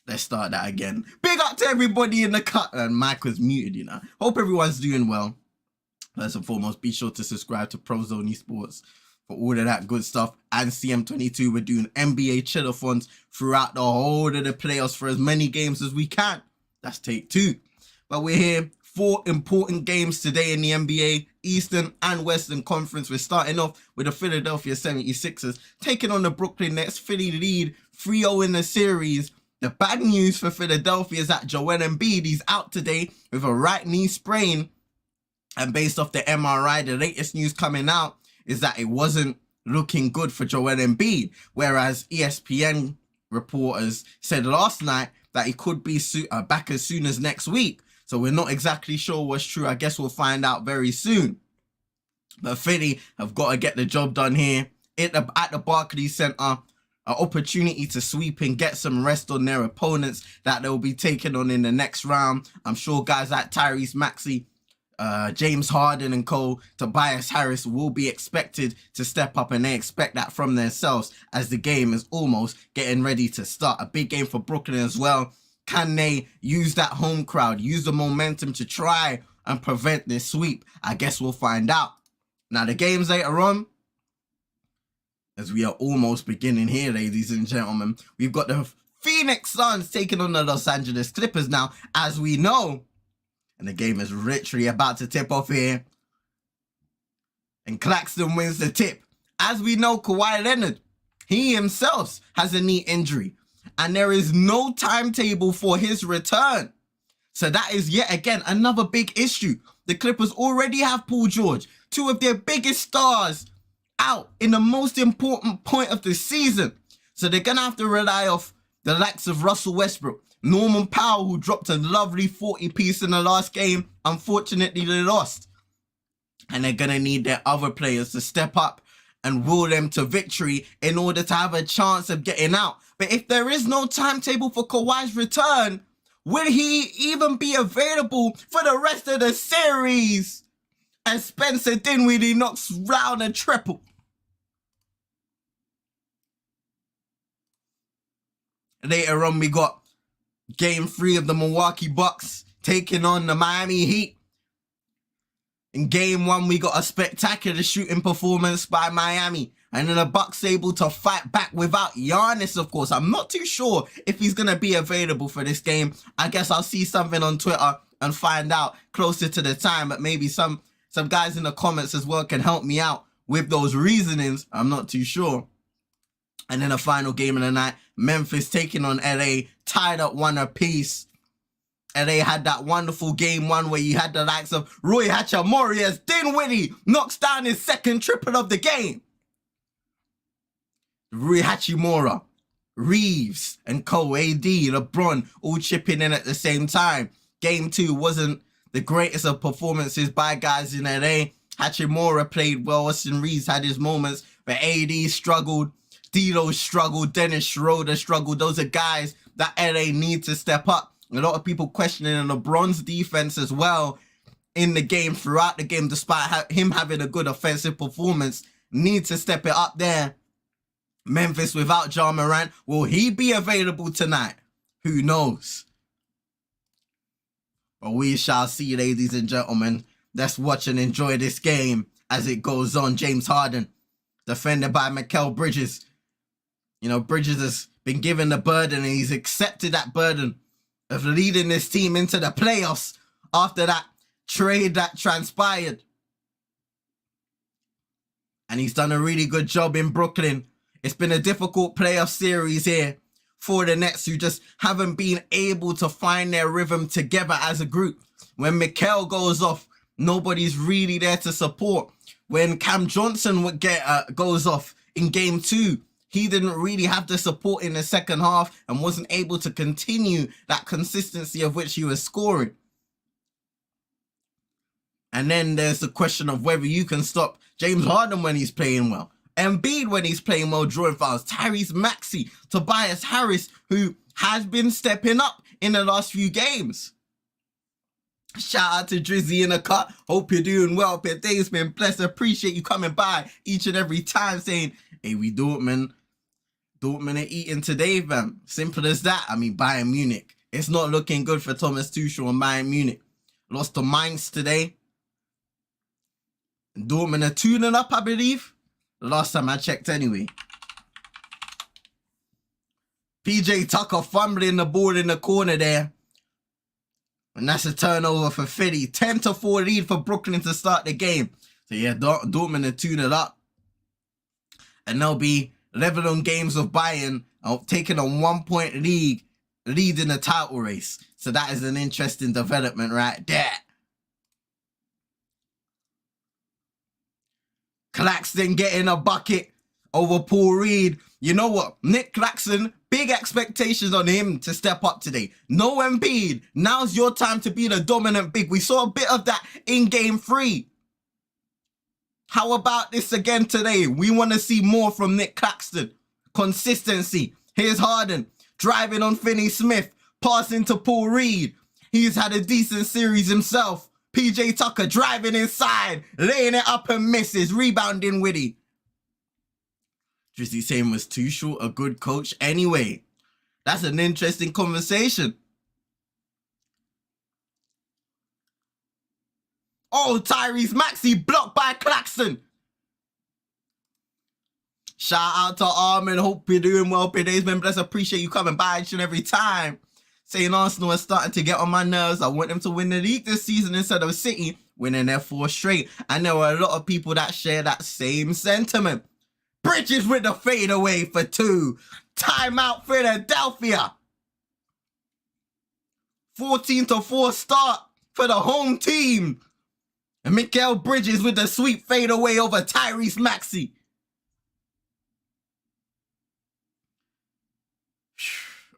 Let's start that again. Big up to everybody in the cut. And Mike was muted, you know. Hope everyone's doing well. First and foremost, be sure to subscribe to Prozone Esports for all of that good stuff. And CM22, we're doing NBA Chill-A-Thons throughout the whole of the playoffs for as many games as we can. That's take 2. But we're here. 4 important games today in the NBA, Eastern and Western Conference. We're starting off with the Philadelphia 76ers taking on the Brooklyn Nets. Philly lead 3-0 in the series. The bad news for Philadelphia is that Joel Embiid, he's out today with a right knee sprain. And based off the MRI, the latest news coming out is that it wasn't looking good for Joel Embiid. Whereas ESPN reporters said last night that he could be back as soon as next week. So we're not exactly sure what's true. I guess we'll find out very soon. But Philly have got to get the job done here at the Barclays Center. An opportunity to sweep and get some rest on their opponents that they'll be taking on in the next round. I'm sure guys like Tyrese Maxey, James Harden and Tobias Harris will be expected to step up, and they expect that from themselves as the game is almost getting ready to start. A big game for Brooklyn as well. Can they use that home crowd, use the momentum to try and prevent this sweep? I guess we'll find out. Now the games later on, as we are almost beginning here, ladies and gentlemen, we've got the Phoenix Suns taking on the Los Angeles Clippers now, as we know. And the game is literally about to tip off here. And Claxton wins the tip. As we know, Kawhi Leonard, he himself has a knee injury. And there is no timetable for his return. So that is yet again another big issue. The Clippers already have Paul George, 2 of their biggest stars, out in the most important point of the season. So they're going to have to rely off the likes of Russell Westbrook, Norman Powell, who dropped a lovely 40-piece in the last game. Unfortunately, they lost. And they're going to need their other players to step up and will them to victory in order to have a chance of getting out. But if there is no timetable for Kawhi's return, will he even be available for the rest of the series? And Spencer Dinwiddie knocks round a triple. Later on, we got Game 3 of the Milwaukee Bucks taking on the Miami Heat. In Game 1, we got a spectacular shooting performance by Miami. And then the Bucks able to fight back without Giannis, of course. I'm not too sure if he's going to be available for this game. I guess I'll see something on Twitter and find out closer to the time. But maybe some guys in the comments as well can help me out with those reasonings. I'm not too sure. And then the final game of the night, Memphis taking on LA, tied up 1 apiece. LA had that wonderful game 1 where you had the likes of Rui Hachimura as Dinwiddie knocks down his second triple of the game. Rui Hachimura, Reeves, and Cole, AD, LeBron all chipping in at the same time. Game 2 wasn't the greatest of performances by guys in LA. Hachimura played well. Austin Reeves had his moments, but AD struggled. D'Lo struggled. Dennis Schroeder struggled. Those are guys that LA need to step up. A lot of people questioning LeBron's defense as well in the game, throughout the game, despite him having a good offensive performance. Need to step it up there. Memphis without Ja Morant, will he be available tonight? Who knows? But we shall see, ladies and gentlemen. Let's watch and enjoy this game as it goes on. James Harden, defended by Mikal Bridges. You know, Bridges has been given the burden and he's accepted that burden of leading this team into the playoffs after that trade that transpired. And he's done a really good job in Brooklyn. It's been a difficult playoff series here for the Nets, who just haven't been able to find their rhythm together as a group. When Mikal goes off, nobody's really there to support. When Cam Johnson goes off in Game 2, he didn't really have the support in the second half and wasn't able to continue that consistency of which he was scoring. And then there's the question of whether you can stop James Harden when he's playing well. Embiid when he's playing well, drawing fouls. Tyrese Maxey, Tobias Harris, who has been stepping up in the last few games. Shout out to Drizzy in the cut. Hope you're doing well. Hope your day's been blessed. Appreciate you coming by each and every time saying, hey, we do it, man. Dortmund are eating today, fam. Simple as that. I mean, Bayern Munich. It's not looking good for Thomas Tuchel and Bayern Munich. Lost to Mainz today. Dortmund are 2-0 up, I believe. Last time I checked anyway. PJ Tucker fumbling the ball in the corner there. And that's a turnover for Philly. 10-4 lead for Brooklyn to start the game. So yeah, Dortmund are 2-0 up. And they'll be level on games with Bayern, taking a 1-point lead in the title race. So that is an interesting development right there. Claxton getting a bucket over Paul Reed. You know what? Nick Claxton, big expectations on him to step up today. No Embiid. Now's your time to be the dominant big. We saw a bit of that in game 3. How about this again today? We want to see more from Nick Claxton. Consistency. Here's Harden driving on Finney-Smith, passing to Paul Reed. He's had a decent series himself. PJ Tucker driving inside, laying it up and misses, rebounding witty. Drizzy saying, was Tuchel a good coach anyway? That's an interesting conversation. Oh, Tyrese Maxey blocked by Claxton. Shout out to Armin. Hope you're doing well. Today's been blessed. Appreciate you coming by each and every time. Saying Arsenal is starting to get on my nerves. I want them to win the league this season instead of City winning their 4 straight. And there were a lot of people that share that same sentiment. Bridges with the fadeaway for 2. Timeout Philadelphia. 14-4 start for the home team. And Mikal Bridges with the sweet fadeaway over Tyrese Maxey.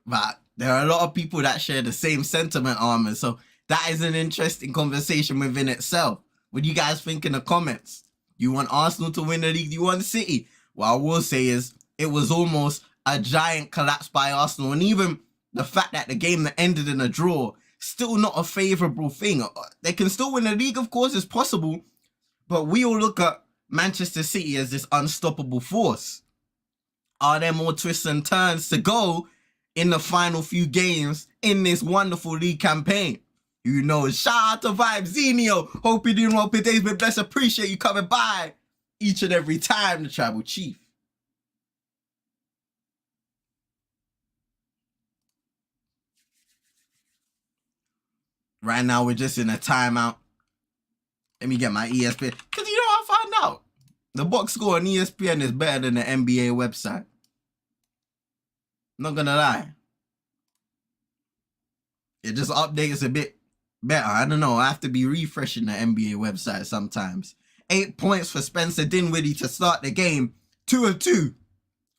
But there are a lot of people that share the same sentiment, Armin. So that is an interesting conversation within itself. What do you guys think in the comments? You want Arsenal to win the league? Do you want City? What I will say is it was almost a giant collapse by Arsenal. And even the fact that the game that ended in a draw, still not a favourable thing. They can still win the league, of course, it's possible. But we all look at Manchester City as this unstoppable force. Are there more twists and turns to go in the final few games in this wonderful league campaign? You know, shout out to Vibes Zenio. Hope you're doing well. Today's been blessed. Appreciate you coming by each and every time, the Tribal Chief. Right now, we're just in a timeout. Let me get my ESPN. Because you know what I found out? The box score on ESPN is better than the NBA website. Not gonna lie. It just updates a bit better. I don't know. I have to be refreshing the NBA website sometimes. 8 points for Spencer Dinwiddie to start the game. 2 of 2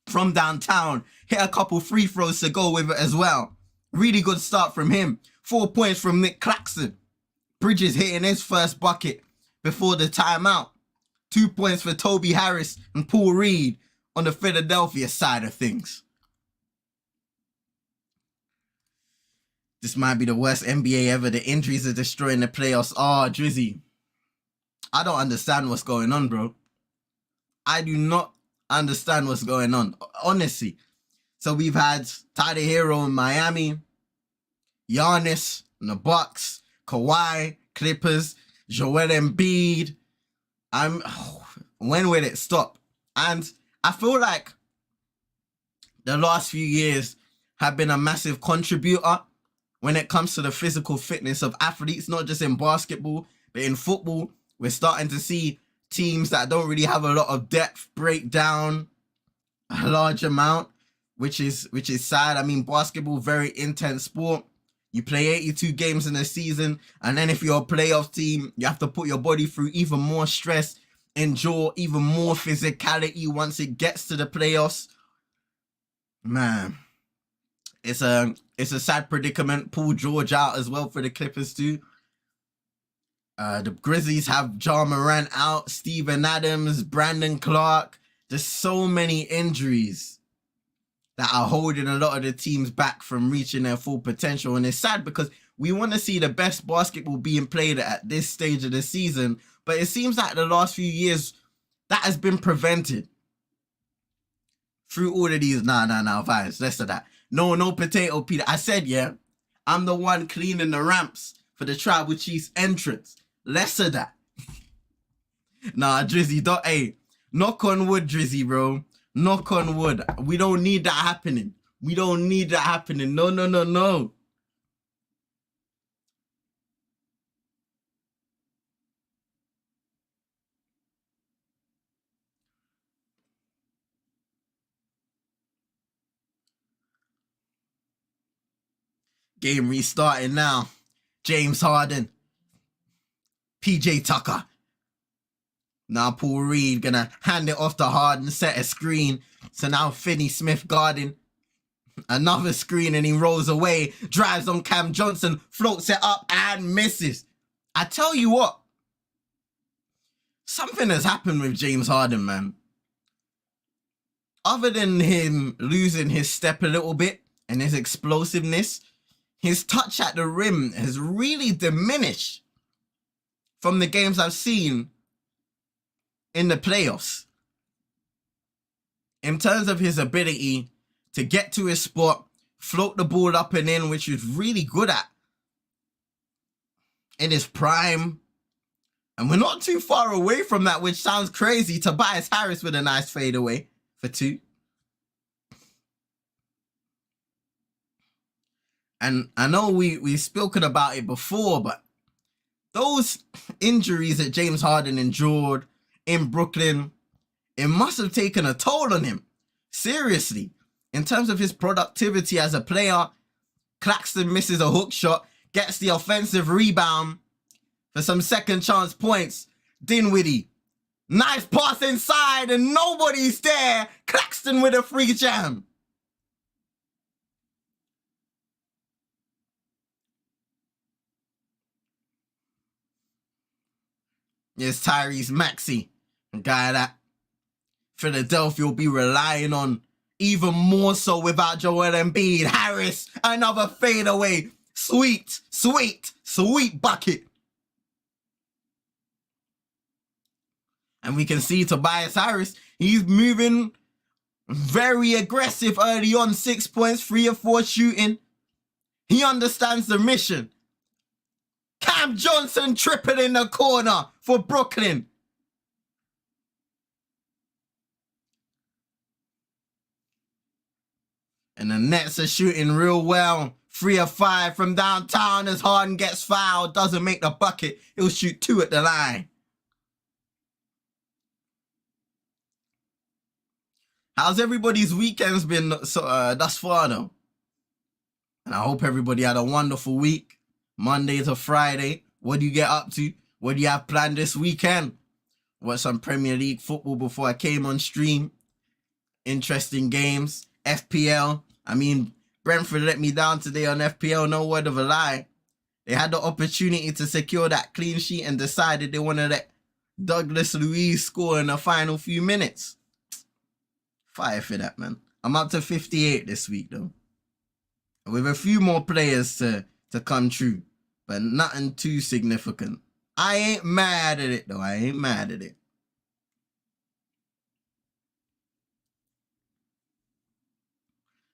from downtown. Hit a couple free throws to go with it as well. Really good start from him. 4 points from Nick Claxton. Bridges hitting his first bucket before the timeout. 2 points for Toby Harris and Paul Reed on the Philadelphia side of things. This might be the worst NBA ever. The injuries are destroying the playoffs. Oh, Drizzy. I don't understand what's going on, bro. I do not understand what's going on. Honestly. So we've had Tyler Hero in Miami. Giannis in the Bucks. Kawhi, Clippers. Joel Embiid. When will it stop? And I feel like the last few years have been a massive contributor when it comes to the physical fitness of athletes, not just in basketball, but in football. We're starting to see teams that don't really have a lot of depth break down a large amount, which is sad. I mean, basketball, very intense sport. You play 82 games in a season, and then if you're a playoff team, you have to put your body through even more stress, endure even more physicality once it gets to the playoffs. Man, it's a sad predicament. Paul George out as well for the Clippers too. The Grizzlies have Ja Morant out, Steven Adams, Brandon Clark. There's so many injuries that are holding a lot of the teams back from reaching their full potential. And it's sad because we want to see the best basketball being played at this stage of the season. But it seems like the last few years that has been prevented. through all of these, nah, vibes, less of that. No potato Peter. I said, yeah, I'm the one cleaning the ramps for the Tribal Chiefs entrance. Less of that. Nah, Drizzy, don't, hey, knock on wood, Drizzy, bro. Knock on wood. We don't need that happening. We don't need that happening. No. Game restarting now. James Harden. PJ Tucker. Now Paul Reed gonna hand it off to Harden, set a screen. So now Finney Smith guarding. Another screen and he rolls away. Drives on Cam Johnson, floats it up and misses. I tell you what. Something has happened with James Harden, man. Other than him losing his step a little bit and his explosiveness, his touch at the rim has really diminished from the games I've seen in the playoffs. In terms of his ability to get to his spot, float the ball up and in, which he's really good at in his prime. And we're not too far away from that, which sounds crazy. Tobias Harris with a nice fadeaway for 2. And I know we've spoken about it before, but those injuries that James Harden endured in Brooklyn, it must have taken a toll on him. Seriously. In terms of his productivity as a player, Claxton misses a hook shot, gets the offensive rebound for some second chance points. Dinwiddie, nice pass inside and nobody's there. Claxton with a free jam. Yes, Tyrese Maxey, a guy that Philadelphia will be relying on even more so without Joel Embiid. Harris, another fadeaway. Sweet bucket. And we can see Tobias Harris, he's moving very aggressive early on. 6 points, 3 of 4 shooting. He understands the mission. Cam Johnson triple in the corner for Brooklyn. And the Nets are shooting real well. 3 of 5 from downtown as Harden gets fouled. Doesn't make the bucket. He'll shoot 2 at the line. How's everybody's weekends been thus far though? And I hope everybody had a wonderful week. Monday to Friday. What do you get up to? What do you have planned this weekend? Watch some Premier League football before I came on stream. Interesting games. FPL. I mean, Brentford let me down today on FPL. No word of a lie. They had the opportunity to secure that clean sheet and decided they wanted to let Douglas Luiz score in the final few minutes. Fire for that, man. I'm up to 58 this week, though. With a few more players to come true. But nothing too significant. I ain't mad at it, though. I ain't mad at it.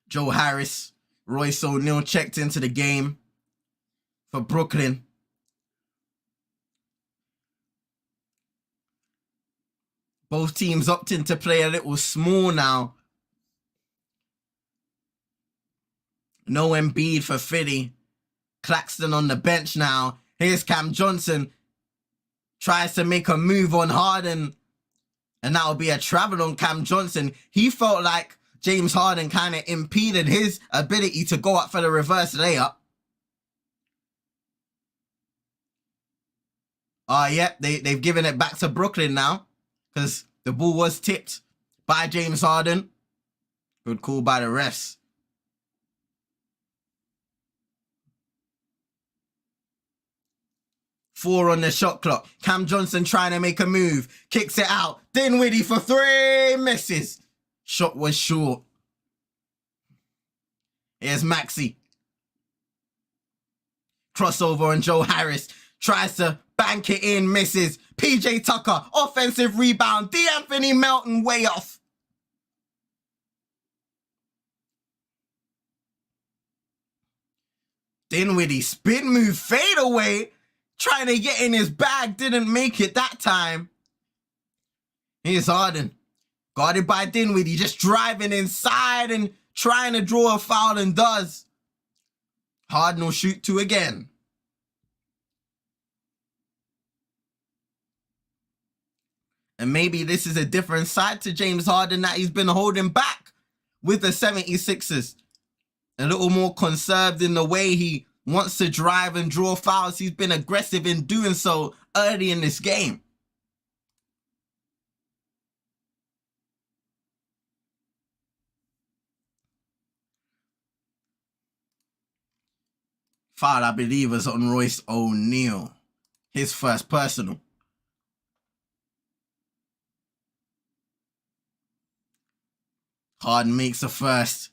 Joe Harris, Royce O'Neal checked into the game for Brooklyn. Both teams opting to play a little small now. No Embiid for Philly. Claxton on the bench now. Here's Cam Johnson. Tries to make a move on Harden. And that will be a travel on Cam Johnson. He felt like James Harden kind of impeded his ability to go up for the reverse layup. Yep, they've given it back to Brooklyn now. Because the ball was tipped by James Harden. Good call by the refs. Four on the shot clock. Cam Johnson trying to make a move. Kicks it out. Dinwiddie for 3. Misses. Shot was short. Here's Maxey. Crossover on Joe Harris. Tries to bank it in. Misses. PJ Tucker. Offensive rebound. D'Anthony Melton way off. Dinwiddie spin move fade away, trying to get in his bag, didn't make it that time. Here's Harden, guarded by Dinwiddie, just driving inside and trying to draw a foul and does. Harden will shoot 2 again. And maybe this is a different side to James Harden that he's been holding back with the 76ers. A little more conserved in the way he wants to drive and draw fouls. He's been aggressive in doing so early in this game. Foul, I believe, was on Royce O'Neal. His first personal. Harden makes a first.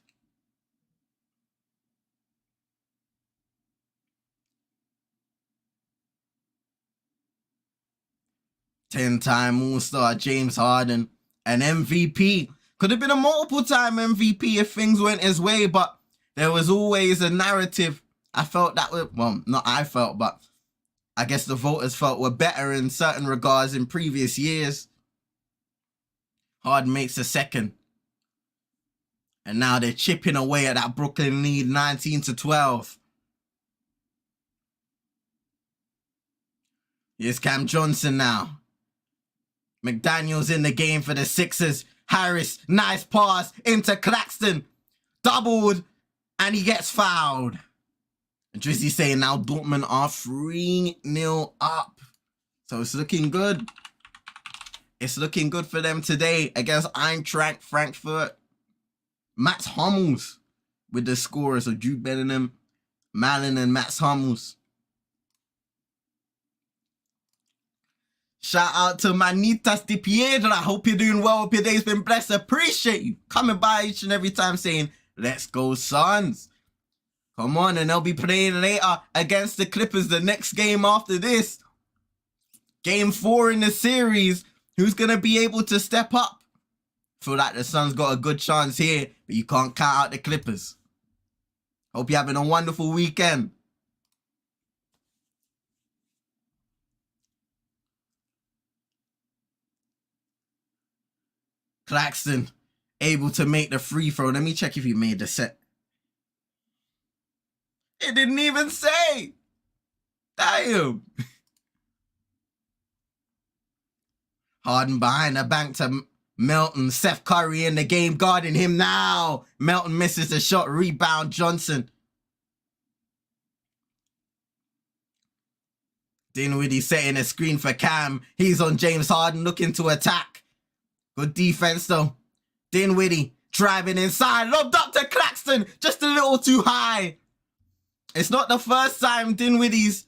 Ten-time All-Star James Harden, an MVP. Could have been a multiple-time MVP if things went his way, but there was always a narrative. I felt that was, well, not I felt, but I guess the voters felt were better in certain regards in previous years. Harden makes a second. And now they're chipping away at that Brooklyn lead, 19-12. Here's Cam Johnson now. McDaniels in the game for the Sixers. Harris, nice pass into Claxton. Doubled, and he gets fouled. And Drizzy saying now Dortmund are 3-0 up. So it's looking good. It's looking good for them today against Eintracht Frankfurt. Mats Hummels with the scorers of Jude Bellingham, Malin, and Mats Hummels. Shout out to Manitas Di Piedra. I hope you're doing well. Hope your day's been blessed. Appreciate you coming by each and every time saying, let's go, Suns. Come on, and they'll be playing later against the Clippers the next game after this. Game 4 in the series. Who's going to be able to step up? Feel like the Suns got a good chance here, but you can't count out the Clippers. Hope you're having a wonderful weekend. Claxton able to make the free throw. Let me check if he made the set. It didn't even say. Damn. Harden behind the bank to Melton. Seth Curry in the game guarding him now. Melton misses the shot. Rebound Johnson. Dinwiddie setting a screen for Cam. He's on James Harden looking to attack. Good defense though. Dinwiddie driving inside. Lobbed up to Claxton. Just a little too high. It's not the first time Dinwiddie's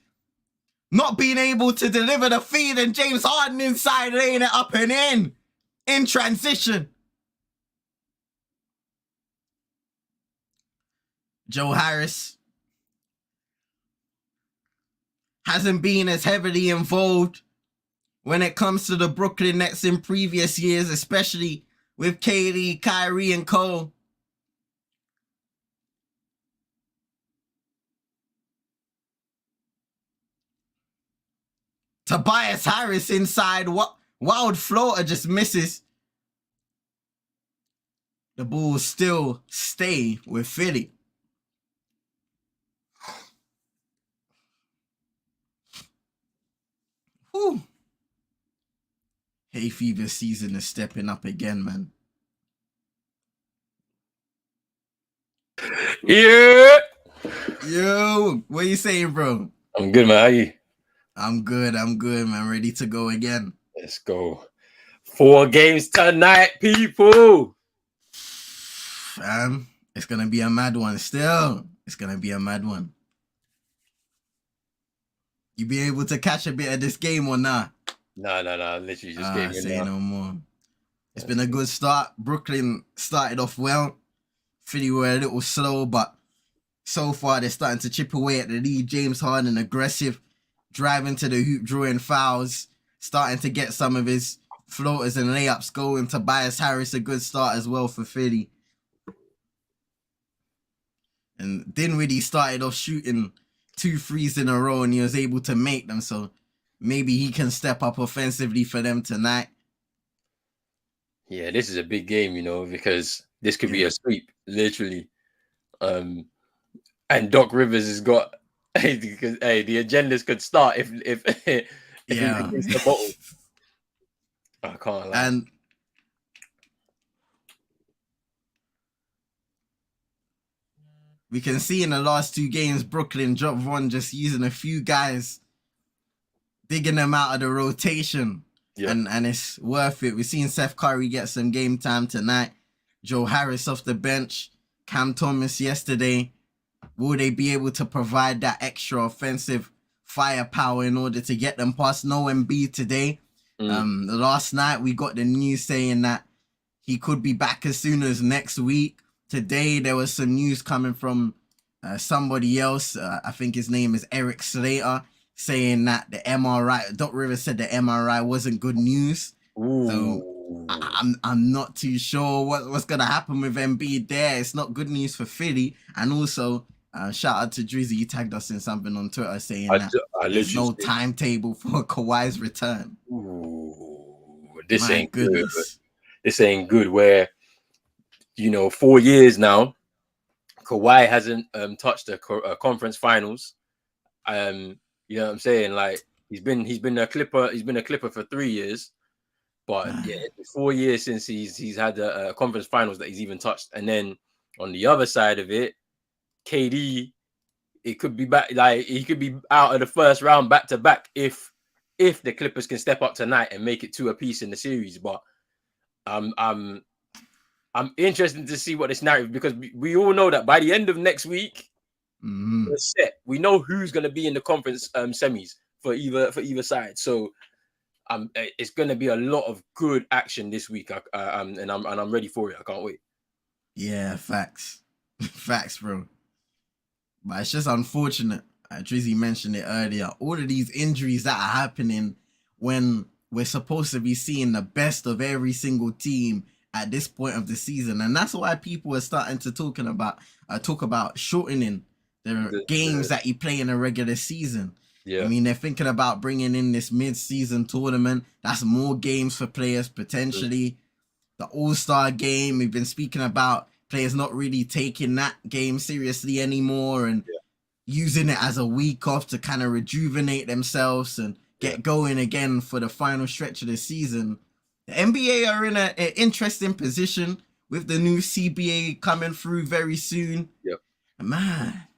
not being able to deliver the feed, and James Harden inside laying it up and in transition. Joe Harris hasn't been as heavily involved when it comes to the Brooklyn Nets in previous years, especially with KD, Kyrie, and Cole. Tobias Harris inside. Wild floater just misses. The Bulls still stay with Philly. Whew. Hay fever season is stepping up again, man. Yeah. Yo, what you saying, bro? I'm good, man. How you? I'm good, man. Ready to go again. Let's go. 4 games tonight, people. Fam, it's going to be a mad one still. It's going to be a mad one. You be able to catch a bit of this game or not? Nah. Literally just game say now. no more. It's been a good start. Brooklyn started off well. Philly were a little slow, but so far they're starting to chip away at the lead. James Harden aggressive, driving to the hoop, drawing fouls, starting to get some of his floaters and layups going. Tobias Harris, a good start as well for Philly. And Dinwiddie started off shooting 2 threes in a row and he was able to make them. So maybe he can step up offensively for them tonight. Yeah, this is a big game, because this could be a sweep, literally. And Doc Rivers has got because the agendas could start if if he released the bottle. I can't lie. And we can see in the last 2 games, Brooklyn dropped one just using a few guys, digging them out of the rotation. Yeah. And it's worth it. We've seen Seth Curry get some game time tonight. Joe Harris off the bench. Cam Thomas yesterday. Will they be able to provide that extra offensive firepower in order to get them past no Embiid today? Last night we got the news saying that he could be back as soon as next week. Today there was some news coming from somebody else. I think his name is Eric Slater, saying that the MRI, Doc Rivers said the MRI wasn't good news. Ooh. So I'm not too sure what's gonna happen with Embiid there. It's not good news for Philly. And also, shout out to Drizzy, he tagged us in something on Twitter saying that there's no timetable for Kawhi's return. Ooh, this ain't good. This ain't good. Where 4 years now, Kawhi hasn't touched a conference finals. You know what I'm saying? Like he's been a Clipper. He's been a Clipper for 3 years, but yeah, 4 years since he's had a conference finals that he's even touched. And then on the other side of it, KD, it could be back. Like he could be out of the first round back to back if the Clippers can step up tonight and make it 2 apiece in the series. But I'm interested to see what this narrative, because we all know that by the end of next week. We're set. We know who's going to be in the conference semis for either side. So it's going to be a lot of good action this week. And I'm ready for it. I can't wait. Yeah, facts, facts, bro. But it's just unfortunate. Drizzy mentioned it earlier. All of these injuries that are happening when we're supposed to be seeing the best of every single team at this point of the season, and that's why people are starting to talk about shortening the games that you play in a regular season. Yeah. I mean, they're thinking about bringing in this mid-season tournament. That's more games for players potentially. The All-Star game, we've been speaking about players not really taking that game seriously anymore and using it as a week off to kind of rejuvenate themselves and get going again for the final stretch of the season. The NBA are in an interesting position with the new CBA coming through very soon. Yep. Man.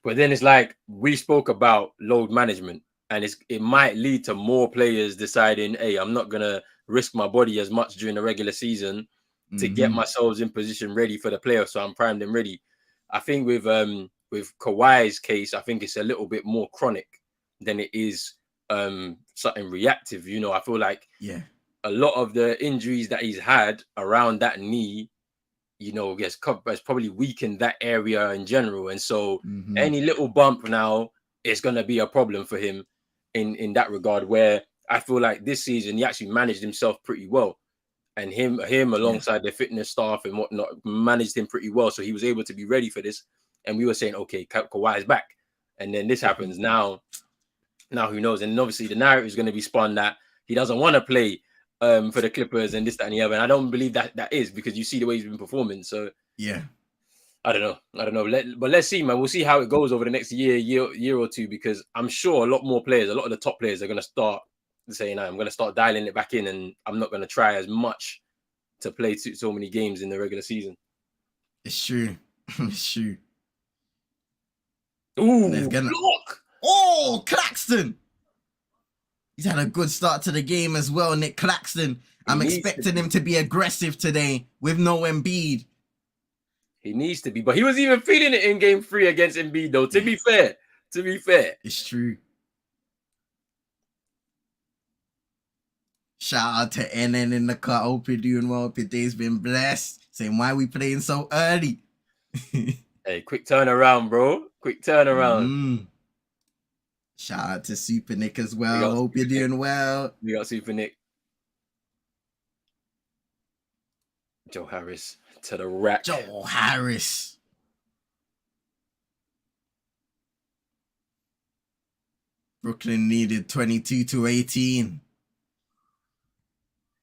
But then it's like we spoke about load management, and it might lead to more players deciding, hey, I'm not going to risk my body as much during the regular season to get myself in position ready for the playoffs, so I'm primed and ready. I think with Kawhi's case, I think it's a little bit more chronic than it is something reactive. I feel like a lot of the injuries that he's had around that knee, has probably weakened that area in general. And so any little bump now is going to be a problem for him in that regard, where I feel like this season he actually managed himself pretty well. And him alongside the fitness staff and whatnot managed him pretty well. So he was able to be ready for this. And we were saying, okay, Kawhi is back. And then this happens now. Now who knows? And obviously the narrative is going to be spun that he doesn't want to play for the Clippers and this, that, and the other. And I don't believe that is, because you see the way he's been performing. So yeah, I don't know. But let's see, man. We'll see how it goes over the next year or two, because I'm sure a lot of the top players are going to start saying, I'm going to start dialing it back in, and I'm not going to try as much to play so many games in the regular season. It's true. It's true. Ooh, block! Oh, Claxton! He's had a good start to the game as well, Nick Claxton. I'm expecting him to be aggressive today with no Embiid. He needs to be, but he was even feeling it in Game 3 against Embiid, though. To be fair, it's true. Shout out to NN in the car. Hope you're doing well. Hope your day's been blessed. Saying, why are we playing so early? Hey, quick turnaround, bro. Quick turnaround. Shout out to Super Nick as well. Hope you're doing well. We got Super Nick. Joe Harris to the rack. Joe Harris. Brooklyn needed 22 to 18.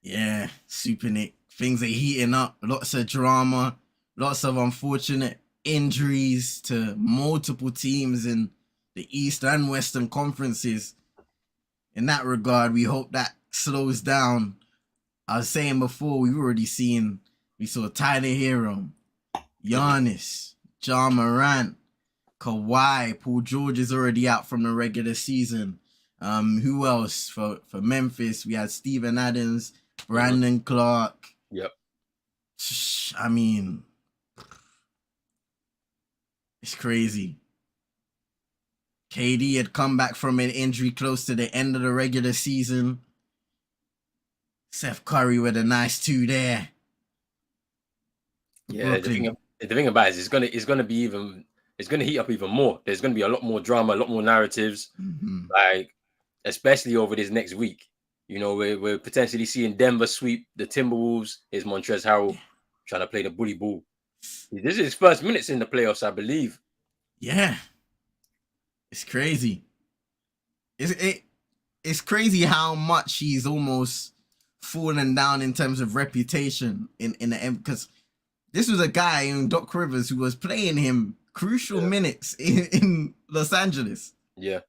Yeah, Super Nick. Things are heating up. Lots of drama. Lots of unfortunate injuries to multiple teams in the East and Western conferences. In that regard, we hope that slows down. I was saying before, we saw Tyler Hero, Giannis, Ja Morant, Kawhi, Paul George is already out from the regular season. Who else for Memphis? We had Steven Adams, Brandon Clark. Yep. I mean, it's crazy. KD had come back from an injury close to the end of the regular season. Seth Curry with a nice 2 there. Yeah, the thing about it is it's gonna heat up even more. There's gonna be a lot more drama, a lot more narratives, like especially over this next week. You know, we're potentially seeing Denver sweep the Timberwolves. Here's Montrezl Harrell trying to play the bully ball. This is his first minutes in the playoffs, I believe. Yeah, it's crazy. It's crazy how much he's almost fallen down in terms of reputation in the end, because this was a guy in Doc Rivers who was playing him crucial minutes in Los Angeles. Yeah.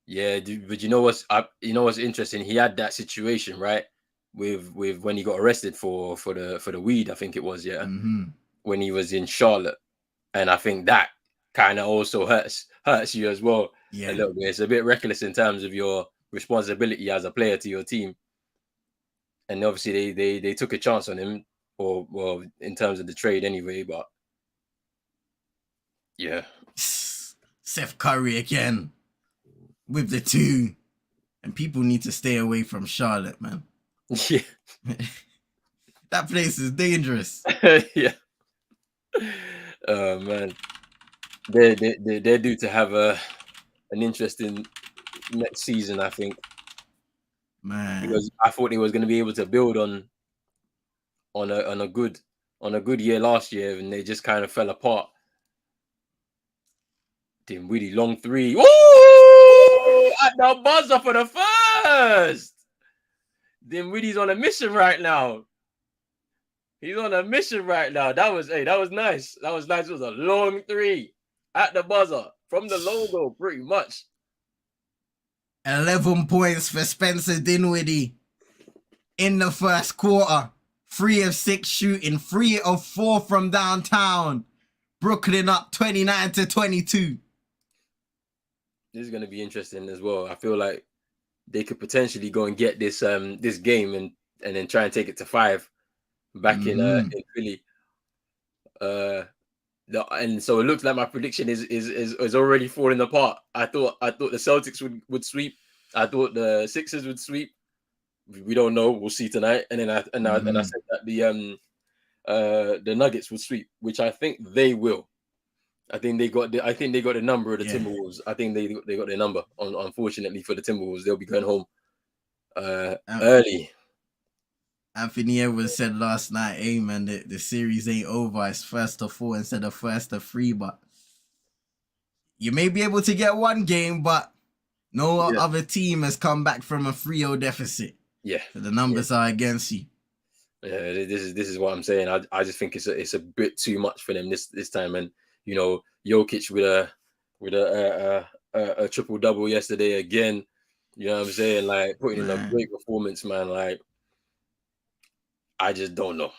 Yeah, but you know what's interesting? He had that situation, right? With when he got arrested for the weed, I think it was, when he was in Charlotte. And I think that kind of also hurts you as well a little bit. It's a bit reckless in terms of your responsibility as a player to your team. And obviously they took a chance on him, or well, in terms of the trade anyway, but yeah. Seth Curry again with the 2. And people need to stay away from Charlotte, man. Yeah. That place is dangerous. Yeah. Oh man. They're due to have an interesting next season, I think. Man. Because I thought they was going to be able to build on a good year last year, and they just kind of fell apart. Dinwiddie, long 3. Woo! At the buzzer for the first. Dinwiddie's on a mission right now. He's on a mission right now. That was nice. That was nice. It was a long 3 at the buzzer from the logo, pretty much. 11 points for Spencer Dinwiddie in the first quarter. 3 of 6 shooting, 3 of 4 from downtown. Brooklyn up 29 to 22. This is going to be interesting as well. I feel like they could potentially go and get this game and then try and take it to 5 back in Philly. And so it looks like my prediction is already falling apart. I thought the Celtics would sweep. I thought the Sixers would sweep. We don't know. We'll see tonight. And then I said that the Nuggets would sweep, which I think they will. I think they got the number of the Timberwolves. I think they got their number. Unfortunately for the Timberwolves, they'll be going home early. Anthony Edwards said last night, hey man, the series ain't over. It's 1st of 4 instead of 1st of 3, but you may be able to get one game, but no other team has come back from a 3-0 deficit. Yeah. So the numbers are against you. Yeah, this is what I'm saying. I just think it's a bit too much for them this time. And you know, Jokic with a triple double yesterday again. You know what I'm saying? Like putting in a great performance, man. Like I just don't know.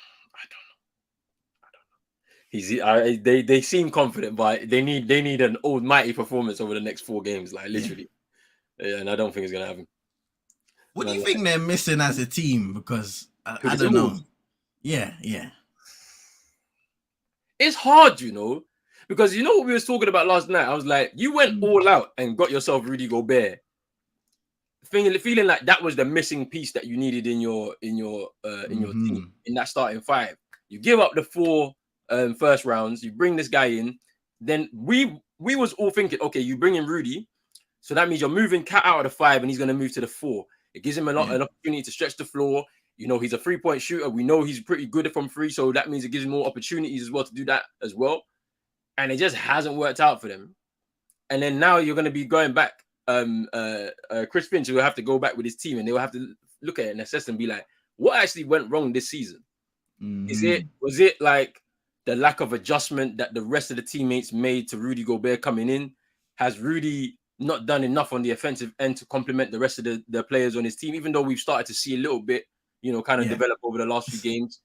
They seem confident, but they need an almighty performance over the next 4 games, like literally. Yeah, and I don't think it's gonna happen. What do you think they're missing as a team? Because I don't know. Yeah. It's hard, you know, because you know what we was talking about last night. I was like, you went all out and got yourself Rudy Gobert, feeling like that was the missing piece that you needed in your team, in that starting 5. You give up the 4 first rounds. You bring this guy in. Then we was all thinking, okay, you bring in Rudy, so that means you're moving Cat out of the 5, and he's going to move to the 4. It gives him an opportunity to stretch the floor. You know, he's a 3-point shooter. We know he's pretty good from 3, so that means it gives him more opportunities as well to do that as well. And it just hasn't worked out for them. and then now you're going to be going back. Chris Finch will have to go back with his team, and they will have to look at it and assess and be like, what actually went wrong this season? Was it like the lack of adjustment that the rest of the teammates made to Rudy Gobert coming in? Has Rudy not done enough on the offensive end to complement the rest of the players on his team, even though we've started to see a little bit, kind of develop over the last few games?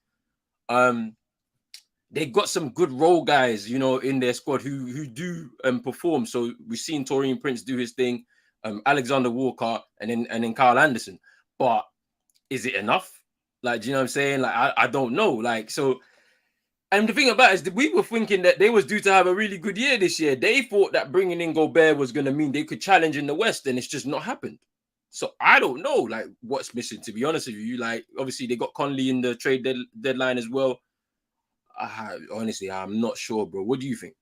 They got some good role guys, in their squad who do perform. So we've seen Taurean Prince do his thing, Alexander Walker, and then Kyle Anderson. But is it enough? Like, do you know what I'm saying? Like, I don't know. Like, so, and the thing about it is that we were thinking that they was due to have a really good year this year. They thought that bringing in Gobert was going to mean they could challenge in the West, and it's just not happened. So I don't know, like, what's missing, to be honest with you. Like, obviously, they got Conley in the trade deadline as well. Honestly, I'm not sure, bro. What do you think?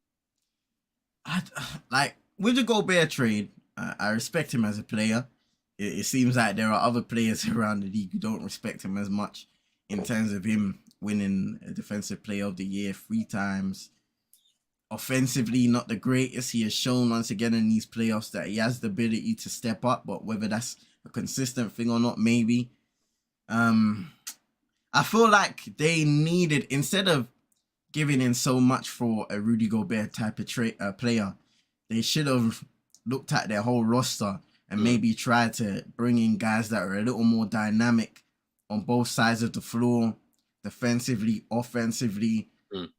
Like, with the Gobert trade, I respect him as a player. It seems like there are other players around the league who don't respect him as much in terms of him winning a Defensive Player of the Year 3 times. Offensively, not the greatest. He has shown once again in these playoffs that he has the ability to step up, but whether that's a consistent thing or not, maybe. I feel like they needed, instead of giving in so much for a Rudy Gobert type of player, they should have looked at their whole roster and maybe tried to bring in guys that are a little more dynamic on both sides of the floor, defensively, offensively,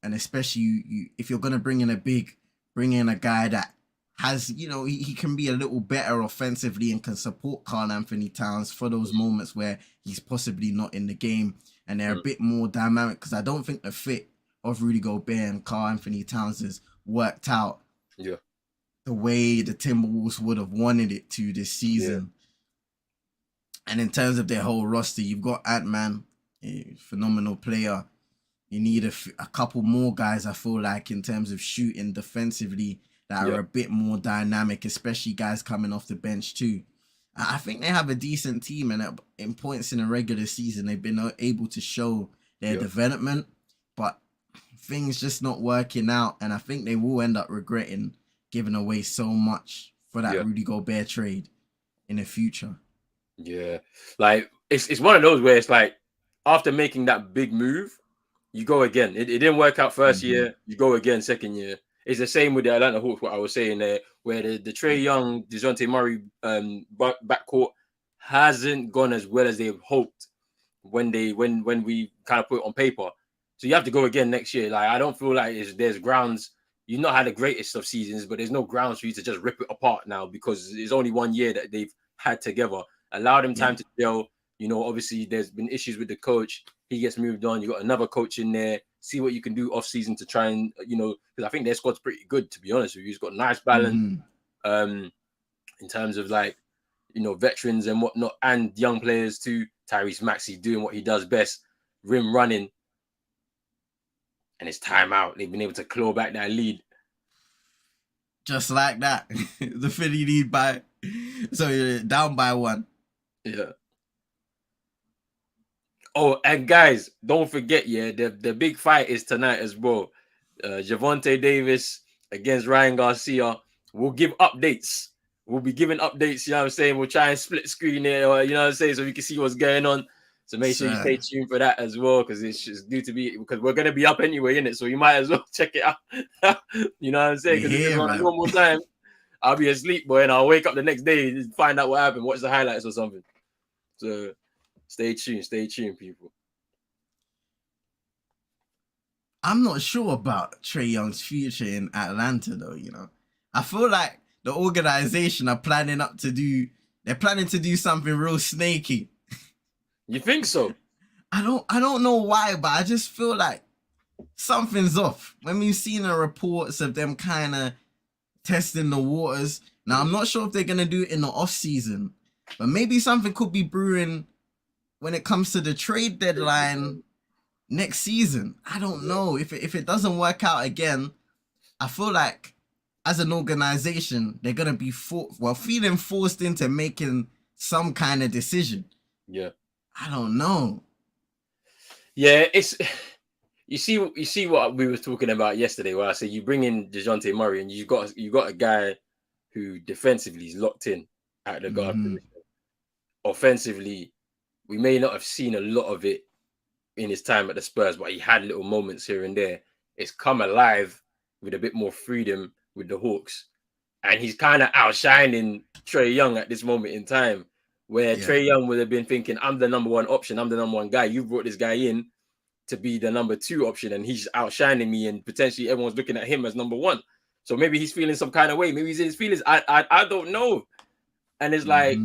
and especially if you're gonna bring in a guy that has, he can be a little better offensively and can support Karl Anthony Towns for those moments where he's possibly not in the game, and they're a bit more dynamic, because I don't think the fit of Rudy Gobert and Karl Anthony Towns has worked out the way the Timberwolves would have wanted it to this season. Yeah. And in terms of their whole roster, you've got Ant-Man, a phenomenal player. You need a couple more guys, I feel like, in terms of shooting defensively that are a bit more dynamic, especially guys coming off the bench too. I think they have a decent team, and in points in the regular season, they've been able to show their development, but things just not working out, and I think they will end up regretting giving away so much for that Rudy Gobert trade in the future. Yeah, like it's one of those where it's like, after making that big move, you go again. It didn't work out first year, you go again second year. It's the same with the Atlanta Hawks, what I was saying there, where the Trae Young, DeJounte Murray backcourt hasn't gone as well as they hoped when we kind of put it on paper. So you have to go again next year. Like, I don't feel like there's grounds. You've not had the greatest of seasons, but there's no grounds for you to just rip it apart now, because it's only 1 year that they've had together. Allow them time to gel. Obviously there's been issues with the coach. He gets moved on. You got another coach in there. See what you can do off season to try and, because I think their squad's pretty good, to be honest with you. He's got nice balance in terms of, like, veterans and whatnot, and young players too. Tyrese Maxey doing what he does best, rim running. And it's timeout. They've been able to claw back that lead. Just like that. The Philly lead down by 1. Yeah. Oh, and guys, don't forget, the big fight is tonight as well. Javonte Davis against Ryan Garcia. We'll give updates. We'll be giving updates, you know what I'm saying? We'll try and split screen it, or, you know what I'm saying, so we can see what's going on. So make sure you stay tuned for that as well, because it's just due to be, because we're going to be up anyway, innit? So you might as well check it out. You know what I'm saying? Because if it's one more time, I'll be asleep, boy, and I'll wake up the next day and find out what happened, watch the highlights or something. So stay tuned, people. I'm not sure about Trae Young's future in Atlanta, though, I feel like the organization are planning to do something real snaky. You think so? I don't know why, but I just feel like something's off. When we've seen the reports of them kind of testing the waters. Now, I'm not sure if they're going to do it in the off season, but maybe something could be brewing when it comes to the trade deadline next season. I don't know. If it doesn't work out again, I feel like as an organization, they're going to be feeling forced into making some kind of decision. Yeah. I don't know. Yeah, it's you see what we were talking about yesterday, where I said you bring in DeJounte Murray and you got a guy who defensively is locked in at the guard Mm-hmm. position. Offensively, we may not have seen a lot of it in his time at the Spurs, but he had little moments here and there. It's come alive with a bit more freedom with the Hawks. And he's kind of outshining Trae Young at this moment in time, where Trae Young would have been thinking, I'm the number one option, I'm the number one guy. You brought this guy in to be the number two option, and he's outshining me, and potentially everyone's looking at him as number one. So maybe he's feeling some kind of way. Maybe he's in his feelings. I don't know. And it's like,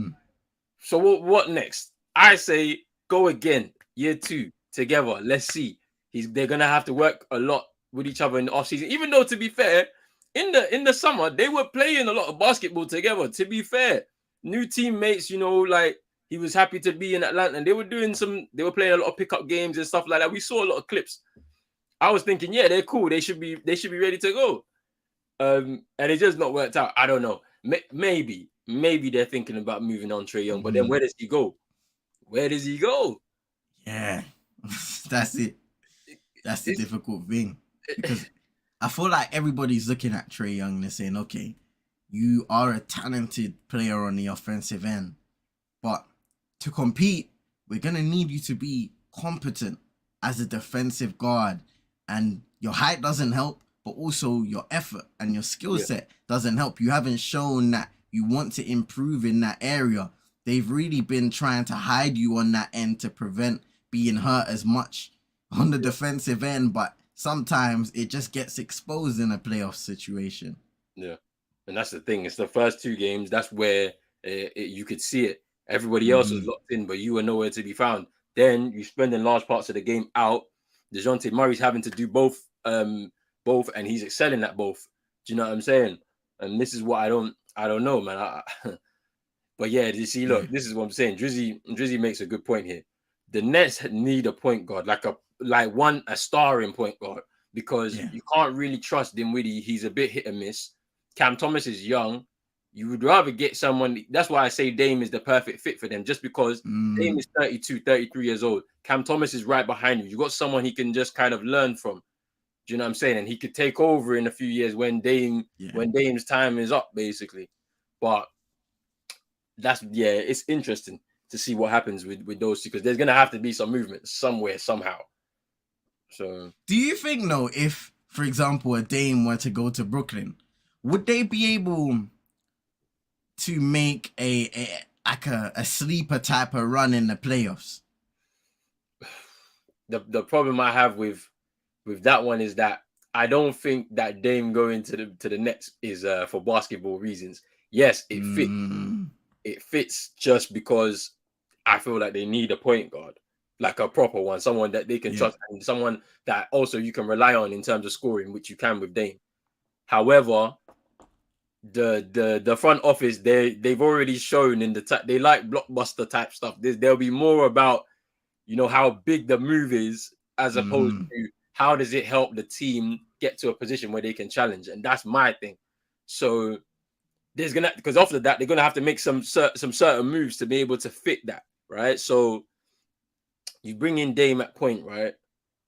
so what next? I say go again, year 2 together. Let's see. They're gonna have to work a lot with each other in the offseason. Even though, to be fair, in the summer they were playing a lot of basketball together. To be fair, new teammates, like he was happy to be in Atlanta, and they were playing a lot of pickup games and stuff like that. We saw a lot of clips. I was thinking, yeah, they're cool. They should be ready to go. And it just not worked out. I don't know. Maybe they're thinking about moving on Trae Young, but then where does he go? Where does he go? Yeah, that's it. That's the difficult thing, because I feel like everybody's looking at Trae Young and they're saying, okay, you are a talented player on the offensive end, but to compete, we're going to need you to be competent as a defensive guard, and your height doesn't help, but also your effort and your skill set doesn't help. You haven't shown that you want to improve in that area. They've really been trying to hide you on that end to prevent being hurt as much on the defensive end, but sometimes it just gets exposed in a playoff situation. Yeah, and that's the thing. It's the first 2 games. That's where you could see it. Everybody else was locked in, but you were nowhere to be found. Then you spending large parts of the game out. DeJounte Murray's having to do both, and he's excelling at both. Do you know what I'm saying? And this is what I don't know, man. But yeah, you see, look, this is what I'm saying. Drizzy makes a good point here. The Nets need a point guard, a starring point guard, because you can't really trust Dinwiddie. He's a bit hit and miss. Cam Thomas is young. You would rather get someone. That's why I say Dame is the perfect fit for them, just because Dame is 32, 33 years old. Cam Thomas is right behind you. You got someone he can just kind of learn from. Do you know what I'm saying? And he could take over in a few years when Dame's time is up, basically. But it's interesting to see what happens with those two, because there's gonna have to be some movement somewhere, somehow. So do you think, though, if, for example, a Dame were to go to Brooklyn, would they be able to make a sleeper type of run in the playoffs? The problem I have with that one is that I don't think that Dame going to the Nets is for basketball reasons. Yes, it fits. It fits just because I feel like they need a point guard, like a proper one, someone that they can trust, and someone that also you can rely on in terms of scoring, which you can with Dame. However, the front office, they've already shown in they like blockbuster type stuff. There'll be more about how big the move is, as opposed to how does it help the team get to a position where they can challenge, and that's my thing. So because after that they're gonna have to make some certain moves to be able to fit that, right? So you bring in Dame at point, right?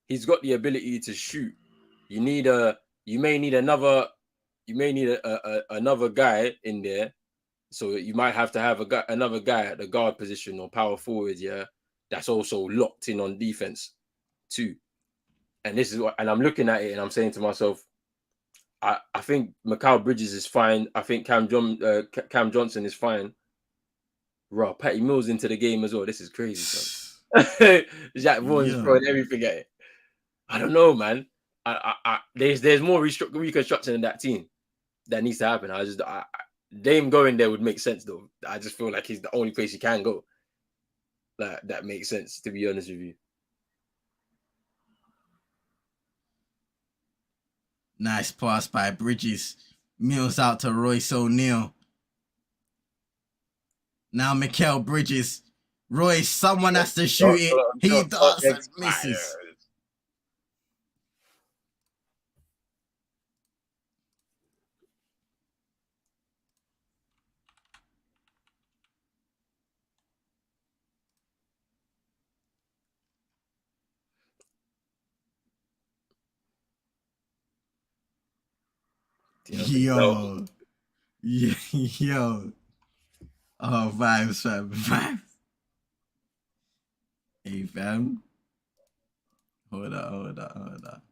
He's got the ability to shoot. You may need another guy in there. So you might have to have another guy at the guard position or power forward, that's also locked in on defense too. And I'm looking at it and I'm saying to myself, I think Mikal Bridges is fine. I think Cam Johnson is fine. Raw, Patty Mills into the game as well. This is crazy, son. Jack Vaughn's throwing everything at it. I don't know, man. There's more reconstruction in that team that needs to happen. Dame going there would make sense, though. I just feel like he's the only place he can go. That makes sense, to be honest with you. Nice pass by Bridges. Mills out to Royce O'Neal. Now Mikal Bridges. Royce, someone has to shoot it. He darts and misses. Yo. Yeah, yo. Oh, vibes, fam. Vibes. Hey, fam. Hold on.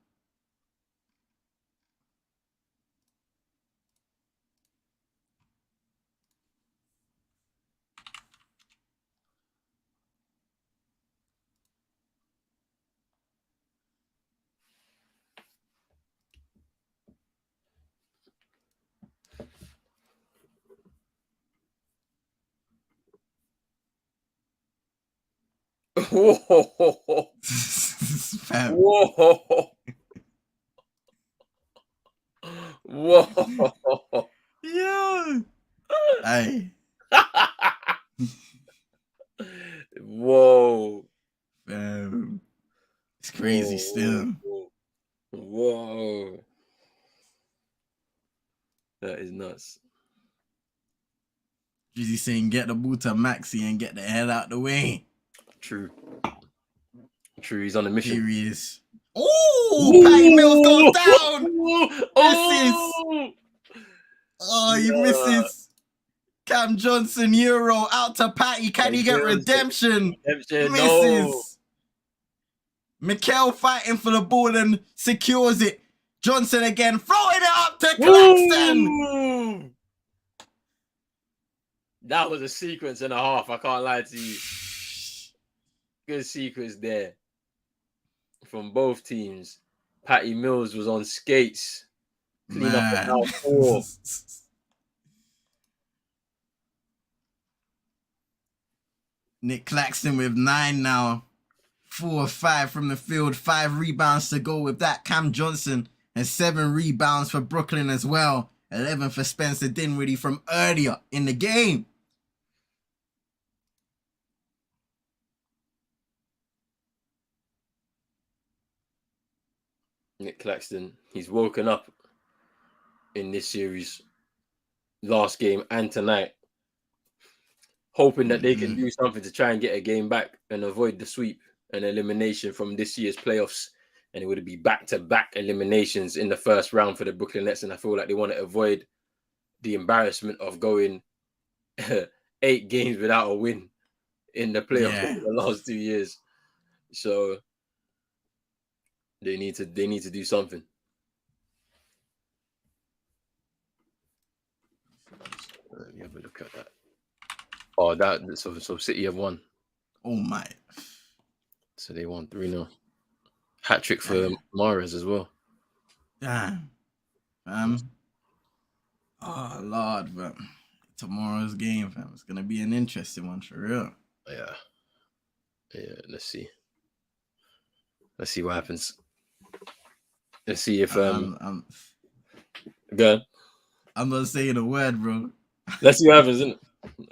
Whoa. Fam. Whoa. Whoa. Yo. Hey. Whoa. Fam. It's crazy Whoa. still. Whoa. That is nuts. Drizzy saying get the ball to Maxi and get the hell out the way. True. He's on a mission. Serious. Oh, Patty Mills goes down. Misses. Oh. Oh, he misses. Cam Johnson Euro out to Patty. Can he get redemption? No. Misses. Mikel fighting for the ball and secures it. Johnson again, throwing it up to Claxton. Woo! That was a sequence and a half. I can't lie to you. Good sequence there from both teams. Patty Mills was on skates. Clean up the house 4. Nick Claxton with 9 now. 4 or 5 from the field. 5 rebounds to go with that. Cam Johnson has 7 rebounds for Brooklyn as well. 11 for Spencer Dinwiddie from earlier in the game. Nick Claxton, he's woken up in this series, last game and tonight, hoping that they can do something to try and get a game back and avoid the sweep and elimination from this year's playoffs. And it would be back-to-back eliminations in the first round for the Brooklyn Nets. And I feel like they want to avoid the embarrassment of going 8 games without a win in the playoffs over the last 2 years. So they need to do something. Let me have a look at that. Oh, so City have won. Oh my. So they won 3-0. Hat trick for Mahrez as well. Damn. Oh Lord, but tomorrow's game, fam. It's gonna be an interesting one for real. Yeah. Let's see what happens. Let's see if Go on. I'm not saying a word, bro. Let's see what happens, isn't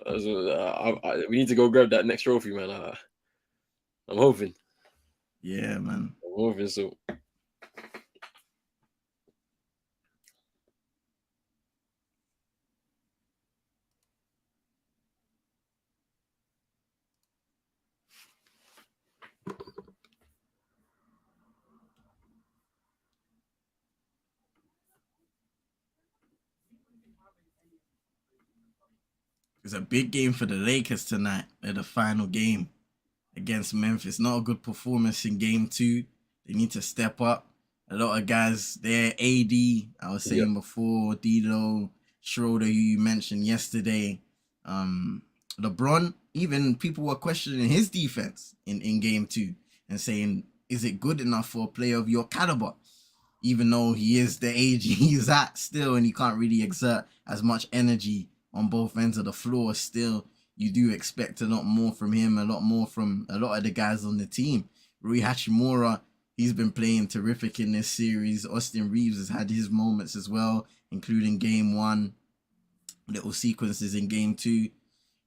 it? We need to go grab that next trophy, man. I'm hoping. Yeah, man. I'm hoping so. It's a big game for the Lakers tonight. They're the final game against Memphis. Not a good performance in game 2. They need to step up. A lot of guys there. AD, I was saying before, Dido, Schroeder, who you mentioned yesterday. LeBron, even people were questioning his defense in game 2 and saying, is it good enough for a player of your caliber? Even though he is the age he's at still and he can't really exert as much energy on both ends of the floor, still you do expect a lot more from him, a lot more from a lot of the guys on the team. Rui Hachimura, he's been playing terrific in this series. Austin Reeves has had his moments as well, including game 1, little sequences in game 2.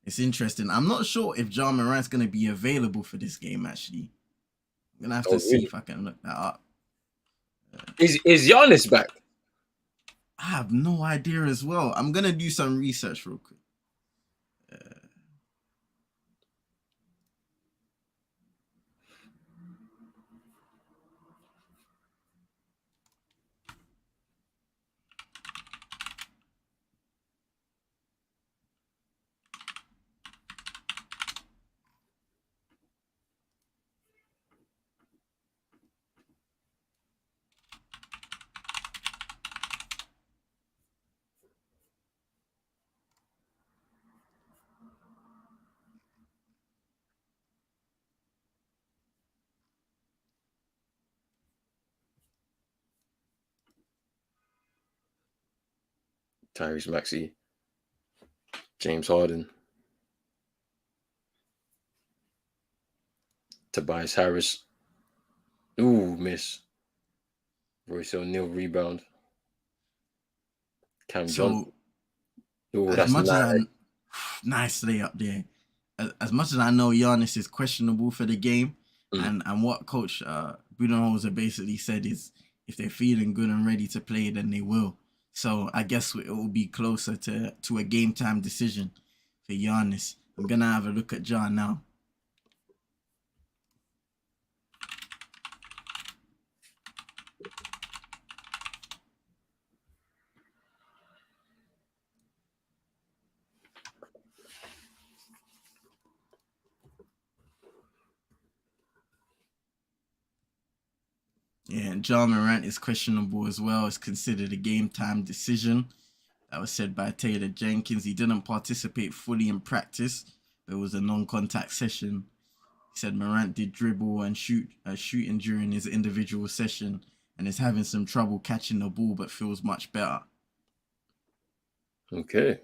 It's interesting. I'm not sure if Ja Morant's going to be available for this game, actually. I'm going to have to see if I can look that up. Is Giannis back? I have no idea as well. I'm going to do some research real quick. Tyrese Maxey, James Harden, Tobias Harris. Ooh, miss. Royce O'Neal rebound. Cam Johnson. So Ooh, as that's much as I nice. nice layup there. As much as I know Giannis is questionable for the game, Mm. and what Coach Budenholzer basically said is if they're feeling good and ready to play, then they will. So I guess it will be closer to a game time decision for Giannis. I'm gonna have a look at John now. Yeah, and John Morant is questionable as well. It's considered a game time decision. That was said by Taylor Jenkins. He didn't participate fully in practice. It was a non-contact session. He said Morant did dribble and shooting during his individual session and is having some trouble catching the ball, but feels much better. Okay.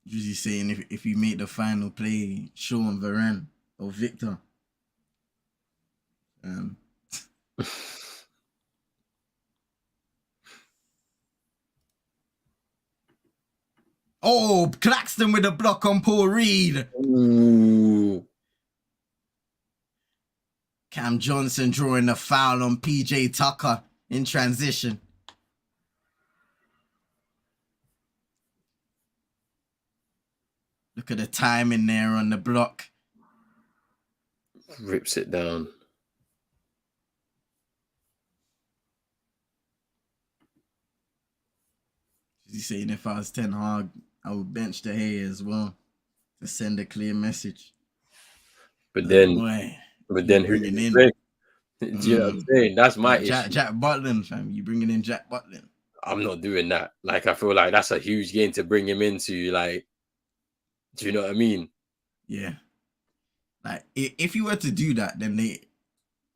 Usually saying if you make the final play, Sean Varane or Victor. Um, oh, Claxton with a block on Paul Reed. Ooh. Cam Johnson drawing a foul on PJ Tucker in transition. Look at the timing there on the block. Rips it down. He's saying if I was Ten Hag, I would bench the hair as well to send a clear message. But then, boy, but you then who bringing did in? play? Do you know what I'm saying? That's my issue. Jack Butland, fam. You bringing in Jack Butland? I'm not doing that. Like, I feel like that's a huge game to bring him into. Like, do you know what I mean? Yeah. Like if you were to do that, then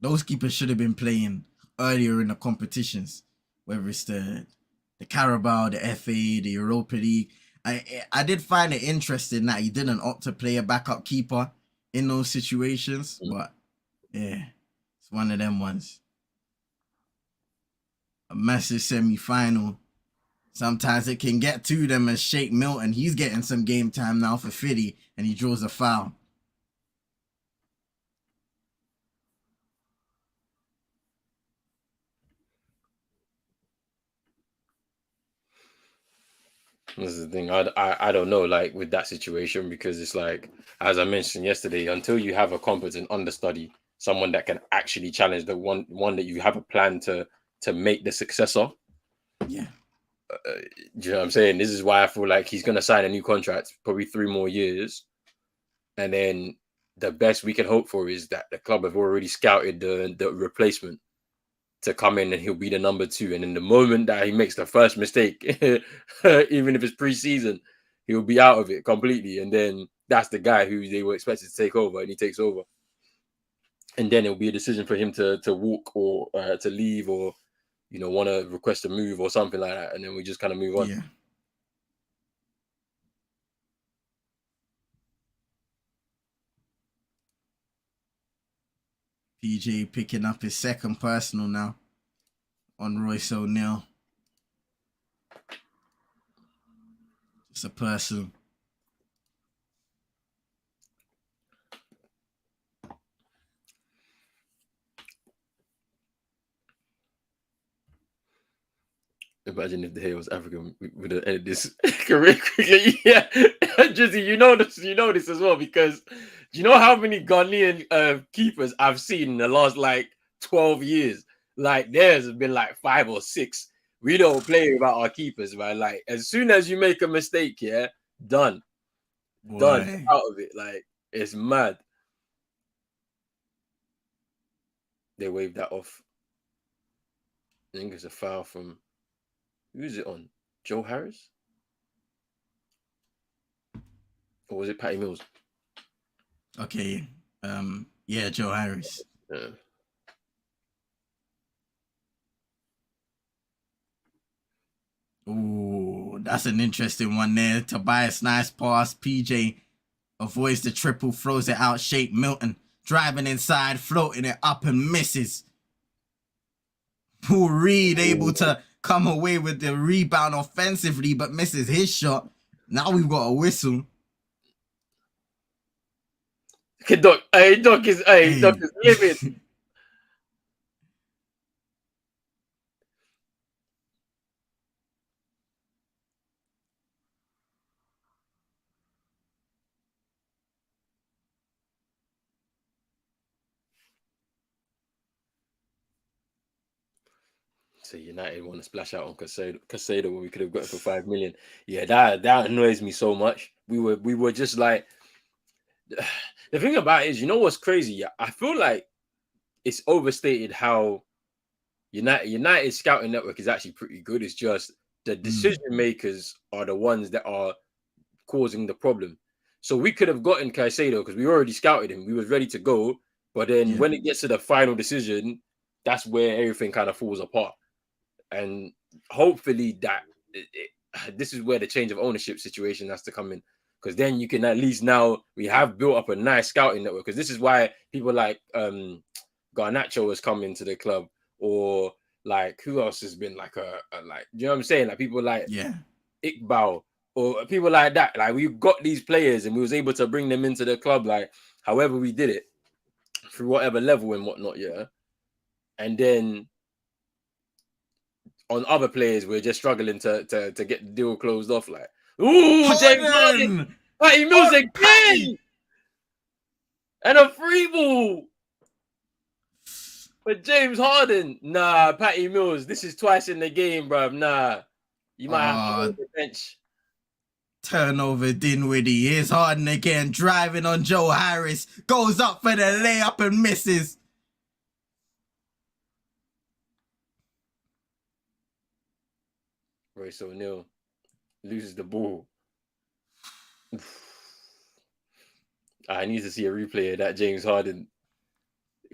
those keepers should have been playing earlier in the competitions, whether it's the Carabao, the FA, the Europa League. I did find it interesting that he didn't opt to play a backup keeper in those situations, but yeah, it's one of them ones. A massive semi-final. Sometimes it can get to them as Shake Milton. He's getting some game time now for Fiddy, and he draws a foul. This is the thing. I don't know, like with that situation, because it's like, as I mentioned yesterday, until you have a competent understudy, someone that can actually challenge the one that you have a plan to make the successor. Yeah. Do you know what I'm saying? This is why I feel like he's gonna sign a new contract, probably 3 more years, and then the best we can hope for is that the club have already scouted the replacement to come in and he'll be the number 2. And in the moment that he makes the first mistake, even if it's pre-season, he'll be out of it completely. And then that's the guy who they were expected to take over, and he takes over. And then it'll be a decision for him to walk or to leave, or want to request a move or something like that. And then we just kind of move on. Yeah. PJ picking up his second personal now on Royce O'Neal. Just a personal. Imagine if the hair was African, we would have ended this career quickly. Yeah, Jizzy, you know this as well, because do you know how many Ghanaian keepers I've seen in the last like 12 years? Like, there's been like 5 or 6. We don't play about our keepers, man. Like, as soon as you make a mistake, yeah, done, Boy. out of it. Like, it's mad. They waved that off. I think it's a foul from, who's it on? Joe Harris? Or was it Patty Mills? Okay. Yeah, Joe Harris. Yeah. Ooh, that's an interesting one there. Tobias, nice pass. PJ avoids the triple, throws it out. Shape Milton driving inside, floating it up and misses. Paul Reed able to come away with the rebound offensively, but misses his shot. Now we've got a whistle. Okay, Doc is livid. So United want to splash out on Casado when we could have got it for 5 million. Yeah, that annoys me so much. We were just like, the thing about it is, you know what's crazy? Yeah, I feel like it's overstated how United scouting network is actually pretty good. It's just the decision makers are the ones that are causing the problem. So we could have gotten Caicedo because we already scouted him. We was ready to go. But then when it gets to the final decision, that's where everything kind of falls apart. And hopefully this is where the change of ownership situation has to come in. Because then you can at least now we have built up a nice scouting network. Because this is why people like Garnacho has come into the club, or like who else has been like a like, you know what I'm saying? Like people like Iqbal or people like that. Like we got these players and we was able to bring them into the club, like however we did it through whatever level and whatnot, yeah. And then on other players, we're just struggling to get the deal closed off. Like, ooh, James Harden, Patty Mills again, and a free ball for James Harden. Nah, Patty Mills, this is twice in the game, bruv. Nah, you might have to go to the bench. Turnover Dinwiddie. Here's Harden again, driving on Joe Harris. Goes up for the layup and misses. Royce O'Neal loses the ball. I need to see a replay of that James Harden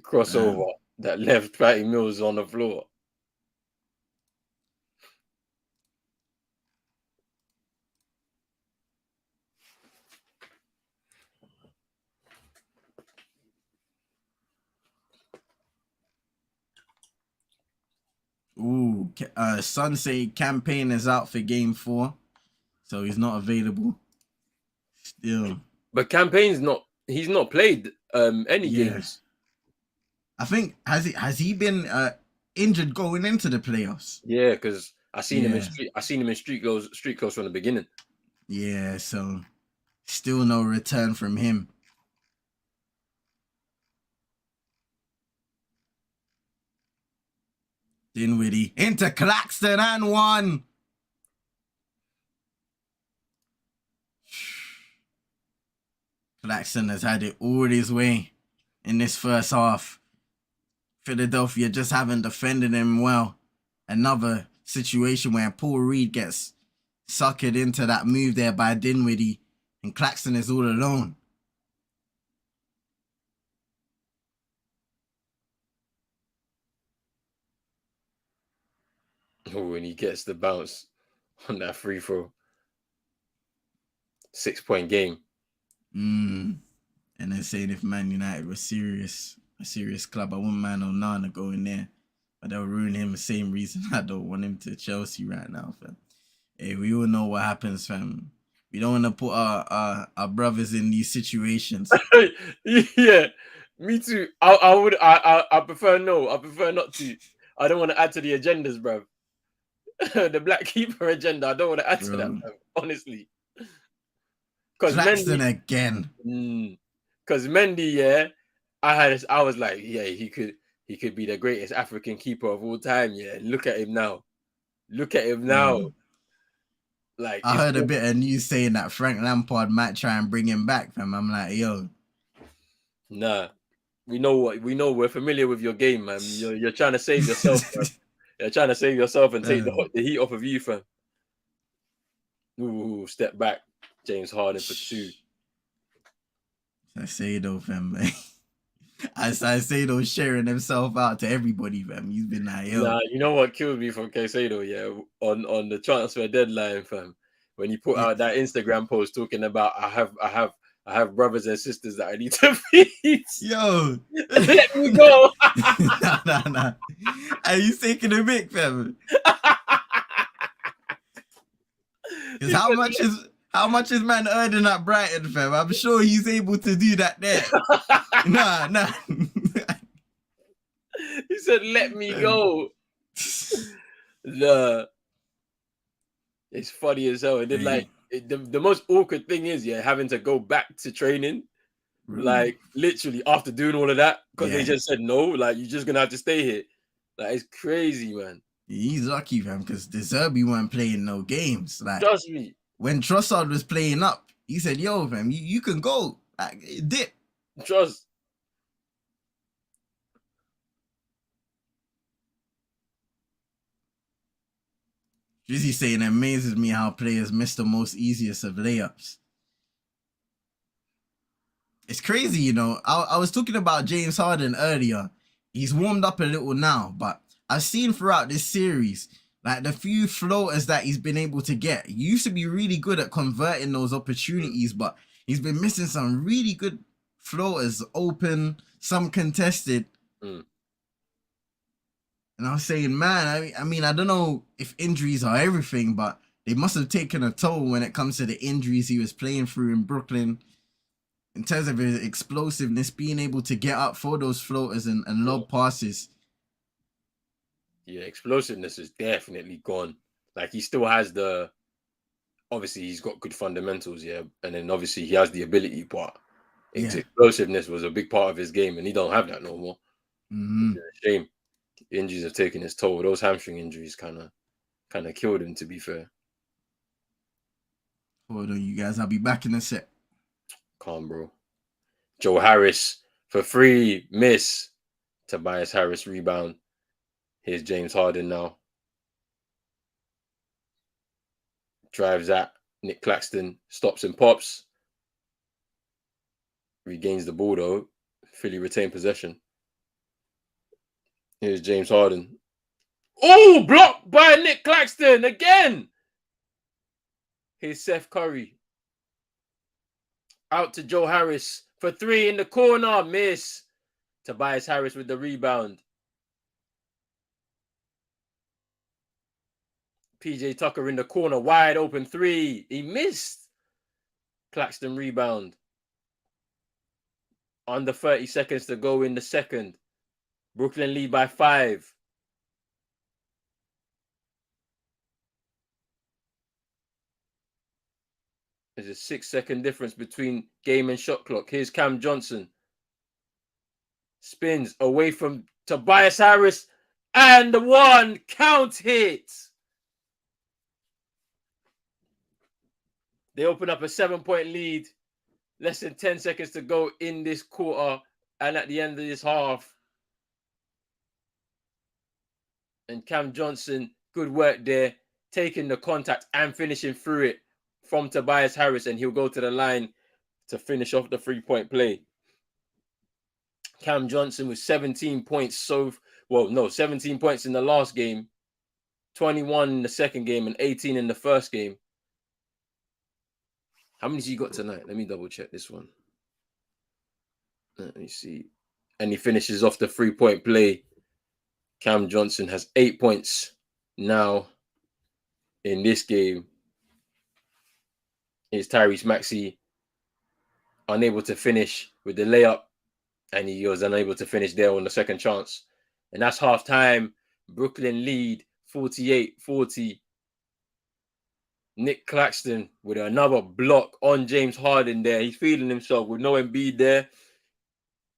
crossover that left Patty Mills on the floor. Ooh, Sunset campaign is out for game 4, so he's not available. Still, but he's not played any games. I think has he been injured going into the playoffs? Yeah, because I seen him in street clothes from the beginning. Yeah, so still no return from him. Dinwiddie into Claxton and one. Claxton has had it all his way in this first half. Philadelphia just haven't defended him well. Another situation where Paul Reed gets suckered into that move there by Dinwiddie, and Claxton is all alone. Oh, when he gets the bounce on that free throw. 6-point game. And then saying if Man United was a serious club, I wouldn't mind Onana going there. But they'll ruin him the same reason I don't want him to Chelsea right now, fam. Hey, we all know what happens, fam. We don't want to put our brothers in these situations. Yeah, me too. I prefer no. I prefer not to. I don't want to add to the agendas, bro. The black keeper agenda. I don't want to add to that, bro, honestly. Claxton again. Because Mendy, yeah, I was like, yeah, he could be the greatest African keeper of all time. Yeah, look at him now. Like I heard a bit of news saying that Frank Lampard might try and bring him back, fam. I'm like, yo. Nah. We know we're familiar with your game, man. You're trying to save yourself, fam. You're trying to save yourself and take the heat off of you, fam. Ooh, step back. James Harden for 2. Caicedo, fam. As Caicedo sharing himself out to everybody, fam. He's been like, yo. Nah, you know what killed me from Caicedo, yeah, on the transfer deadline, fam. When he put Yeah. out that Instagram post talking about I have brothers and sisters that I need to feed. Yo. Let me go. nah. Are you taking a mic, fam? Because how much is man earning at Brighton, fam? I'm sure he's able to do that there. Nah. He said, "Let me go." The It's funny as hell. And then Hey, the most awkward thing is, yeah, having to go back to training, bro. like literally after doing all of that, because they Yeah. just said no, like you're just gonna have to stay here. Like it's crazy, man. He's lucky, fam, because De Zerbi weren't playing no games. Like, Trust me. when Trossard was playing up, he said, yo, fam, you can go. Like, dip. Trust. Drizzy saying it amazes me how players miss the most easiest of layups. It's crazy, you know. I was talking about James Harden earlier. He's warmed up a little now, but I've seen throughout this series, like the few floaters that he's been able to get. He used to be really good at converting those opportunities, but he's been missing some really good floaters, open, some contested. Mm. And I was saying, man, I mean, I don't know if injuries are everything, but they must have taken a toll when it comes to the injuries he was playing through in Brooklyn. In terms of his explosiveness, being able to get up for those floaters and lob passes. Yeah, explosiveness is definitely gone. Like he still has obviously he's got good fundamentals, yeah, and then obviously he has the ability, but his Yeah. explosiveness was a big part of his game, and he don't have that no more. Mm-hmm. It's a shame. Injuries have taken its toll. Those hamstring injuries kind of killed him, to be fair. Hold on, you guys. I'll be back in a sec. Calm, bro. Joe Harris for free, miss. Tobias Harris rebound. Here's James Harden now. Drives at Nick Claxton, stops and pops. Regains the ball though. Philly retain possession. Here's James Harden. Oh, blocked by Nick Claxton again. Here's Seth Curry. Out to Joe Harris for three in the corner. Miss. Tobias Harris with the rebound. PJ Tucker in the corner. Wide open three. He missed. Claxton rebound. Under 30 seconds to go in the second. Brooklyn lead by 5. There's a 6-second difference between game and shot clock. Here's Cam Johnson. Spins away from Tobias Harris. And the one count hit. They open up a 7-point lead. Less than 10 seconds to go in this quarter. And at the end of this half. And Cam Johnson, good work there. Taking the contact and finishing through it from Tobias Harris. And he'll go to the line to finish off the 3-point play. Cam Johnson with 17 points 17 points in the last game, 21 in the second game, and 18 in the first game. How many has he got tonight? Let me double check this one. Let me see. And he finishes off the 3-point play. Cam Johnson has 8 points now in this game. Here's Tyrese Maxey unable to finish with the layup. And he was unable to finish there on the second chance. And that's halftime. Brooklyn lead 48-40. Nick Claxton with another block on James Harden there. He's feeling himself with no Embiid there.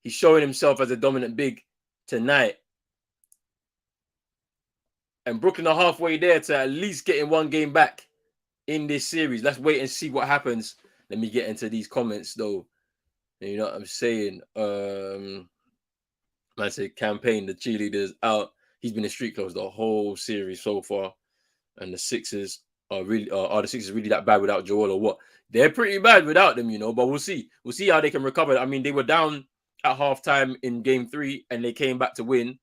He's showing himself as a dominant big tonight. And Brooklyn are halfway there to at least getting one game back in this series. Let's wait and see what happens. Let me get into these comments though. You know what I'm saying? Man said campaign, the cheerleaders out. He's been in street clothes the whole series so far. And the Sixers are the Sixers really that bad without Joel or what? They're pretty bad without them, you know. But we'll see. We'll see how they can recover. I mean, they were down at halftime in Game 3, and they came back to win.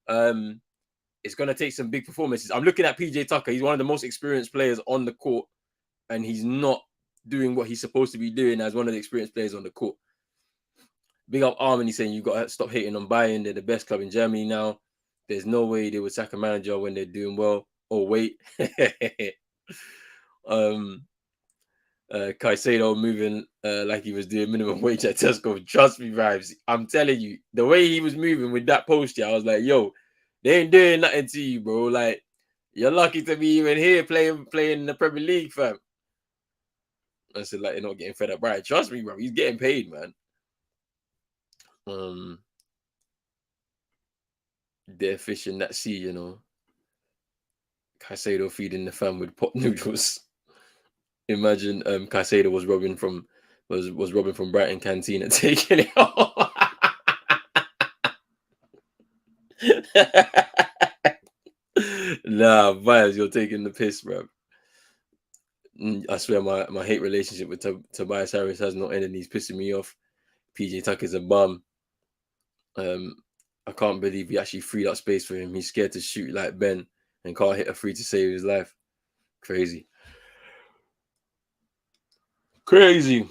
It's gonna take some big performances. I'm looking at PJ Tucker. He's one of the most experienced players on the court, and he's not doing what he's supposed to be doing as one of the experienced players on the court. Big up Armin, he's saying you got to stop hating on Bayern. They're the best club in Germany now. There's no way they would sack a manager when they're doing well. Oh wait, Caicedo moving like he was doing minimum wage at Tesco. Trust me, vibes. I'm telling you, the way he was moving with that post, I was like, yo, they ain't doing nothing to you, bro. Like, you're lucky to be even here playing in the Premier League, fam. I said, like, they're not getting fed up. Right, trust me, bro. He's getting paid, man. They're fishing that sea, you know. Caicedo feeding the fam with pot noodles. Imagine Caicedo was robbing from Brighton canteen and taking it off. Nah, vibes, you're taking the piss, bro. I swear my hate relationship with Tobias Harris has no end and he's pissing me off. PJ Tucker's a bum. I can't believe he actually freed up space for him. He's scared to shoot like Ben and can't hit a free to save his life. Crazy. Crazy.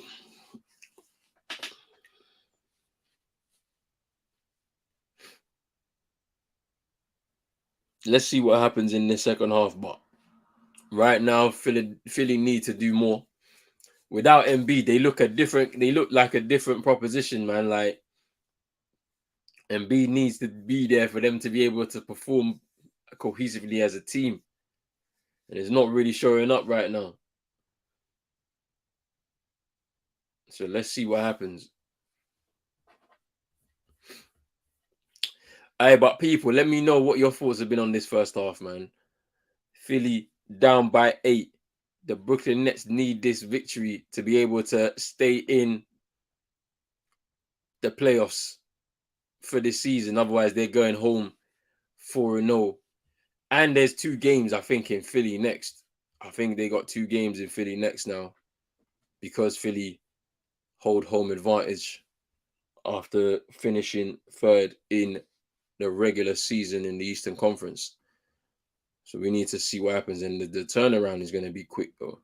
Let's see what happens in the second half, but right now, Philly need to do more. Without Embiid, they look like a different proposition, man. Like Embiid needs to be there for them to be able to perform cohesively as a team. And it's not really showing up right now. So let's see what happens. Hey, but people, let me know what your thoughts have been on this first half, man. Philly down by 8. The Brooklyn Nets need this victory to be able to stay in the playoffs for this season. Otherwise, they're going home 4-0. And there's 2 games, I think, in Philly next. I think they got 2 games in Philly next now because Philly hold home advantage after finishing 3rd in the regular season in the Eastern Conference. So we need to see what happens. And the turnaround is going to be quick, though.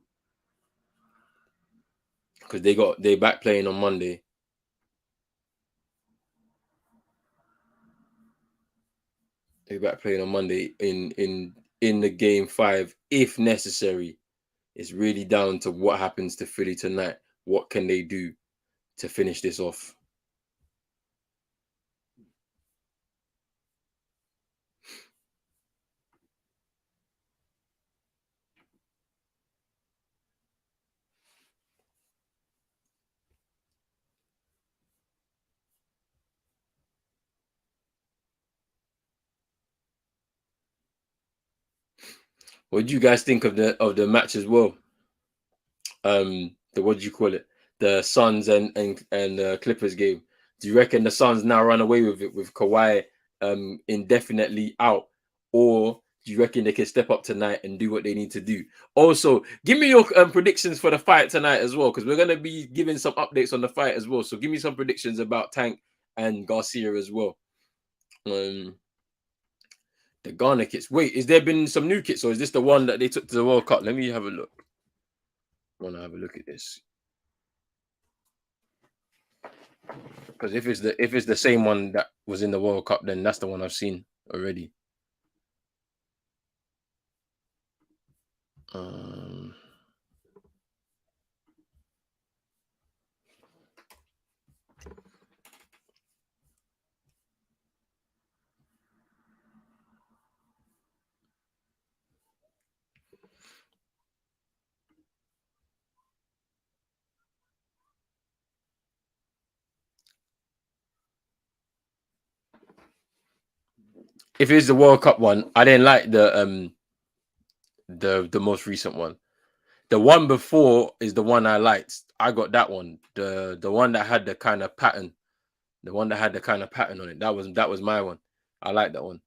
Because they're back playing on Monday. They're back playing on Monday in the game 5, if necessary. It's really down to what happens to Philly tonight. What can they do to finish this off? What do you guys think of the match as well? What do you call it? The Suns and Clippers game. Do you reckon the Suns now run away with it with Kawhi indefinitely out, or do you reckon they can step up tonight and do what they need to do? Also, give me your predictions for the fight tonight as well, because we're gonna be giving some updates on the fight as well. So give me some predictions about Tank and Garcia as well. The Ghana kits. Wait, is there been some new kits, or is this the one that they took to the World Cup? Let me have a look. I want to have a look at this. Because if it's the same one that was in the World Cup, then that's the one I've seen already. If it's the World Cup one, I didn't like the most recent one. The one before is the one I liked. I got that one. The one that had the kind of pattern. The one that had the kind of pattern on it. That was my one. I like that one.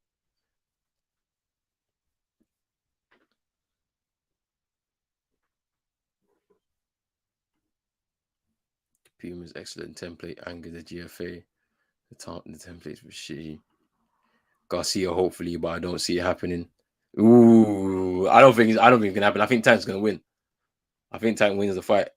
Puma's excellent template angered the GFA. The templates were shitty. Garcia, hopefully, but I don't see it happening. Ooh, I don't think it can happen. I think Tank's gonna win. I think Tank wins the fight.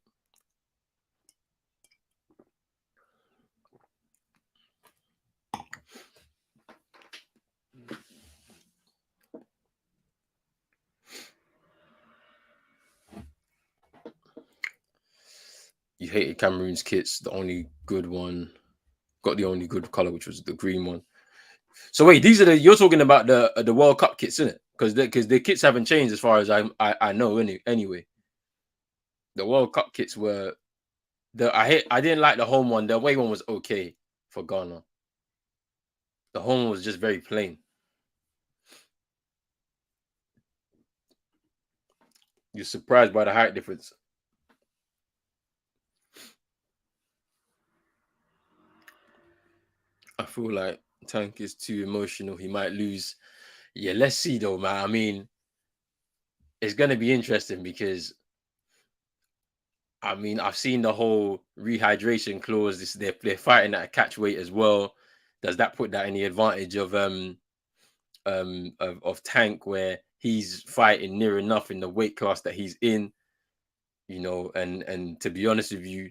You hated Cameroon's kits. The only good one got the only good color, which was the green one. So wait, these are you're talking about the World Cup kits, isn't it? Because the kits haven't changed as far as I know anyway. The World Cup kits were I didn't like the home one. The away one was okay for Ghana. The home one was just very plain. You're surprised by the height difference. I feel like Tank is too emotional. He might lose. Yeah, let's see though, man. I mean, it's gonna be interesting because I mean I've seen the whole rehydration clause. They're fighting at a catch weight as well. Does that put that in the advantage of Tank, where he's fighting near enough in the weight class that he's in? You know, and to be honest with you,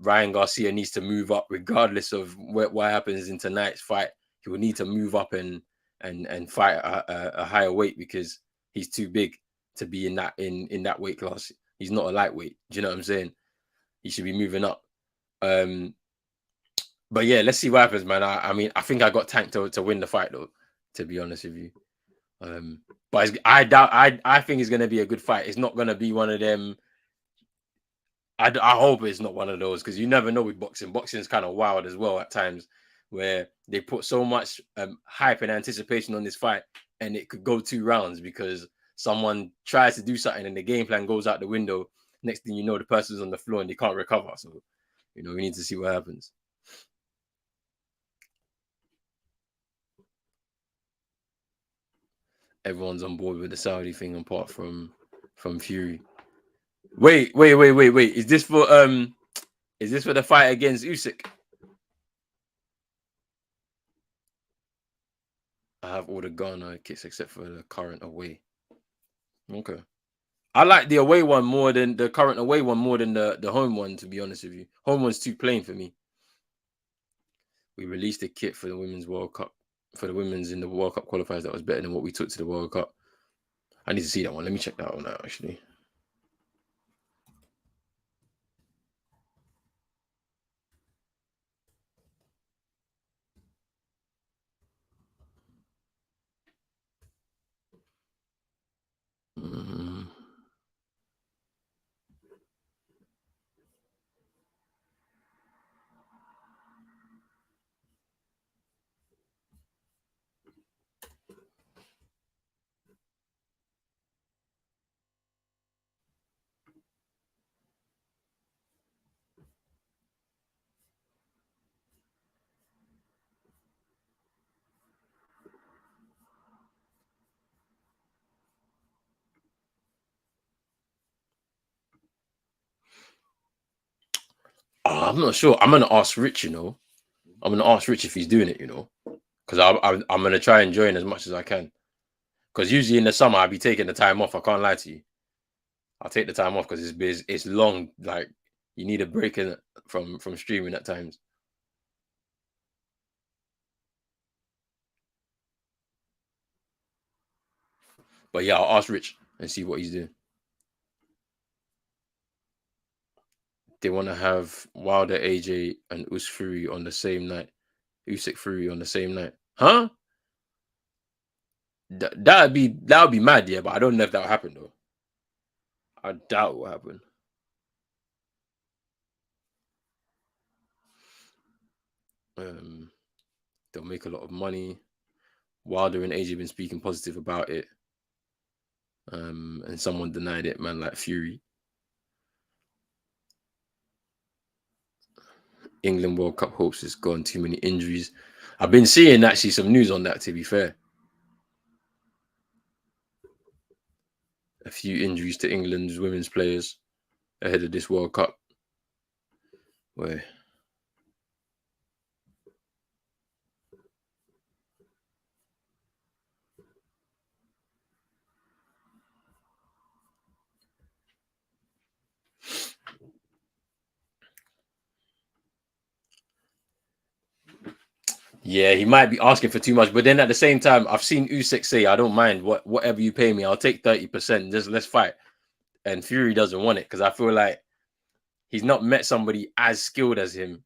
Ryan Garcia needs to move up regardless of what happens in tonight's fight. He will need to move up and fight a higher weight because he's too big to be in that weight class. He's not a lightweight. Do you know what I'm saying? He should be moving up. But yeah, let's see what happens, man. I mean, I think I got Tank to win the fight though, to be honest with you. But I think it's gonna be a good fight. It's not gonna be one of them. I hope it's not one of those, because you never know with boxing. Boxing is kind of wild as well at times, where they put so much hype and anticipation on this fight, and it could go 2 rounds because someone tries to do something and the game plan goes out the window. Next thing you know, the person's on the floor and they can't recover. So, you know, we need to see what happens. Everyone's on board with the Saudi thing apart from Fury. Wait. Is this for the fight against Usyk? I have all the Ghana kits except for the current away. Okay. I like the away one more than the current away one more than the home one, to be honest with you. Home one's too plain for me. We released a kit for the Women's World Cup, for the women's in the World Cup qualifiers that was better than what we took to the World Cup. I need to see that one. Let me check that one out, actually. I'm not sure. I'm gonna ask Rich. You know, I'm gonna ask Rich if he's doing it. You know, because I'm gonna try and join as much as I can. Because usually in the summer I'll be taking the time off. I can't lie to you. I'll take the time off because it's long. Like, you need a break in it from streaming at times. But yeah, I'll ask Rich and see what he's doing. They want to have Wilder, AJ, and Fury on the same night. Usyk Fury on the same night, huh? That would be mad, yeah. But I don't know if that will happen though. I doubt it will happen. They'll make a lot of money. Wilder and AJ have been speaking positive about it. And someone denied it, man, like Fury. England World Cup hopes has gone, too many injuries. I've been seeing actually some news on that, to be fair. A few injuries to England's women's players ahead of this World Cup. Where? Yeah, he might be asking for too much, but then at the same time, I've seen Usyk say, "I don't mind whatever you pay me. I'll take 30%. Just let's fight." And Fury doesn't want it because I feel like he's not met somebody as skilled as him.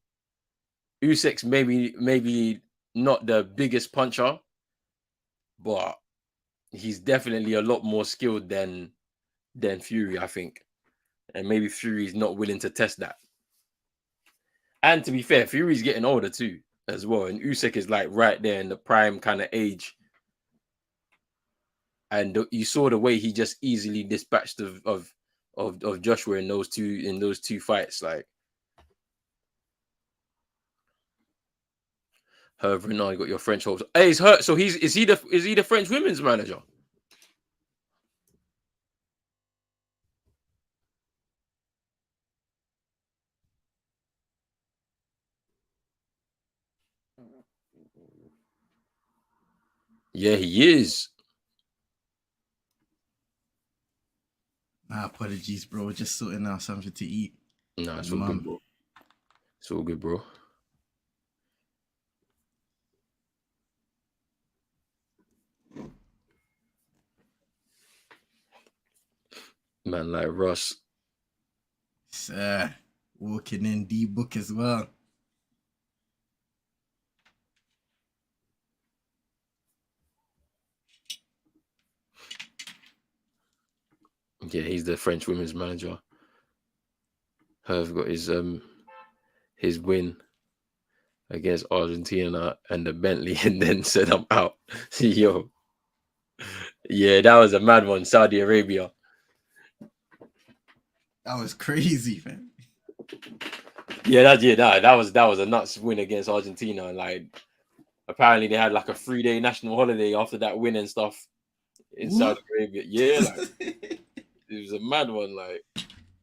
Usyk's maybe not the biggest puncher, but he's definitely a lot more skilled than Fury, I think. And maybe Fury's not willing to test that. And to be fair, Fury's getting older too, as well. And Usyk is like right there in the prime kind of age. And you saw the way he just easily dispatched of Joshua in those two fights. Like Herb Renard, you got your French hopes. Hey, he's hurt. So is he the French women's manager? Yeah, he is. My apologies, bro. Just sorting out something to eat. Nah, it's all good, bro. It's all good, bro. Man, like Russ. Sir, walking in D-book as well. Yeah, he's the French women's manager. Herb got his win against Argentina and the Bentley, and then said I'm out. Yo, yeah, that was a mad one. Saudi Arabia. That was crazy, man. Yeah, that was a nuts win against Argentina. Like, apparently they had like a 3-day national holiday after that win and stuff in Saudi Arabia. Yeah, like it was a mad one. Like,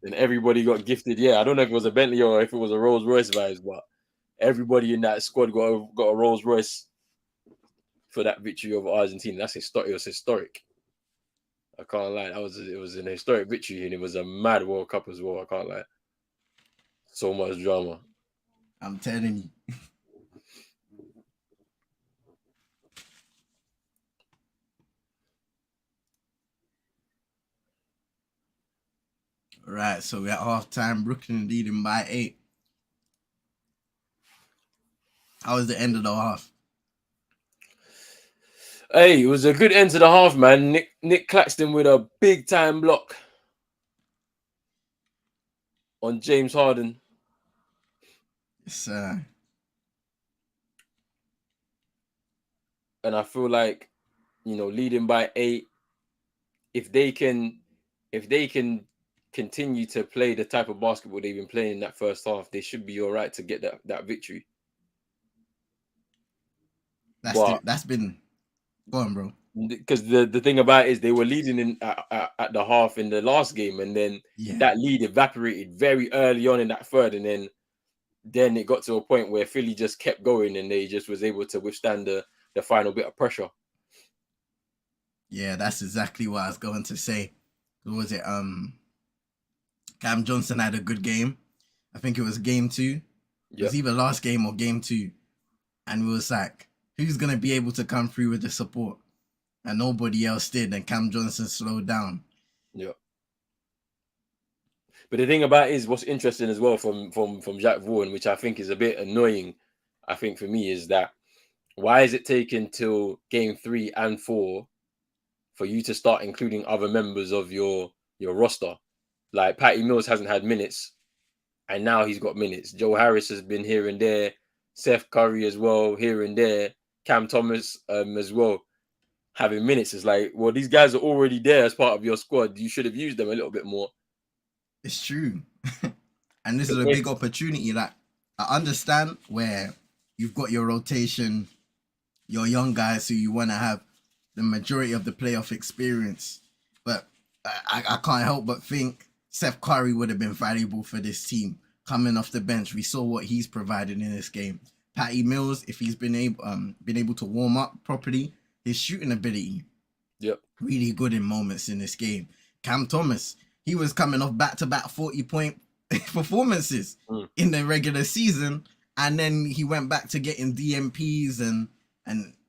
and everybody got gifted. Yeah, I don't know if it was a Bentley or if it was a Rolls Royce vibes, but everybody in that squad got a Rolls Royce for that victory over Argentina. That's historic. It was historic. I can't lie. It was an historic victory, and it was a mad World Cup as well. I can't lie. So much drama. I'm telling you. Right, so we're at halftime. Brooklyn leading by 8. How was the end of the half? Hey, it was a good end to the half, man. Nick Claxton with a big time block on James Harden. Yes, sir. And I feel like, leading by 8, if they can continue to play the type of basketball they've been playing in that first half, they should be all right to get that victory. That's been go on, bro. Because the thing about it is they were leading at the half in the last game, and then that lead evaporated very early on in that third, and then it got to a point where Philly just kept going, and they just was able to withstand the final bit of pressure. Yeah, that's exactly what I was going to say. What was it? Cam Johnson had a good game. I think it was game 2. It was either last game or game 2. And we was like, who's going to be able to come through with the support? And nobody else did. And Cam Johnson slowed down. Yeah. But the thing about it is, what's interesting as well from Jack Vaughan, which I think is a bit annoying, I think for me, is that why is it taking till game 3 and 4 for you to start including other members of your roster? Like Patty Mills hasn't had minutes, and now he's got minutes. Joe Harris has been here and there. Seth Curry as well, here and there. Cam Thomas as well, having minutes. It's like, well, these guys are already there as part of your squad. You should have used them a little bit more. It's true. And this is a big opportunity. Like, I understand where you've got your rotation, your young guys who you want to have the majority of the playoff experience. But I can't help but think Seth Curry would have been valuable for this team. coming off the bench. We saw what he's provided in this game. Patty Mills, if he's been able to warm up properly, his shooting ability, really good in moments in this game. Cam Thomas, he was coming off back-to-back 40-point performances in the regular season, and then he went back to getting DMPs and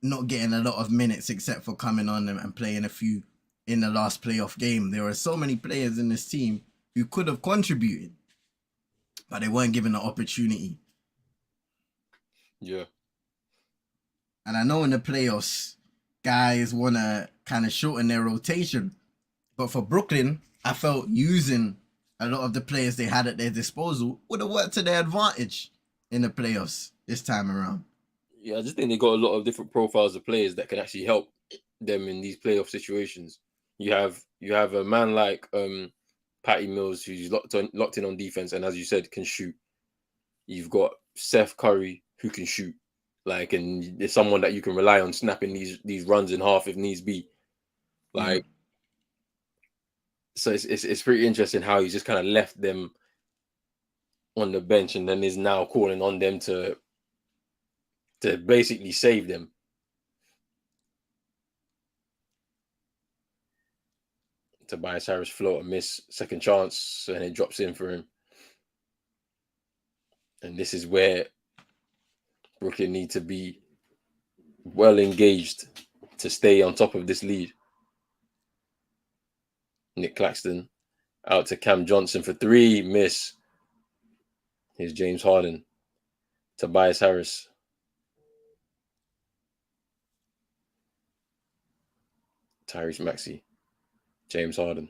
not getting a lot of minutes except for coming on and playing a few in the last playoff game. There were so many players in this team who could have contributed, but they weren't given the opportunity. Yeah. And I know in the playoffs, guys want to kind of shorten their rotation. But for Brooklyn, I felt using a lot of the players they had at their disposal would have worked to their advantage in the playoffs this time around. Yeah, I just think they got a lot of different profiles of players that can actually help them in these playoff situations. You have a man like Patty Mills, who's locked in on defense, and as you said, can shoot. You've got Seth Curry, who can shoot, and there's someone that you can rely on snapping these runs in half if needs be. So it's pretty interesting how he's just kind of left them on the bench and then is now calling on them to basically save them. Tobias Harris float a miss, second chance, and it drops in for him. And this is where Brooklyn need to be well engaged to stay on top of this lead. Nick Claxton out to Cam Johnson for three, miss. Here's James Harden. Tobias Harris. Tyrese Maxey. James Harden.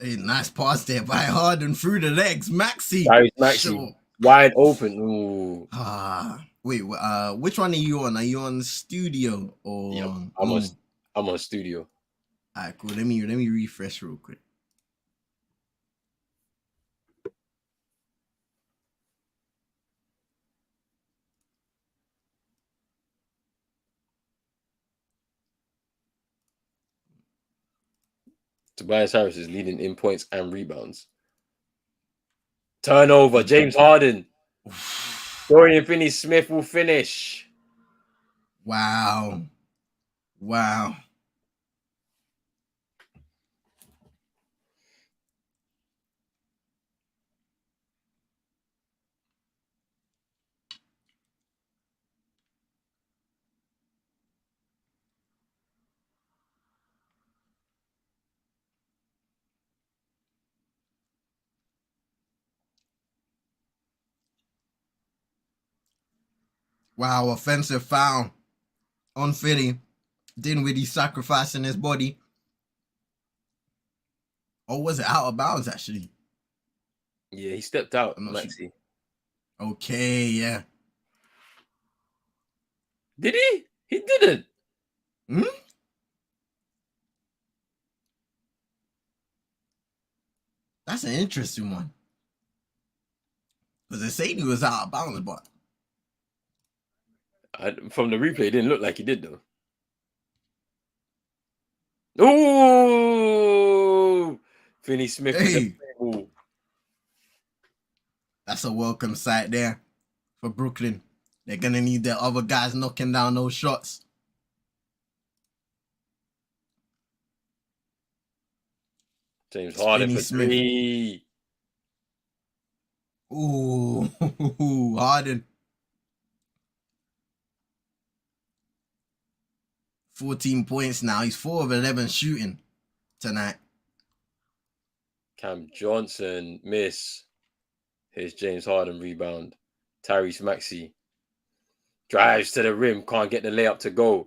Hey, nice pass there by Harden through the legs. Maxey. Tyrese Maxey. Wide open. Ooh. Wait, which one are you on? Are you on studio or? Yeah, I'm on studio. All right, cool. Let me refresh real quick. Tobias Harris is leading in points and rebounds. Turnover. James Harden. Dorian Finney-Smith will finish. Wow. Wow, offensive foul on Philly. Dinwiddie sacrificing his body. Or was it out of bounds, actually? Yeah, he stepped out, Maxey. Sure. Okay, yeah. Did he? He didn't. That's an interesting one. Because they say he was out of bounds, but from the replay, it didn't look like he did, though. Ooh! Finney-Smith. Hey. That's a welcome sight there for Brooklyn. They're going to need their other guys knocking down those shots. James Harden for three. Ooh, Harden. 14 points now. He's 4 of 11 shooting tonight. Cam Johnson, miss. Here's James Harden, rebound. Tyrese Maxey. Drives to the rim, can't get the layup to go.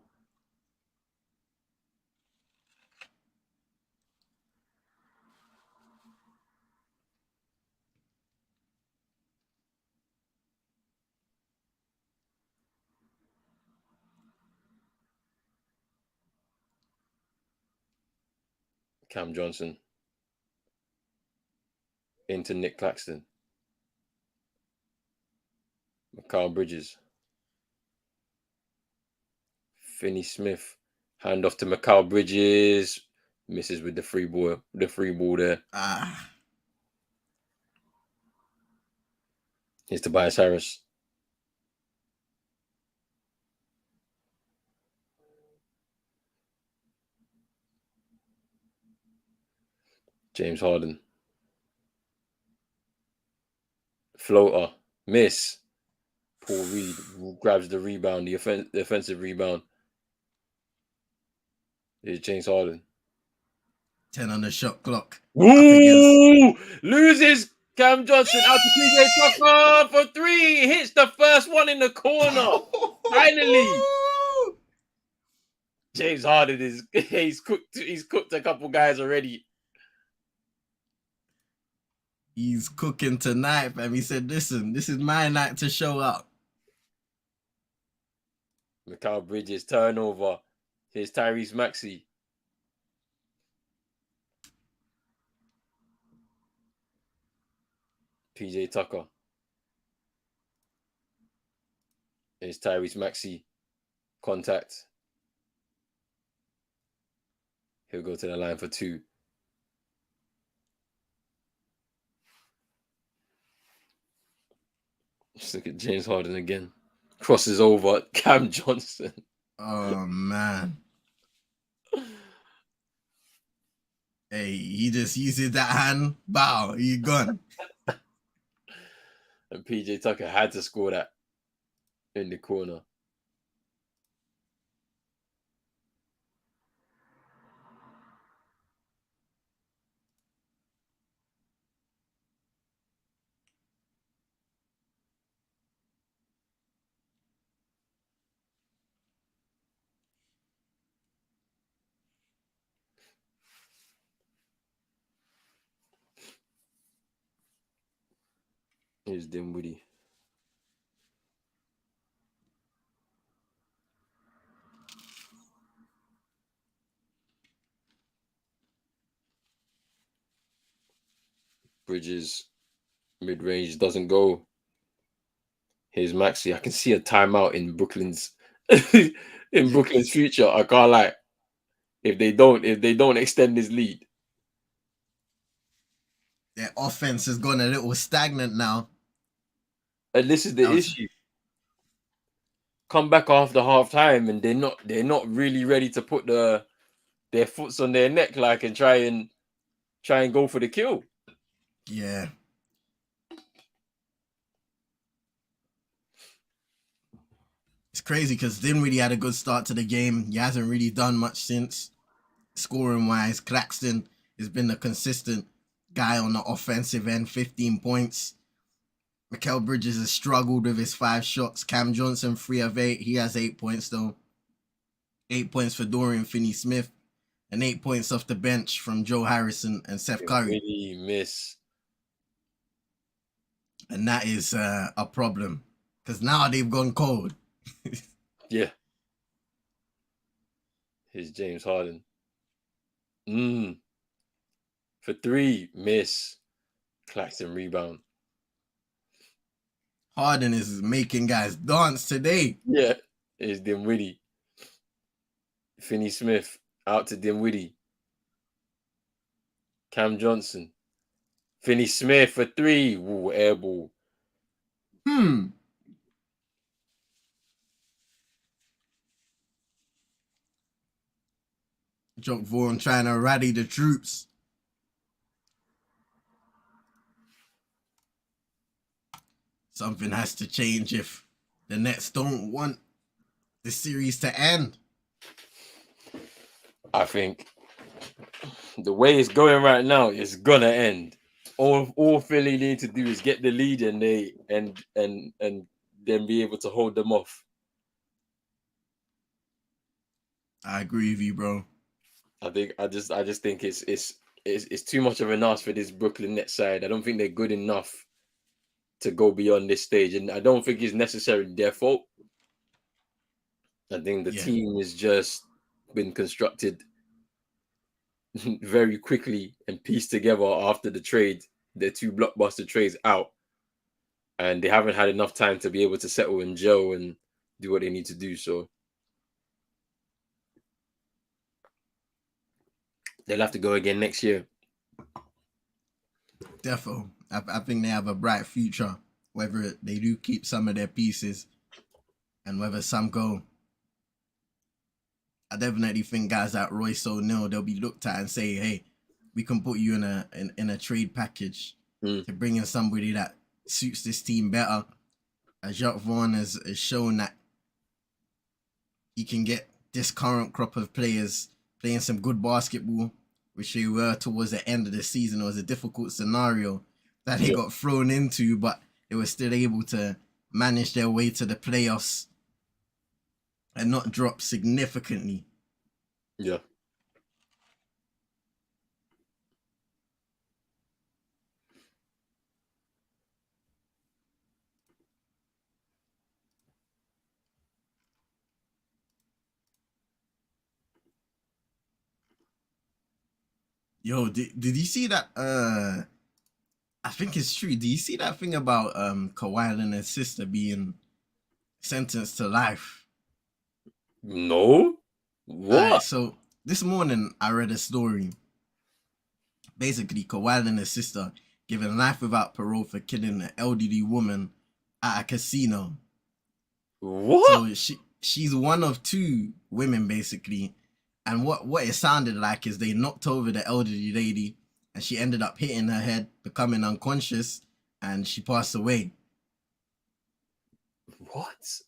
Cam Johnson. Into Nick Claxton. Mikal Bridges. Finney-Smith. Hand off to Mikal Bridges. Misses with the free ball. The free ball there. Here's Tobias Harris. James Harden. Floater. Miss. Paul Reed grabs the rebound, the offensive rebound. Here's James Harden. 10 on the shot clock. Woo! Loses Cam Johnson out to PJ Tucker for 3. Hits the first one in the corner. Finally. James Harden he's cooked a couple guys already. He's cooking tonight, fam. He said, listen, this is my night to show up. Mikal Bridges turnover. Here's Tyrese Maxey. PJ Tucker. Here's Tyrese Maxey. Contact. He'll go to the line for 2. Just look at James Harden again. Crosses over Cam Johnson. Oh, man. Hey, he just uses that hand. Bow, you gone. And PJ Tucker had to score that in the corner. Here's Dinwiddie. Bridges, mid-range, doesn't go. Here's Maxey. I can see a timeout in Brooklyn's future. I can't lie. If they don't extend this lead. Their offense has gone a little stagnant now. And this is the issue. Come back after halftime and they're not really ready to put their foots on their neck like and try and go for the kill. Yeah. It's crazy because Dinwiddie had a good start to the game. He hasn't really done much since. Scoring wise, Claxton has been the consistent guy on the offensive end, 15 points. Mikal Bridges has struggled with his 5 shots. Cam Johnson, 3 of 8. He has 8 points though. 8 points for Dorian Finney-Smith. And 8 points off the bench from Joe Harrison and Seth Curry. Really miss. And that is a problem. Because now they've gone cold. Yeah. Here's James Harden. For 3, miss. Claxton rebound. Harden is making guys dance today. Yeah. Here's Dinwiddie. Finney-Smith out to Dinwiddie. Cam Johnson. Finney-Smith for 3. Ooh, air ball. Jock Vaughan trying to rally the troops. Something has to change if the Nets don't want the series to end. I think the way it's going right now is gonna end. All Philly need to do is get the lead and then be able to hold them off. I agree with you, bro. I just think it's too much of an ask for this Brooklyn Nets side. I don't think they're good enough to go beyond this stage, and I don't think it's necessarily their fault. I think the team has just been constructed very quickly and pieced together after the trade, their 2 blockbuster trades out, and they haven't had enough time to be able to settle and gel and do what they need to do. So They'll have to go again next year. Defo. I think they have a bright future, whether they do keep some of their pieces and whether some go. I definitely think guys like Royce O'Neal, they'll be looked at and say, hey, we can put you in a trade package to bring in somebody that suits this team better. Jacques Vaughn has shown that he can get this current crop of players playing some good basketball, which they were towards the end of the season. It was a difficult scenario that they got thrown into, but they were still able to manage their way to the playoffs and not drop significantly. Yeah. Yo, did you see that? I think it's true. Do you see that thing about Kawhi and his sister being sentenced to life? No. What? So this morning I read a story. Basically, Kawhi and his sister given life without parole for killing an elderly woman at a casino. What? So she's one of two women basically, and what it sounded like is they knocked over the elderly lady, and she ended up hitting her head, becoming unconscious, and she passed away. What?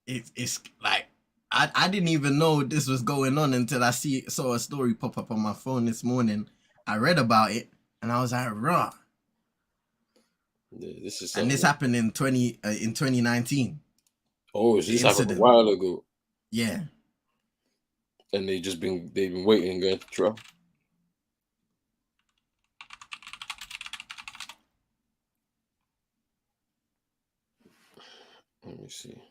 It's like I didn't even know this was going on until I saw a story pop up on my phone this morning. I read about it and I was like, raw. Yeah, This happened in 2019. Oh, so this happened a incident. while ago. Yeah. And they've been waiting and going to trial. Let me see.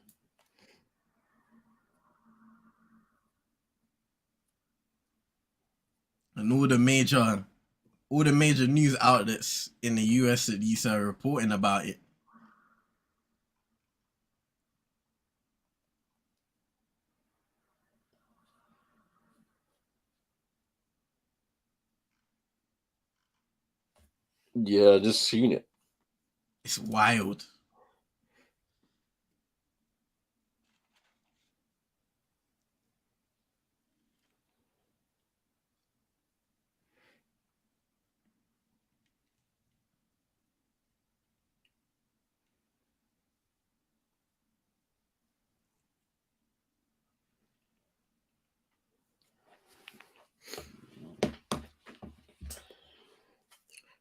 And all the major news outlets in the US at least are reporting about it. Yeah, I just seen it. It's wild.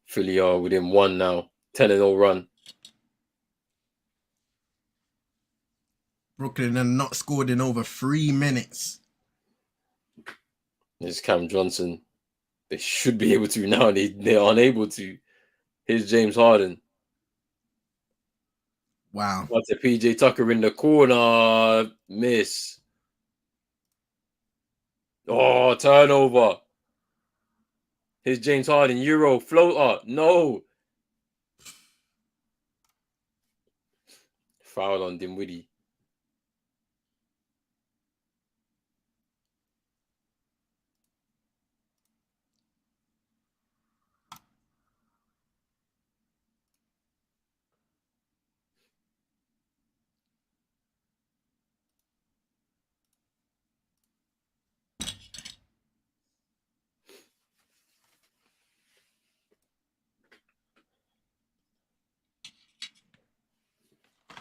Philly are within one now. 10-0 run. Brooklyn have not scored in over 3 minutes. There's Cam Johnson. They should be able to now. They're unable to. Here's James Harden. Wow. What's a PJ Tucker in the corner? Miss. Oh, turnover. Here's James Harden. Euro floater. No. Foul on Dinwiddie.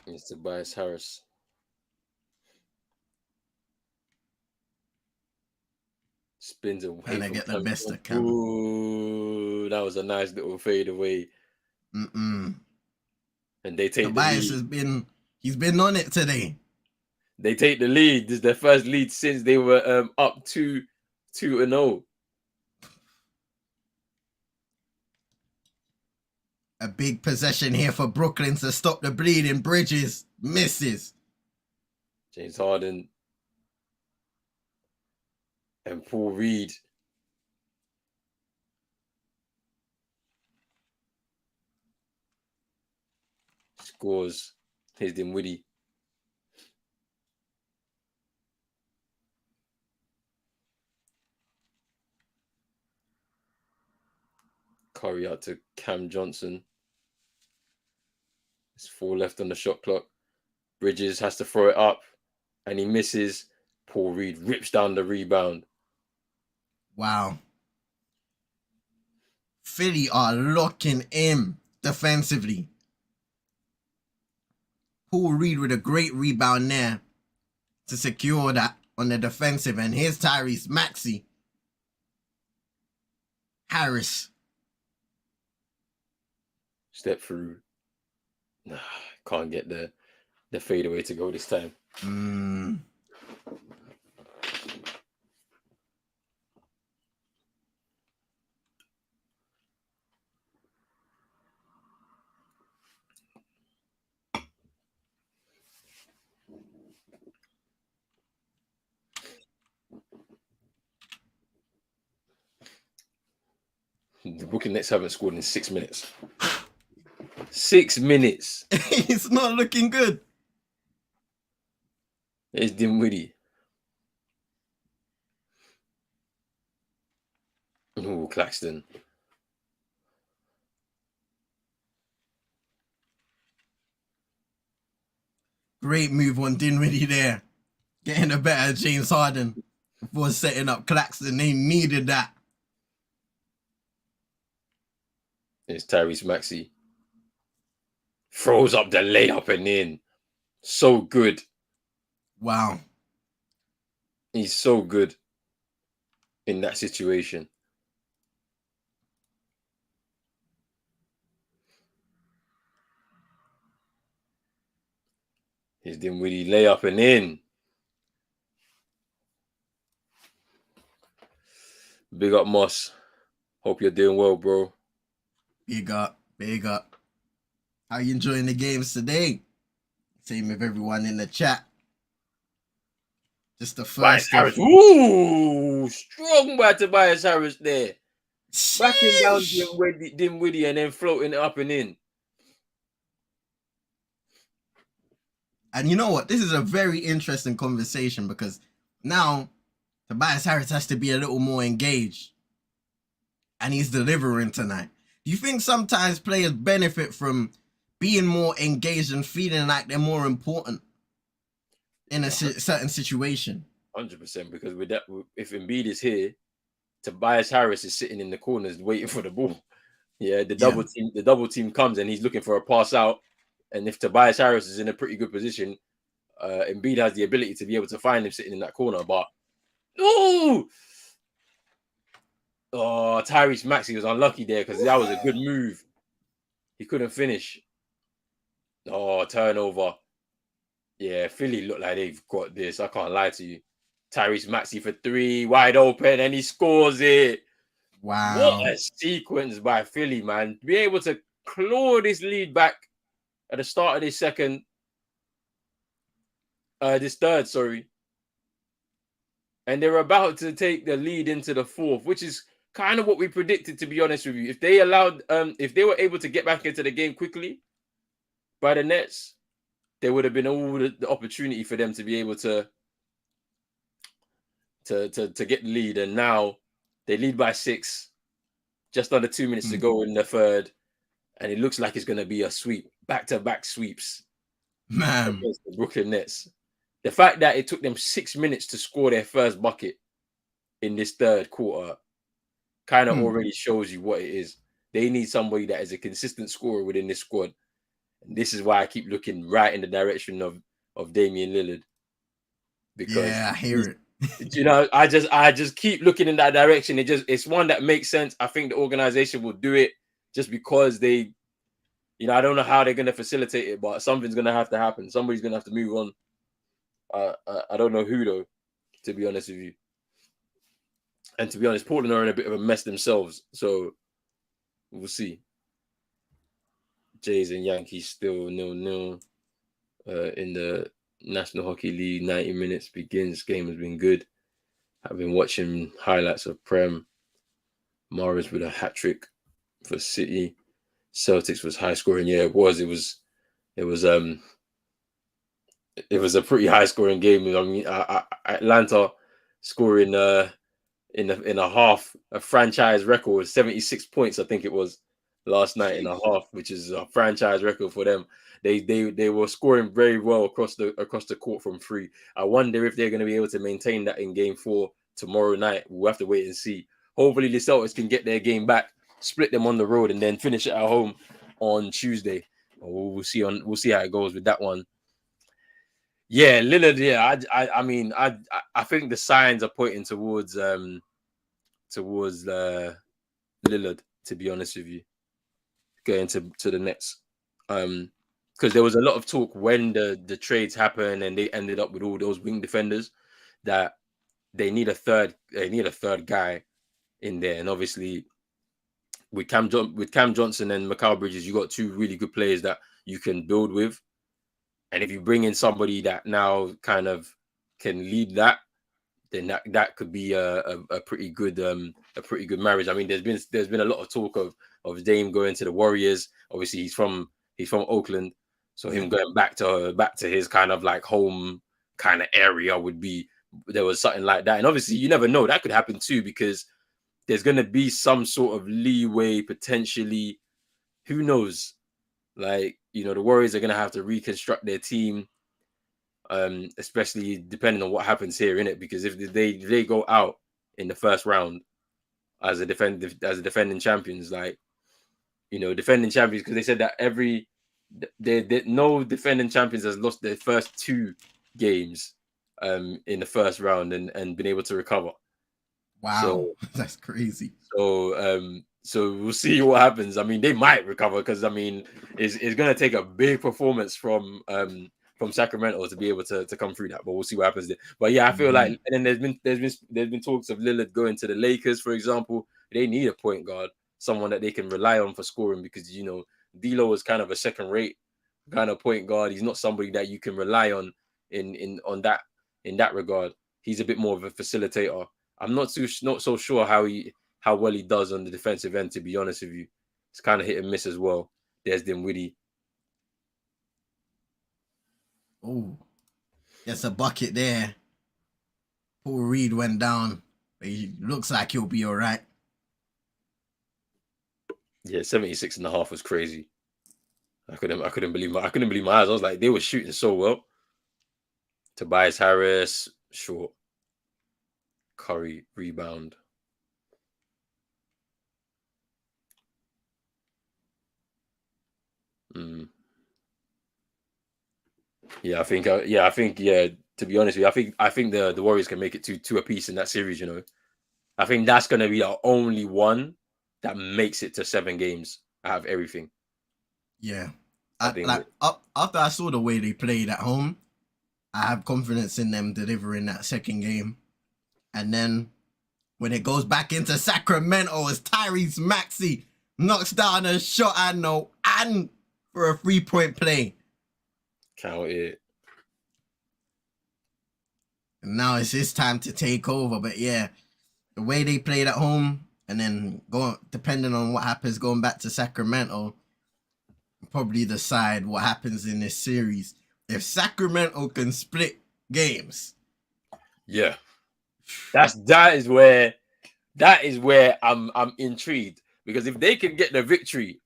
It's Tobias Harris. Spins away And I from get the Cam best Johnson. of Cam. Ooh, that was a nice little fade away. Mm-mm. And they take Tobias the lead. He's been on it today. They take the lead. This is their first lead since they were up 2-0. A big possession here for Brooklyn to stop the bleeding. Bridges misses. James Harden and Paul Reed. Scores. Here's Dinwiddie. Curry out to Cam Johnson. It's 4 left on the shot clock. Bridges has to throw it up, and he misses. Paul Reed rips down the rebound. Wow. Philly are locking in defensively. Paul Reed with a great rebound there to secure that on the defensive. And here's Tyrese Maxey. Harris. Step through. Can't get the fadeaway to go this time. The Brooklyn Nets haven't scored in 6 minutes. 6 minutes. It's not looking good. It's Dinwiddie. Oh, Claxton. Great move on Dinwiddie there. Getting a better James Harden before setting up Claxton. They needed that. It's Tyrese Maxey. Throws up the layup and in. So good. Wow. He's so good in that situation. He's Dinwiddie layup and in. Big up, Moss. Hope you're doing well, bro. Big up. Big up. How you enjoying the games today? Same with everyone in the chat. Just the first. Harris. Ooh, strong by Tobias Harris there. Sheesh. Backing down Dinwiddie and then floating it up and in. And you know what? This is a very interesting conversation because now Tobias Harris has to be a little more engaged. And he's delivering tonight. Do you think sometimes players benefit from being more engaged and feeling like they're more important in a certain situation? 100%, because with that, if Embiid is here, Tobias Harris is sitting in the corners waiting for the ball. Yeah, the double team comes and he's looking for a pass out. And if Tobias Harris is in a pretty good position, Embiid has the ability to be able to find him sitting in that corner. But Tyrese Maxey was unlucky there because that was a good move. He couldn't finish. Turnover. Yeah, Philly look like they've got this. I can't lie to you. Tyrese Maxey for 3, wide open, and he scores it. Wow. What a sequence by Philly, man. To be able to claw this lead back at the start of this third, sorry. And they're about to take the lead into the fourth, which is kind of what we predicted, to be honest with you. If they were able to get back into the game quickly by the Nets, there would have been all the opportunity for them to be able to get the lead. And now they lead by 6, just under 2 minutes to go in the third. And it looks like it's going to be a sweep, back-to-back sweeps. Man. Against the Brooklyn Nets. The fact that it took them 6 minutes to score their first bucket in this third quarter kind of already shows you what it is. They need somebody that is a consistent scorer within this squad. And this is why I keep looking right in the direction of Damian Lillard. Because I hear it. You know, I just keep looking in that direction. It's one that makes sense. I think the organization will do it just because they, I don't know how they're going to facilitate it, but something's going to have to happen. Somebody's going to have to move on. I don't know who, though, to be honest with you. And to be honest, Portland are in a bit of a mess themselves. So we'll see. Jays and Yankees still 0-0 in the National Hockey League. 90 minutes begins. Game has been good. I've been watching highlights of Prem. Morris with a hat trick for City. Celtics was high scoring. Yeah, it was a pretty high scoring game. I mean, Atlanta scoring in a half, a franchise record, 76 points, I think it was last night in a half, which is a franchise record for them. They were scoring very well across the court from three. I wonder if they're going to be able to maintain that in game 4 tomorrow night. We'll have to wait and see. Hopefully the Celtics can get their game back, split them on the road, and then finish it at home on Tuesday. We'll see how it goes with that one. Yeah, Lillard. Yeah, I mean, I think the signs are pointing towards Lillard. To be honest with you, going to the Nets, because there was a lot of talk when the trades happened and they ended up with all those wing defenders that they need a third guy in there, and obviously with Cam Johnson and Mikal Bridges, you got 2 really good players that you can build with. And if you bring in somebody that now kind of can lead that, then that could be a pretty good marriage. I mean, there's been a lot of talk of Dame going to the Warriors. Obviously, he's from Oakland, so him going back to his kind of like home kind of area would be, there was something like that. And obviously, you never know, that could happen too, because there's going to be some sort of leeway potentially. Who knows? Like, the Warriors are going to have to reconstruct their team, especially depending on what happens here, innit? Because if they go out in the first round as a defending champions, like, defending champions, because they said that no defending champions has lost their first 2 games in the first round and been able to recover. Wow, so, that's crazy. So we'll see what happens. I mean, they might recover, because I mean, it's going to take a big performance from Sacramento to be able to come through that. But we'll see what happens there. But yeah, I feel like, and then there's been talks of Lillard going to the Lakers, for example. They need a point guard, someone that they can rely on for scoring, because D'Lo is kind of a second-rate kind of point guard. He's not somebody that you can rely on in that regard. He's a bit more of a facilitator. I'm not so sure how well he does on the defensive end, to be honest with you. It's kind of hit and miss as well. There's Dinwiddie. Oh, it's a bucket there. Paul Reed went down. But he looks like he'll be all right. Yeah, 76.5 was crazy. I couldn't believe my eyes. I was like, they were shooting so well. Tobias Harris, short. Curry, rebound. Yeah, I think. To be honest with you, I think the Warriors can make it 2 apiece in that series. I think that's going to be the only one that makes it to 7 games out of everything. Yeah, after I saw the way they played at home, I have confidence in them delivering that second game. And then when it goes back into Sacramento, as Tyrese Maxey knocks down a shot and for a 3-point play. Count it. And now it's his time to take over. But yeah, the way they played at home, and then depending on what happens going back to Sacramento, probably decide what happens in this series. If Sacramento can split games, yeah, that is where I'm intrigued, because if they can get the victory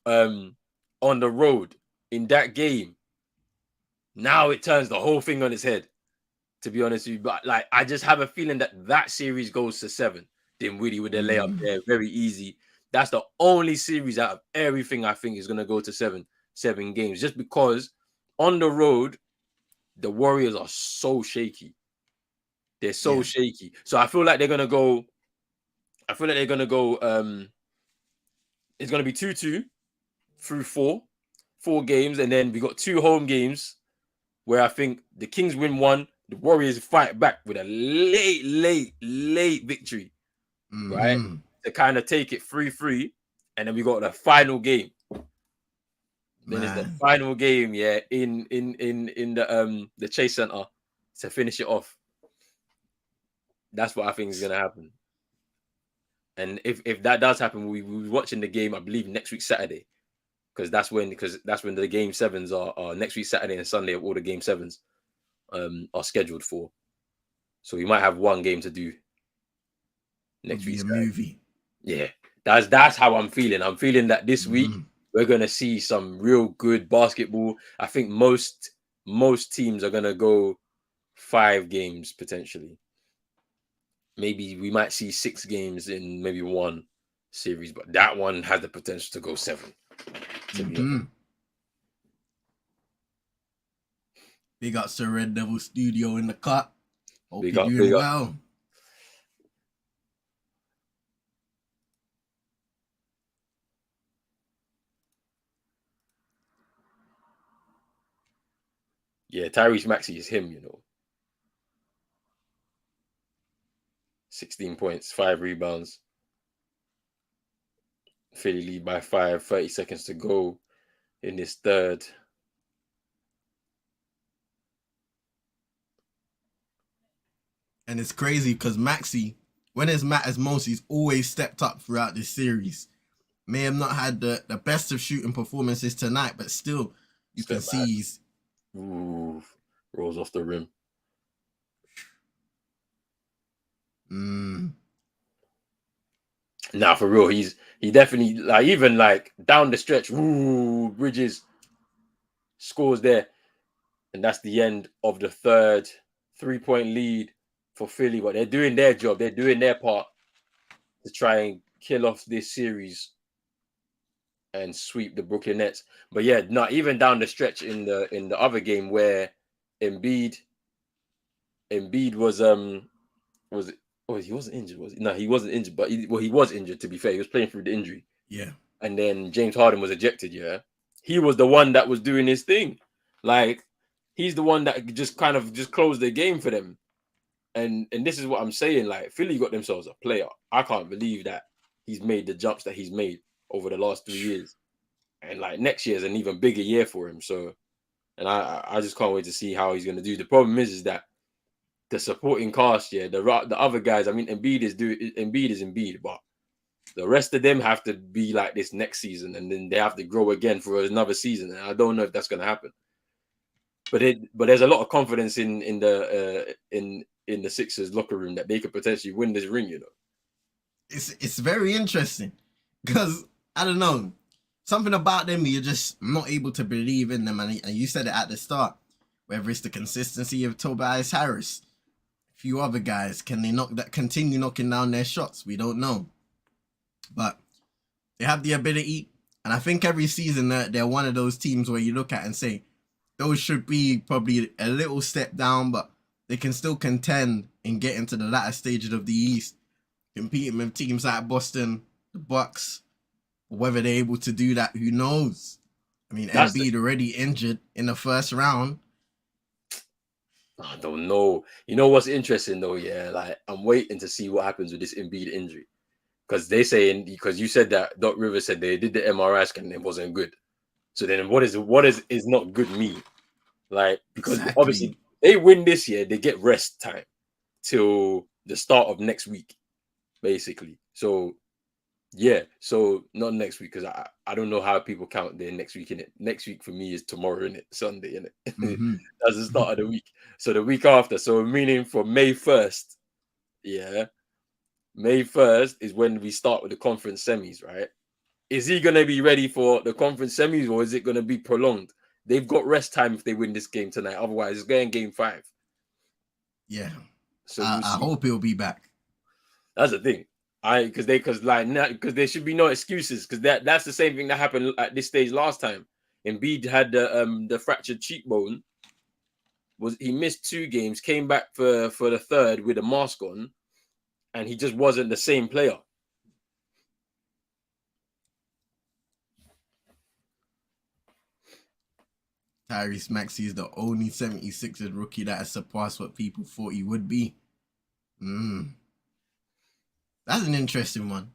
on the road in that game, now it turns the whole thing on its head, to be honest with you. But like, I just have a feeling that series goes to 7. Dinwiddie with the layup there, very easy. That's the only series out of everything I think is going to go to 7 games, just because on the road the Warriors are so shaky. They're so shaky. So I feel like they're going to go. It's going to be 2-2 through 4 games, and then we got 2 home games where I think the Kings win 1, the Warriors fight back with a late victory, right? To kind of take it 3-3, and then we got the final game. Then it's the final game, in the Chase Center to finish it off. That's what I think is gonna happen. And if that does happen, we'll be watching the game, I believe, next week Saturday, because that's when the game 7s are next week Saturday and Sunday. All the game 7s are scheduled for. So we might have one game to do next be week's a guy. movie. Yeah, that's how I'm feeling. I'm feeling that this week we're gonna see some real good basketball. I think most teams are gonna go 5 games potentially. Maybe we might see 6 games in maybe one series, but that one has the potential to go 7. To be honest. Big up Sir Red Devil Studio in the cut. Hope Big you're up, doing big up. well. Yeah, Tyrese Maxey is him, 16 points, 5 rebounds. Philly lead by 5, 30 seconds to go in this third. And it's crazy because Maxey, when it's matters most, he's always stepped up throughout this series. May have not had the best of shooting performances tonight, but still, you can see he's... Ooh, rolls off the rim. Nah, for real, he definitely, like, even like down the stretch. Ooh, Bridges scores there, and that's the end of the third. 3-point lead for Philly, but they're doing their job. They're doing their part to try and kill off this series and sweep the Brooklyn Nets. But yeah, not even down the stretch in the other game where Embiid was it? Oh, he wasn't injured, was he? No, he wasn't injured, but he was injured. To be fair, he was playing through the injury. Yeah. And then James Harden was ejected. Yeah, he was the one that was doing his thing. Like, he's the one that just kind of just closed the game for them. And this is what I'm saying. Like, Philly got themselves a player. I can't believe that he's made the jumps that he's made over the last 3 years. And like next year is an even bigger year for him. So, and I just can't wait to see how he's going to do. The problem is that the supporting cast, yeah, the other guys. I mean, Embiid is Embiid, but the rest of them have to be like this next season, and then they have to grow again for another season. And I don't know if that's going to happen. But there's a lot of confidence in the Sixers locker room that they could potentially win this ring. It's very interesting because I don't know, something about them you're just not able to believe in them, and you said it at the start. Whether it's the consistency of Tobias Harris, a few other guys, can they continue knocking down their shots? We don't know, but they have the ability, and I think every season they're one of those teams where you look at and say those should be probably a little step down, but they can still contend and get into the latter stages of the East, competing with teams like Boston, the Bucks. Whether they're able to do that, who knows? I mean, Embiid already injured in the first round. I don't know. You know what's interesting though? Yeah, like, I'm waiting to see what happens with this Embiid injury, because you said that Doc Rivers said they did the MRI scan and it wasn't good. So then what is not good mean? Like, because obviously they win this year, they get rest time till the start of next week, basically. So yeah, so not next week, because I don't know how people count their next week in it. Next week for me is tomorrow, in it, Sunday, in it. That's the start of the week. So the week after, so meaning for May 1st, yeah, May 1st is when we start with the conference semis, right? Is he gonna be ready for the conference semis, or is it gonna be prolonged? They've got rest time if they win this game tonight. Otherwise, it's going game 5. Yeah. So I hope he'll be back. That's the thing. Because there should be no excuses, because that's the same thing that happened at this stage last time. Embiid had the fractured cheekbone. He missed 2 games, came back for the third with a mask on, and he just wasn't the same player. Tyrese Maxey is the only 76ers rookie that has surpassed what people thought he would be. That's an interesting one.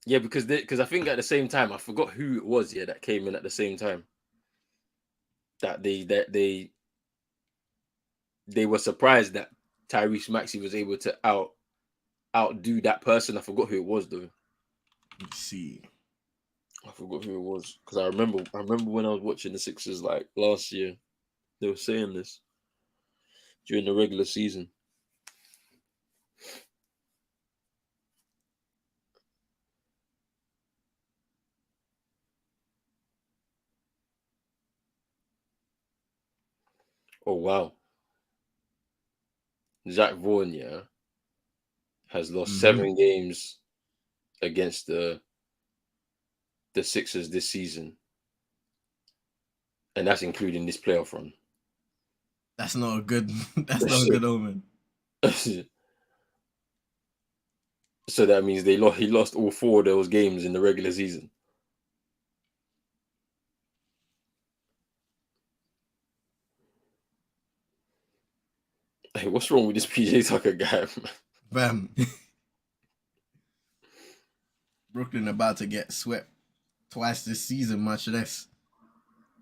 Yeah, because I think at the same time, I forgot who it was, that came in at the same time. That they were surprised that Tyrese Maxey was able to outdo that person. I forgot who it was though. Let's see. I forgot who it was, because I remember when I was watching the Sixers like last year, they were saying this. during the regular season. Oh wow. Zach Vaughan, has lost 7 games against the Sixers this season. And that's including this playoff run. That's not a good omen. So that means he lost all 4 of those games in the regular season. Hey, what's wrong with this PJ Tucker guy, man? Bam. Brooklyn about to get swept twice this season, much less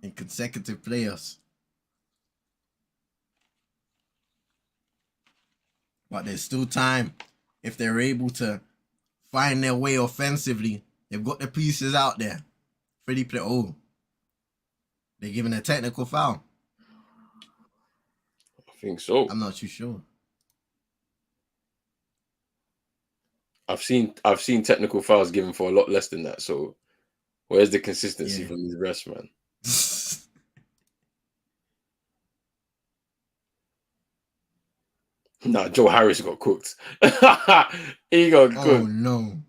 in consecutive playoffs. But there's still time if they're able to find their way offensively. They've got the pieces out there. Freddie play. Oh, they're giving a technical foul. I think so. I'm not too sure. I've seen technical fouls given for a lot less than that. So where's the consistency from these refs, man? Nah, Joe Harris got cooked. He got cooked. Oh no.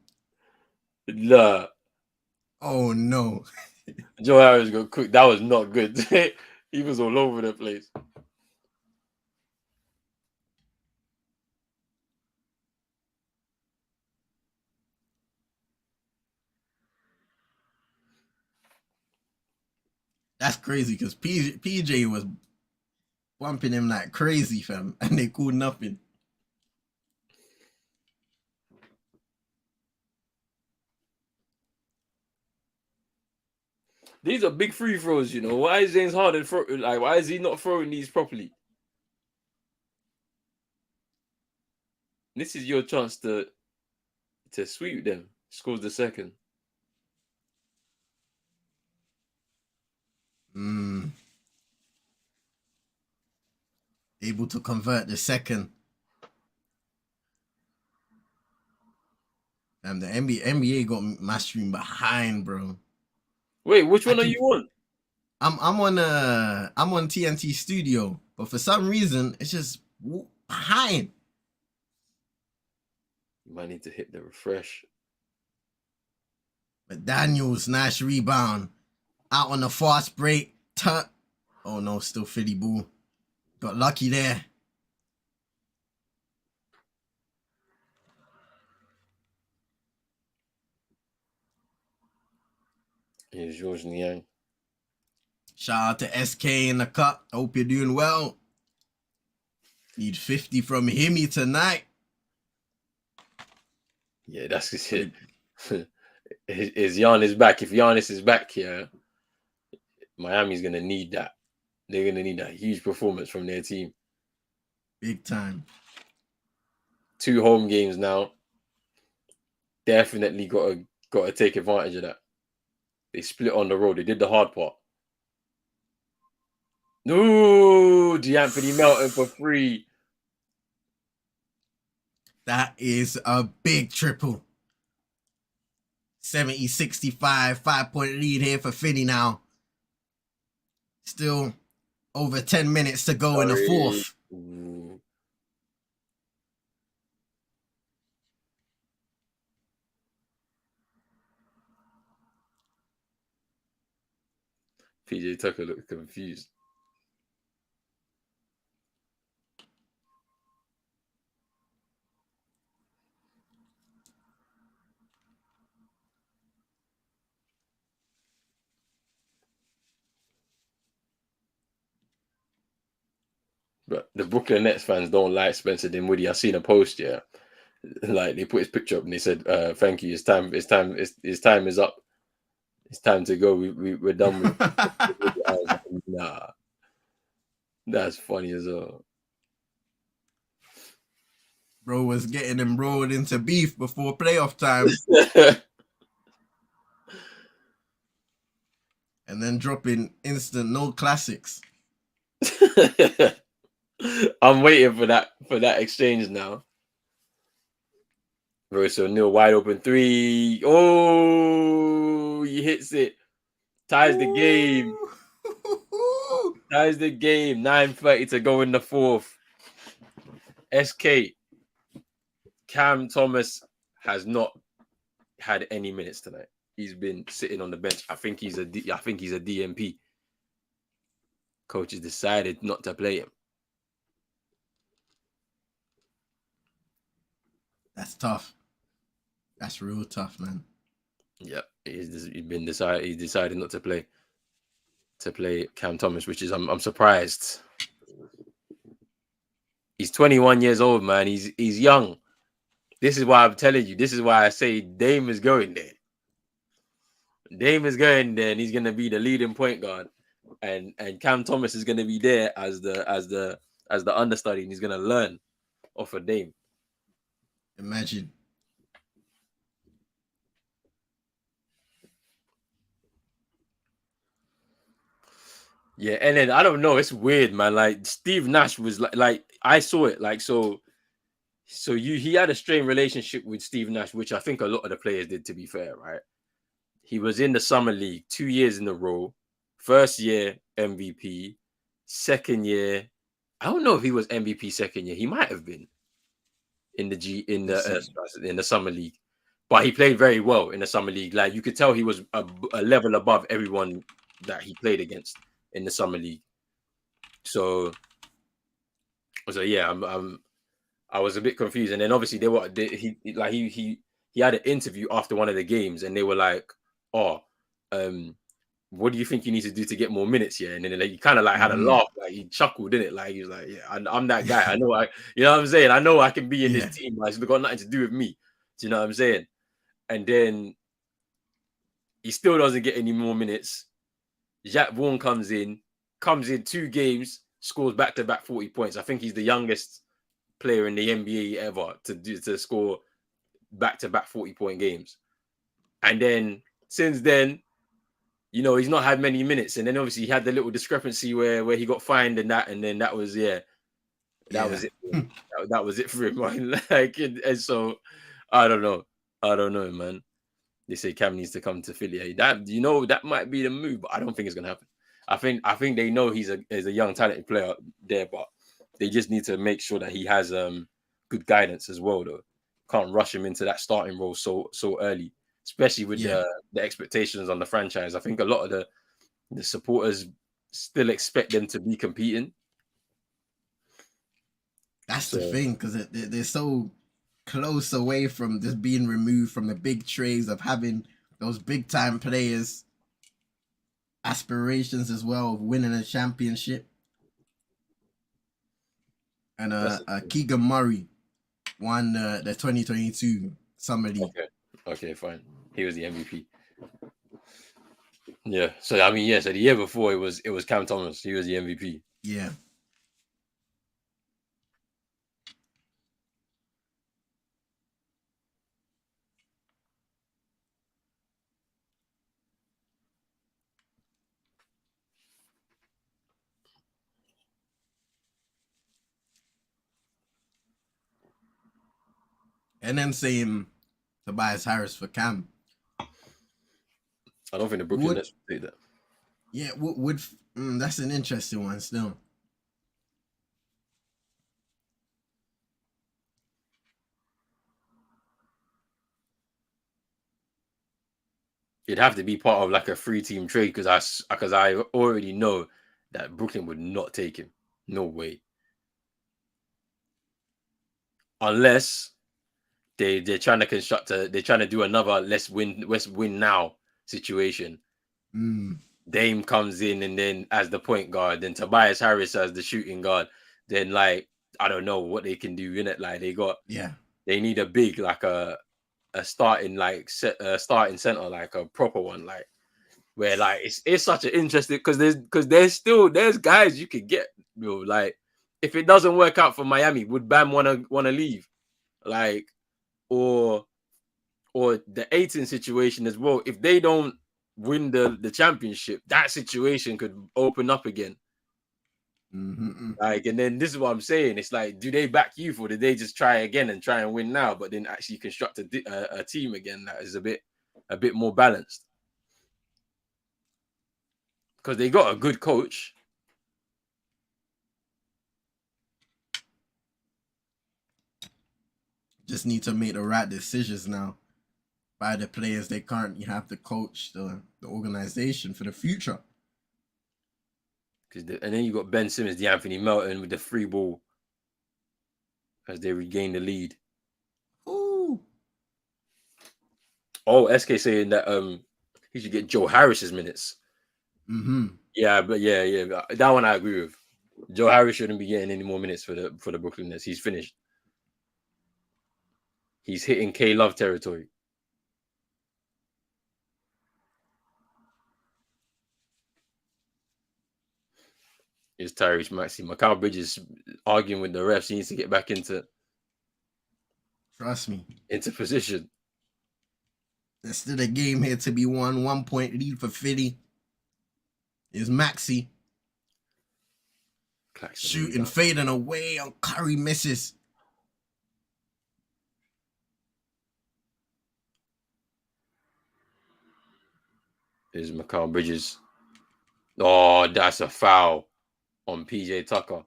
Nah. Oh no. Joe Harris got cooked. That was not good. He was all over the place. That's crazy because PJ was bumping him like crazy, fam, and they called nothing. These are big free throws, Why is James Harden why is he not throwing these properly? This is your chance to sweep them. Scores the second. Able to convert the second. And the NBA got my stream behind, bro. Wait, which one are you on? I'm on TNT Studio, but for some reason it's just behind. You might need to hit the refresh. But Daniels, nice rebound. Out on the fast break. Oh no, still Philly ball. Got lucky there. Here's Georges Niang. Shout out to SK in the cup. Hope you're doing well. Need 50 from Himmy tonight. Yeah, that's it. Is Giannis back? If Giannis is back here, Miami's going to need that. They're going to need that huge performance from their team. Big time. 2 home games now. Definitely got to take advantage of that. They split on the road. They did the hard part. No, DeAnthony Melton for 3. That is a big triple. 70-65, 5-point lead here for Philly now. Still over 10 minutes to go in the fourth. Ooh. PJ Tucker looked confused. But the Brooklyn Nets fans don't like Spencer Dinwiddie. I seen a post, like they put his picture up and they said, "Thank you. His time is up. It's time to go. We're done with." Nah, that's funny as well. Bro was getting embroiled into beef before playoff time. And then dropping instant no classics. I'm waiting for that exchange now. Royce O'Neal wide open three. Oh, he hits it. Ties the game. Ties the game. 9:30 to go in the fourth. SK. Cam Thomas has not had any minutes tonight. He's been sitting on the bench. I think he's a DMP. Coach has decided not to play him. That's tough. That's real tough, man. Yep, he's decided not to play Cam Thomas, which is I'm surprised. He's 21 years old, man. He's young. This is why I'm telling you. This is why I say Dame is going there. Dame is going there, and he's gonna be the leading point guard, and Cam Thomas is gonna be there as the understudy, and he's gonna learn off of Dame. Imagine. Yeah, and then I don't know. It's weird, man. Like Steve Nash was like I saw it. Like so he had a strained relationship with Steve Nash, which I think a lot of the players did. To be fair, right? He was in the summer league 2 years in a row. First year MVP. Second year, I don't know if he was MVP second year. He might have been in the summer league, but he played very well in the summer league. Like you could tell, he was a level above everyone that he played against in the summer league. So yeah, I was a bit confused, and then obviously he had an interview after one of the games, and they were like, "Oh, what do you think you need to do to get more minutes?" Yeah, and then he kind of like had a laugh, like he chuckled, didn't it? Like he was like, "Yeah, I'm that guy. I know you know what I'm saying? I know I can be in this team. Like, it's got nothing to do with me." Do you know what I'm saying? And then he still doesn't get any more minutes. Jack Vaughan comes in 2 games, scores back-to-back 40 points. I think he's the youngest player in the NBA ever to score back-to-back 40-point games. And then since then, you know, he's not had many minutes. And then obviously he had the little discrepancy where he got fined and then that was it. That was it for him. Like, and so I don't know, man. They say Cam needs to come to Philly. That might be the move, but I don't think it's gonna happen. I think they know he's a young talented player there, but they just need to make sure that he has good guidance as well, though. Can't rush him into that starting role so early, especially with the expectations on the franchise. I think a lot of the supporters still expect them to be competing. That's the thing, because they're so close away from just being removed from the big trays of having those big time players aspirations as well of winning a championship. And Keegan Murray won the 2022 Summer League. Okay, fine. He was the MVP. Yeah. So I mean, so the year before it was Cam Thomas. He was the MVP. Yeah. And then saying Tobias Harris for Cam. I don't think the Brooklyn Nets would say that. Yeah, that's an interesting one still. It'd have to be part of like a 3-team trade because I already know that Brooklyn would not take him. No way. Unless they're trying to do another let's win now situation. Dame comes in and then as the point guard, then Tobias Harris as the shooting guard. Then like I don't know what they can do in it. Like they need a big like a starting like starting center, like a proper one, like where like it's such an interesting because there's guys you could get, like if it doesn't work out for Miami, would Bam wanna leave, like or the Aiton situation as well? If they don't win the championship, that situation could open up again. Like, and then this is what I'm saying. It's like, do they back you for? Did they just try again and try and win now, but then actually construct a team again that is a bit more balanced? Because they got a good coach. Just need to make the right decisions now by the players they currently have to coach the organization for the future. And then you got Ben Simmons, Anthony Melton with the free ball as they regain the lead. Ooh. Oh, SK saying that he should get Joe Harris's minutes. Yeah, but yeah, that one I agree with. Joe Harris shouldn't be getting any more minutes for the Brooklyn Nets. He's finished. He's hitting K Love territory. Is Tyrese Maxey. Mikal Bridges arguing with the refs. He needs to get back into. Trust me. Into position. There's still a game here to be won. 1 point lead for Philly. Is Maxey. Claxton shooting, fading away on Curry misses. Is Mikal Bridges. Oh, that's a foul on PJ Tucker.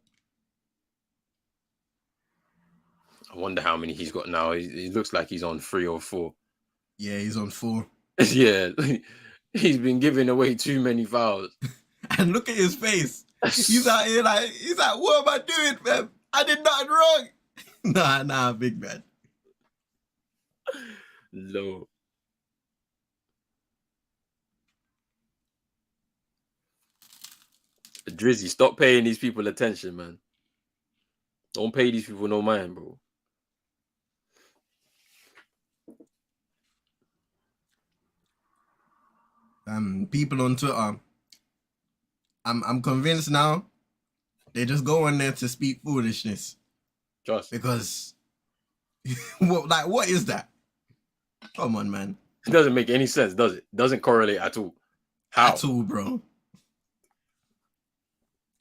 I wonder how many he's got now. He looks like he's on 3 or 4. Yeah, he's on 4. Yeah, he's been giving away too many fouls. And look at his face. He's out here like, what am I doing, man? I did nothing wrong. Nah, big man. Low. Drizzy, stop paying these people attention, man. Don't pay these people no mind, bro. People on Twitter, I'm convinced now they just go on there to speak foolishness. Just because what is that? Come on, man. It doesn't make any sense, does it? Doesn't correlate at all. How? At all, bro.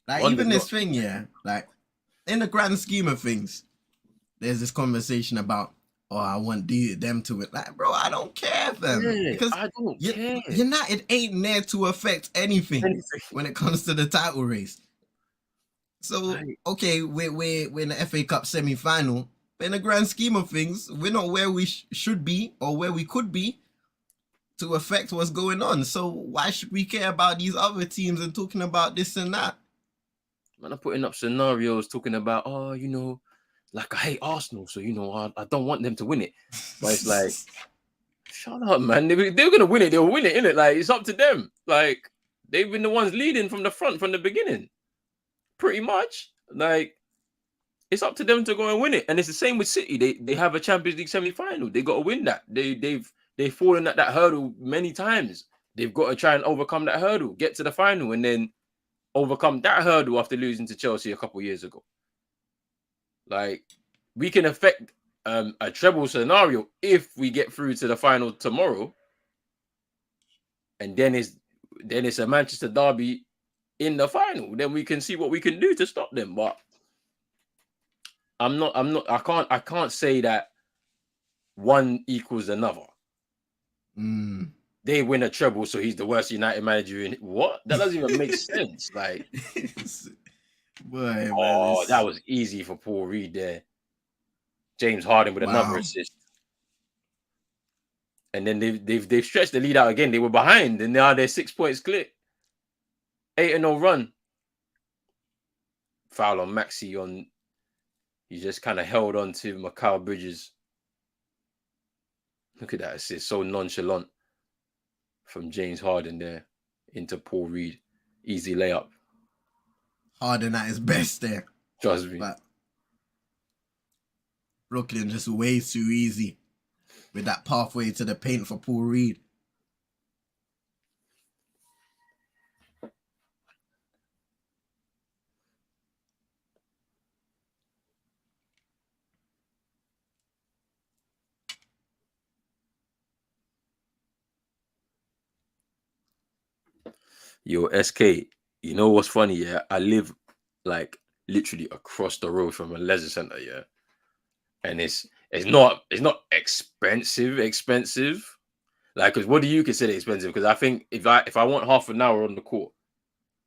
Like, even this thing, yeah. Like, in the grand scheme of things, there's this conversation about, oh, I want them to it. Like, bro, I don't care, fam. Yeah, because I don't care. United ain't there to affect anything when it comes to the title race. So, okay, we're in the FA Cup semi-final, but in the grand scheme of things, we're not where we should be or where we could be to affect what's going on. So why should we care about these other teams and talking about this and that? Man, I'm putting up scenarios talking about, oh, you know, like I hate Arsenal, so, you know, I don't want them to win it. But it's like, shut up, man. They're going to win it. They'll win it, innit? Like, it's up to them. Like, they've been the ones leading from the front, from the beginning. Pretty much. Like, it's up to them to go and win it. And it's the same with City. They have a Champions League semi-final. They got to win that. They've fallen at that hurdle many times. They've got to try and overcome that hurdle, get to the final, and then overcome that hurdle after losing to Chelsea a couple of years ago. Like, we can affect a treble scenario if we get through to the final tomorrow, and then it's a Manchester derby in the final. Then we can see what we can do to stop them. But I can't say that one equals another. They win a treble, so he's the worst United manager in what? That doesn't even make sense. Like, boy, that was easy for Paul Reed there. James Harden with another assist. And then they've stretched the lead out again. They were behind, and now they're 6 points clear. 8-0 run. Foul on Maxey on. He just kind of held on to Mikal Bridges. Look at that assist, so nonchalant from James Harden there into Paul Reed. Easy layup. Harden at his best there. Trust me. But Brooklyn just way too easy with that pathway to the paint for Paul Reed. Yo, SK, you know what's funny? Yeah, I live like literally across the road from a leisure center, yeah. And it's not expensive. Like, because what do you consider expensive? Because I think if I want half an hour on the court,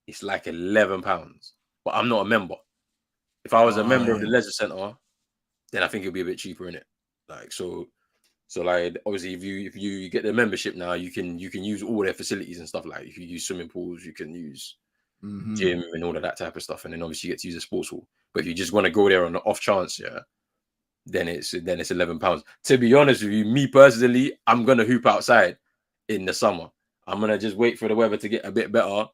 it's like £11. But I'm not a member. If I was a Oh member of the yeah. leisure center, then I think it'd be a bit cheaper in it. Like so like obviously if you get the membership now, you can use all their facilities and stuff. Like if you use swimming pools, you can use gym and all of that type of stuff, and then obviously you get to use a sports hall. But if you just want to go there on the off chance, yeah, then it's £11. To be honest with you, me personally, I'm gonna hoop outside in the summer. I'm gonna just wait for the weather to get a bit better,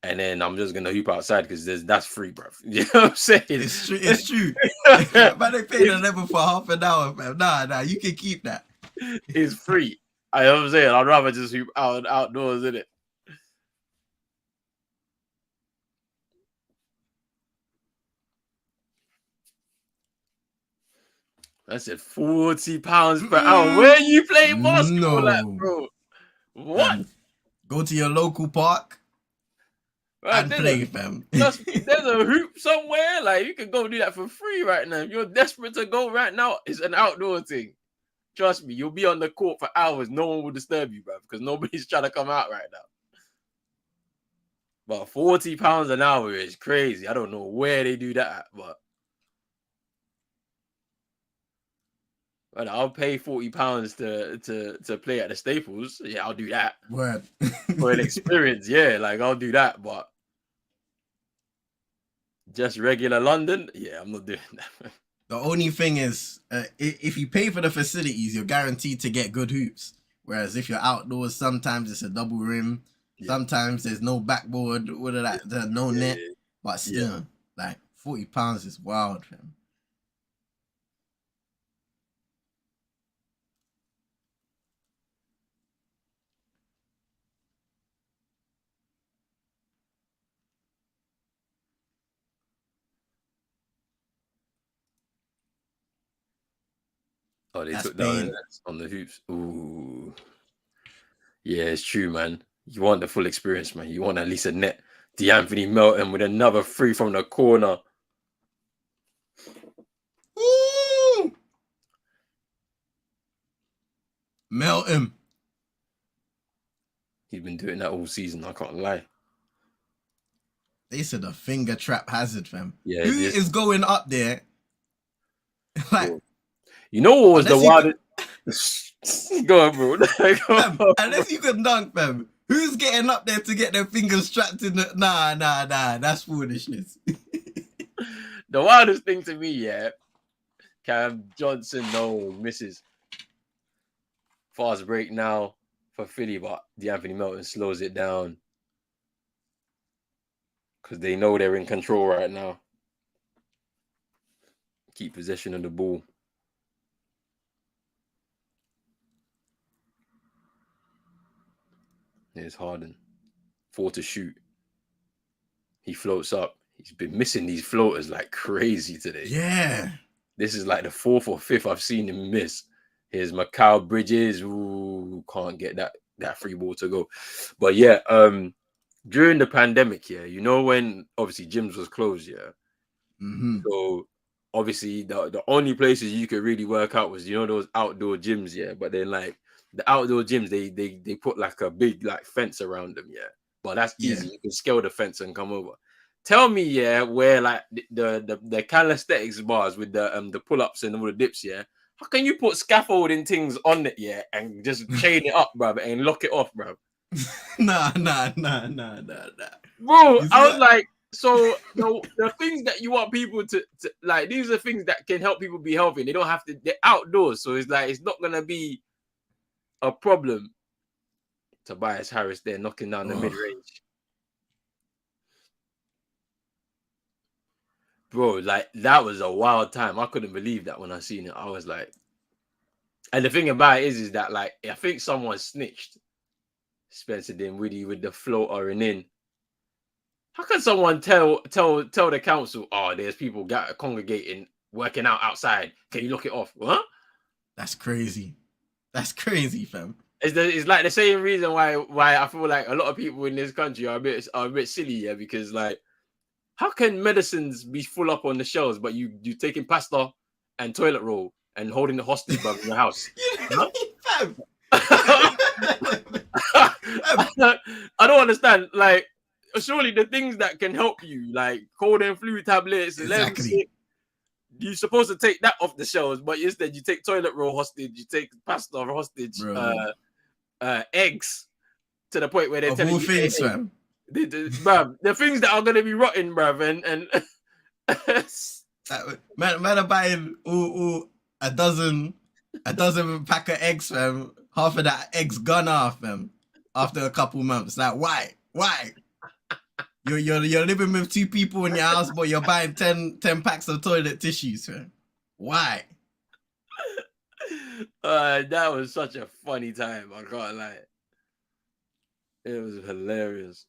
and then I'm just gonna hoop outside because that's free, bro. You know what I'm saying? It's true. It's true. But they paid 11 for half an hour, fam. Nah, you can keep that. It's free. I know what I'm saying. I'd rather just hoop outdoors, innit? I said £40 per hour. Where are you playing basketball at, No. bro? What? Go to your local park and play, fam. Trust me, there's a hoop somewhere. Like you can go do that for free right now. If you're desperate to go right now, it's an outdoor thing. Trust me, you'll be on the court for hours. No one will disturb you, bro, because nobody's trying to come out right now. But £40 an hour is crazy. I don't know where they do that at, but I'll pay £40 to play at the Staples. Yeah, I'll do that. Word. For an experience. Yeah, like I'll do that, but just regular London, yeah, I'm not doing that. The only thing is, if you pay for the facilities, you're guaranteed to get good hoops. Whereas if you're outdoors, sometimes it's a double rim. Yeah. Sometimes there's no backboard, what are that? There's no net. But still, like £40 is wild, fam. Oh, they took down on the hoops. Ooh. Yeah, it's true, man. You want the full experience, man. You want at least a net. D'Anthony Melton with another free from the corner. Ooh! Melton. He's been doing that all season, I can't lie. They said a finger trap hazard, fam. Yeah, who is going up there? Like, you know what was the wildest? Go on, bro. Fam, unless you can dunk, fam. Who's getting up there to get their fingers strapped in the... Nah. That's foolishness. The wildest thing to me, yeah. Cam Johnson, no, misses. Fast break now for Philly, but D'Anthony Melton slows it down. Because they know they're in control right now. Keep possession of the ball. Here's Harden. 4 to shoot. He floats up. He's been missing these floaters like crazy today. Yeah. This is like the 4th or 5th I've seen him miss. Here's Mikal Bridges. Ooh, can't get that free ball to go. But yeah, during the pandemic, yeah, you know when obviously gyms was closed, yeah. So obviously the only places you could really work out was, you know, those outdoor gyms, yeah. But then like the outdoor gyms, they put like a big like fence around them, yeah. But that's easy. You can scale the fence and come over. Tell me, yeah, where like the calisthenics bars with the pull-ups and all the dips, yeah. How can you put scaffolding things on it, yeah, and just chain it up, bruv, and lock it off, bruv? Nah. Bro, I was like, so the things that you want people to like, these are things that can help people be healthy. They don't have to, they're outdoors. So it's like, it's not going to be a problem. Tobias Harris there knocking down the mid-range. Bro, like, that was a wild time. I couldn't believe that when I seen it. I was like, and the thing about it is that, like, I think someone snitched Spencer Dinwiddie with the floater and in. How can someone tell the council, oh, there's people congregating, working out outside. Can you lock it off? What? That's crazy. That's crazy, fam. It's like the same reason why I feel like a lot of people in this country are a bit silly, yeah, because like, how can medicines be full up on the shelves, but you taking pasta and toilet roll and holding the hostage, bruv, in your house? Fam. I don't understand. Like, surely the things that can help you, like cold and flu tablets, Exactly. you're supposed to take that off the shelves, but instead you take toilet roll hostage, you take pasta hostage, Bro. eggs, to the point where they're Of telling all you, things, hey, fam. bruv, the things that are gonna be rotten, bruv, and Man are buying a dozen pack of eggs, fam. Half of that eggs gone off, fam. After a couple months. Like, why? Why? You're living with 2 people in your house, but you're buying 10 packs of toilet tissues, fam. Why? that was such a funny time. I can't lie. It was hilarious.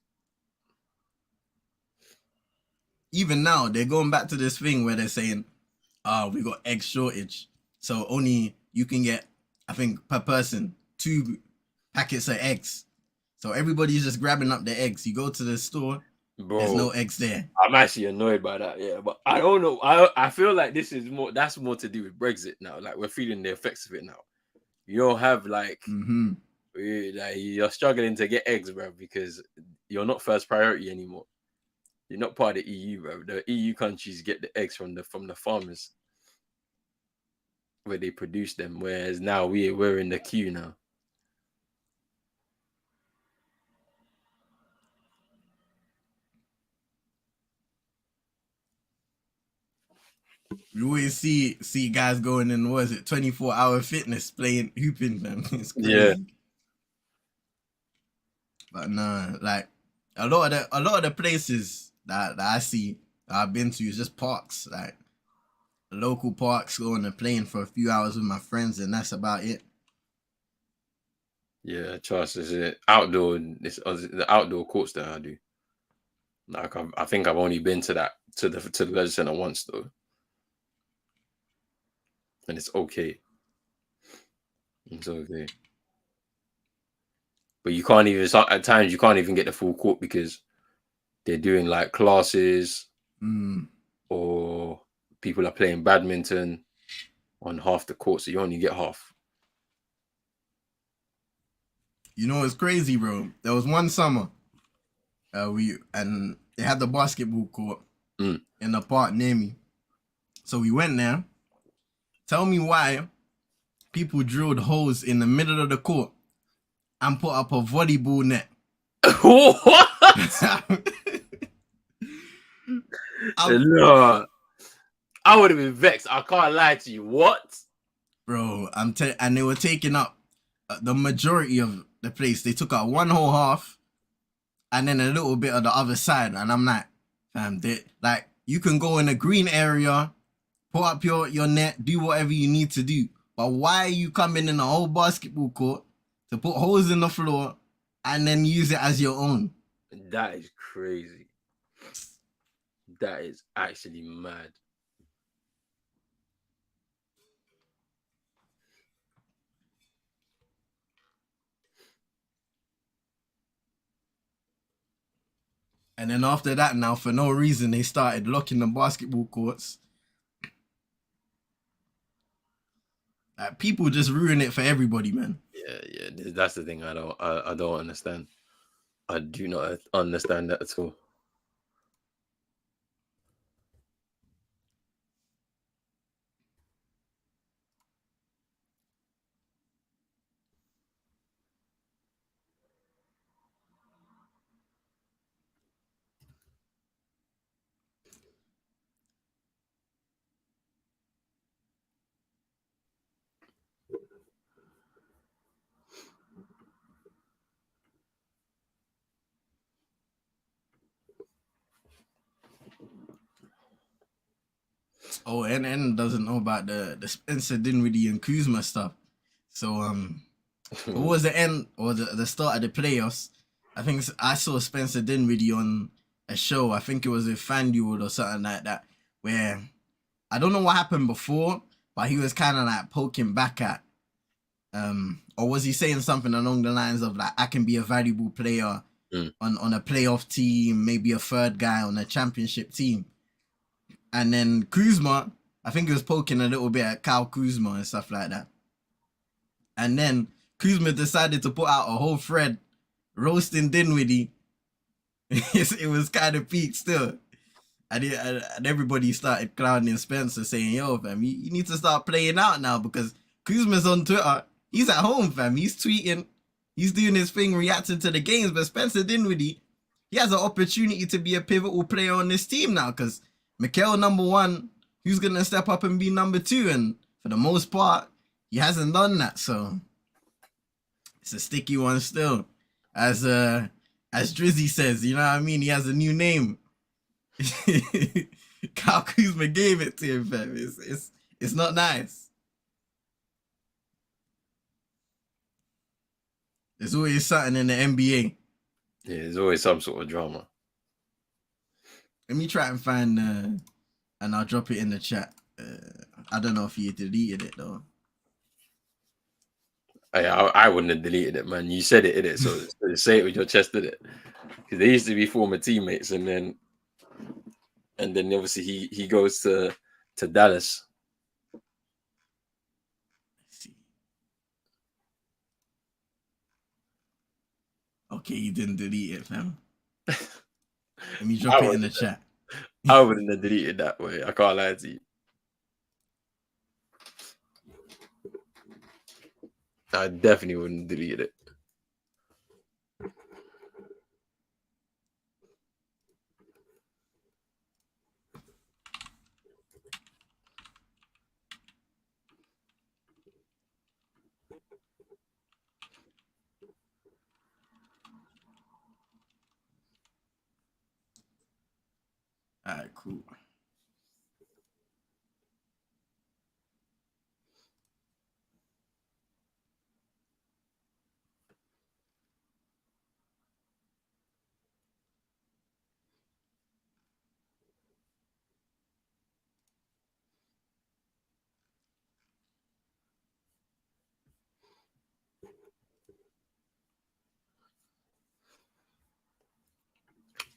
Even now, they're going back to this thing where they're saying, we got egg shortage. So only you can get, I think, per person, 2 packets of eggs. So everybody's just grabbing up the eggs. You go to the store, Bro, there's no eggs there. I'm actually annoyed by that, yeah. But I don't know. I feel like that's more to do with Brexit now. Like, we're feeling the effects of it now. You don't have like you're struggling to get eggs, bro, because you're not first priority anymore. You're not part of the EU, bro. The EU countries get the eggs from the farmers where they produce them, whereas now we're in the queue now. You always see guys going in, what is it, 24-hour fitness playing hooping, man. It's crazy. Yeah. But nah, like a lot of the places that I see that I've been to is just parks, like local parks, going and playing for a few hours with my friends, and that's about it. Yeah, trust is it outdoor. It's the outdoor courts that I do. Like, I think I've only been to the leisure center once though, and it's okay. It's okay. But you can't even, at times you can't even get the full court because they're doing like classes or people are playing badminton on half the court, so you only get half. You know, it's crazy, bro. There was one summer, and they had the basketball court in the park near me. So we went there. Tell me why people drilled holes in the middle of the court and put up a volleyball net. What? No, I would have been vexed. I can't lie to you. What, bro? And they were taking up the majority of the place. They took out one whole half, and then a little bit of the other side. And I'm like, fam, like you can go in a green area, put up your net, do whatever you need to do. But why are you coming in a whole basketball court to put holes in the floor and then use it as your own? That is crazy. That is actually mad. And then after that, now for no reason, they started locking the basketball courts. Like, people just ruin it for everybody, man. Yeah. That's the thing. I don't understand. I do not understand that at all. Oh, and doesn't know about the Spencer Dinwiddie and Kuzma stuff. So what was the end or the start of the playoffs? I think I saw Spencer Dinwiddie on a show. I think it was with FanDuel or something like that, where I don't know what happened before, but he was kind of like poking back at, or was he saying something along the lines of like, I can be a valuable player on a playoff team, maybe a third guy on a championship team. And then Kuzma, I think he was poking a little bit at Kyle Kuzma and stuff like that. And then Kuzma decided to put out a whole thread roasting Dinwiddie. It was kind of peak still. And everybody started clowning Spencer, saying, yo, fam, you need to start playing out now, because Kuzma's on Twitter. He's at home, fam. He's tweeting. He's doing his thing, reacting to the games. But Spencer Dinwiddie, he has an opportunity to be a pivotal player on this team now, because Mikal number 1, who's going to step up and be number 2? And for the most part, he hasn't done that. So it's a sticky one still. As Drizzy says, you know what I mean? He has a new name. Kyle Kuzma gave it to him, fam. It's not nice. There's always something in the NBA. Yeah, there's always some sort of drama. Let me try and find and I'll drop it in the chat. I don't know if you deleted it though. I wouldn't have deleted it, man. You said it, innit? So say it with your chest, innit? Because they used to be former teammates, and then obviously he goes to Dallas. Let's see. Okay, you didn't delete it, fam. Let me drop it in the chat. I wouldn't have deleted that way. I can't lie to you. I definitely wouldn't delete it. All right, cool.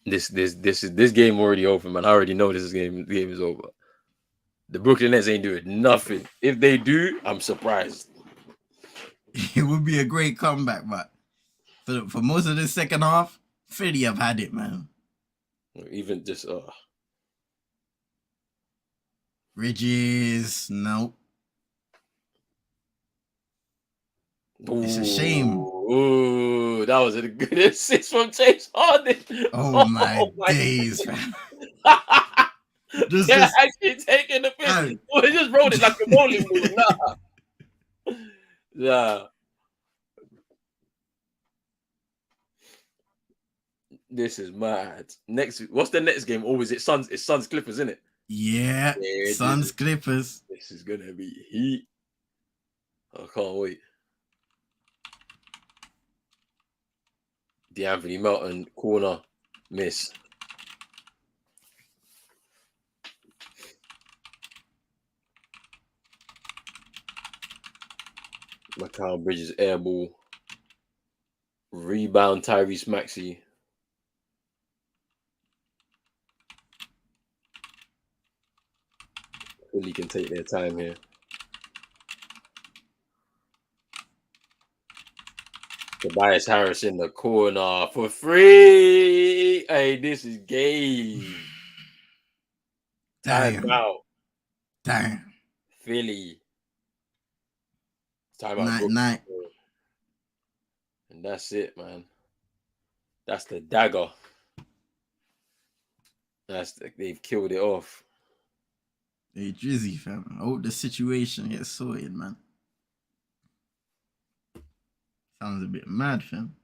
This game already over, man. I already know this game is over. The Brooklyn Nets ain't doing nothing. If they do, I'm surprised. It would be a great comeback, but for most of the second half, Philly have had it, man. Even just Bridges, nope. It's a shame. Ooh, that was a good assist from James Harden. Oh my days, man. Just actually taking the piss. He just rolled it like a bowling ball. Nah. This is mad. What's the next game? Oh, is it Suns? It's Suns Clippers, isn't it? Yeah, Suns Clippers. This is gonna be heat. I can't wait. DeAnthony Melton corner miss. Mikal Bridges air ball. Rebound Tyrese Maxey. Philly can take their time here. Tobias Harris in the corner for free. Hey, this is game. Time out. Damn. Philly. Time out. Night. And that's it, man. That's the dagger. They've killed it off. Hey, Drizzy, fam. I hope the situation gets sorted, man. Sounds a bit mad, fam.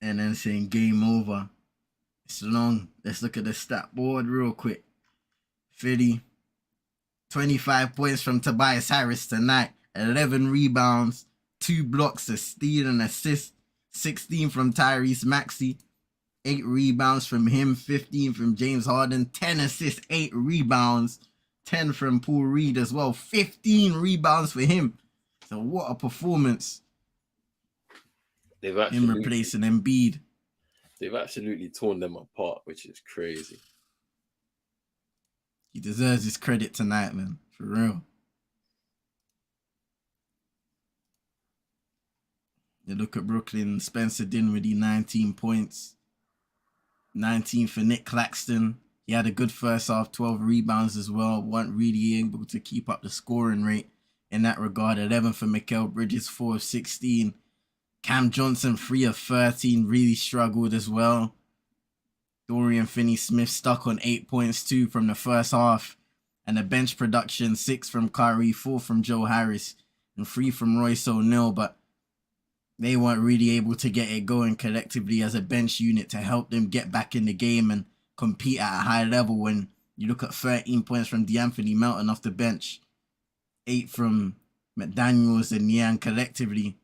And then saying game over. It's long. Let's look at the stat board real quick. Philly, 25 points from Tobias Harris tonight. 11 rebounds, 2 blocks, a steal and assist. 16 from Tyrese Maxey. 8 rebounds from him, 15 from James Harden, 10 assists, 8 rebounds, 10 from Paul Reed as well, 15 rebounds for him. So what a performance. Him replacing Embiid. They've absolutely torn them apart, which is crazy. He deserves his credit tonight, man. For real. You look at Brooklyn, Spencer Dinwiddie, 19 points. 19 for Nick Claxton. He had a good first half, 12 rebounds as well. Weren't really able to keep up the scoring rate in that regard. 11 for Mikal Bridges, 4 of 16. Cam Johnson, 3 of 13, really struggled as well. Dorian Finney-Smith stuck on 8 points too from the first half. And the bench production, 6 from Kyrie, 4 from Joe Harris, and 3 from Royce O'Neal. But they weren't really able to get it going collectively as a bench unit to help them get back in the game and compete at a high level. When you look at 13 points from DeAnthony Melton off the bench, 8 from McDaniels and Niang collectively.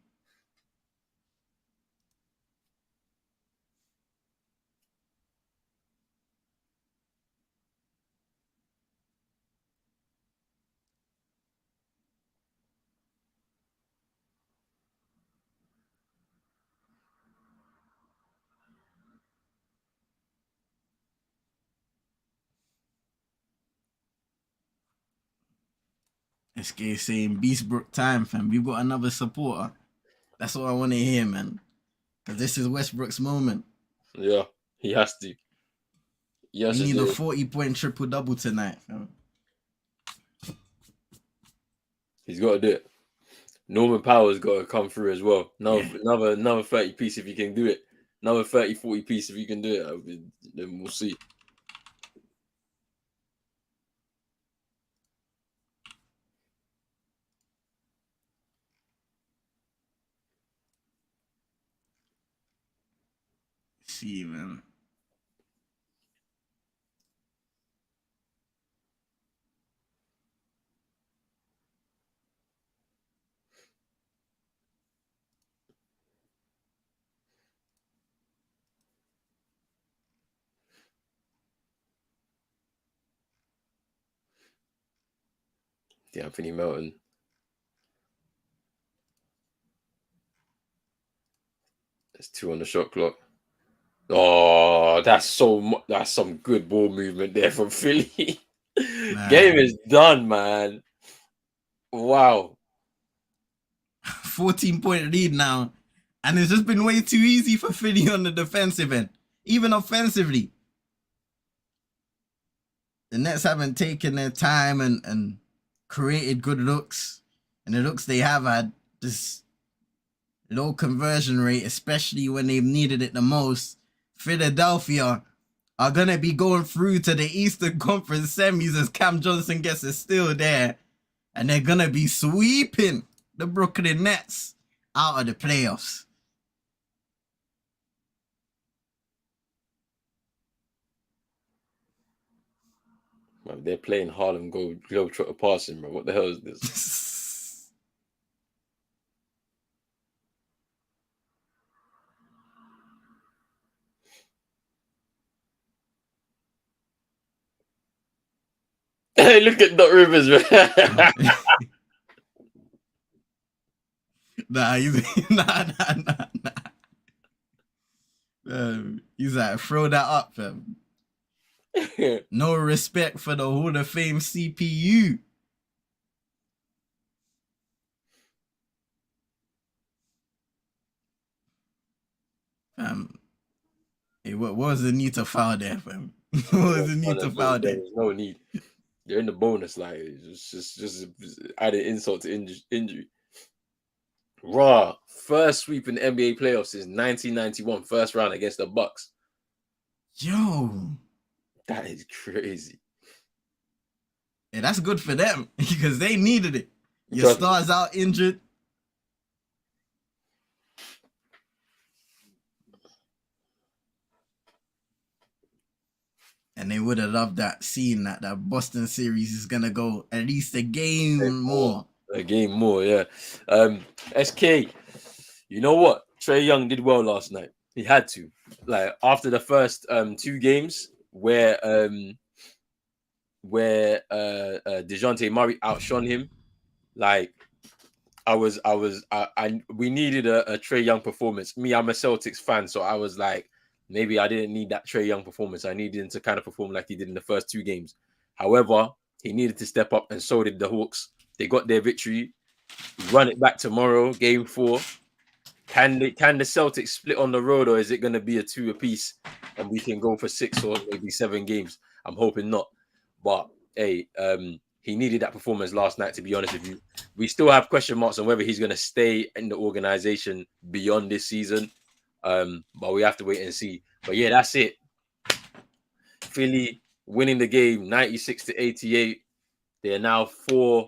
SK saying Beastbrook time, fam. We've got another supporter. That's what I want to hear, man. Because this is Westbrook's moment. Yeah, he has to. We need a 40-point triple-double tonight, fam. He's got to do it. Norman Powell's got to come through as well. Another 30 piece if he can do it. Another 30, 40 piece if he can do it. Then we'll see. See, man. Anthony Melton. There's 2 on the shot clock. Oh, that's some good ball movement there from Philly. Game is done, man. Wow. 14-point lead now. And it's just been way too easy for Philly on the defensive end. Even offensively. The Nets haven't taken their time and created good looks. And the looks they have had, this low conversion rate, especially when they've needed it the most. Philadelphia are going to be going through to the Eastern Conference semis as Cam Johnson gets a steal there. And they're going to be sweeping the Brooklyn Nets out of the playoffs. Man, they're playing Harlem Globetrotter passing, bro. What the hell is this? Hey, look at Doc Rivers, man. Nah. He's like, throw that up, fam. No respect for the Hall of Fame CPU. Hey, what was the need to foul there, fam? What was the need to foul there? There's no need. You're in the bonus, like just added insult to injury. Raw first sweep in the NBA playoffs since 1991, first round against the Bucks. Yo, that is crazy. Yeah, that's good for them because they needed it. Your stars out injured. And they would have loved that, seeing that Boston series is gonna go at least a game more. A game more, yeah. SK, you know what? Trae Young did well last night. He had to. Like after the first 2 games where DeJounte Murray outshone him, like we needed a Trae Young performance. Me, I'm a Celtics fan, so I was like, maybe I didn't need that Trae Young performance. I needed him to kind of perform like he did in the first 2 games. However, he needed to step up, and so did the Hawks. They got their victory. Run it back tomorrow, game 4. Can the Celtics split on the road, or is it going to be a 2 apiece, and we can go for 6 or maybe 7 games? I'm hoping not. But hey, he needed that performance last night. To be honest with you, we still have question marks on whether he's going to stay in the organization beyond this season. But we have to wait and see. But yeah, that's it. Philly winning the game 96-88. They are now 4.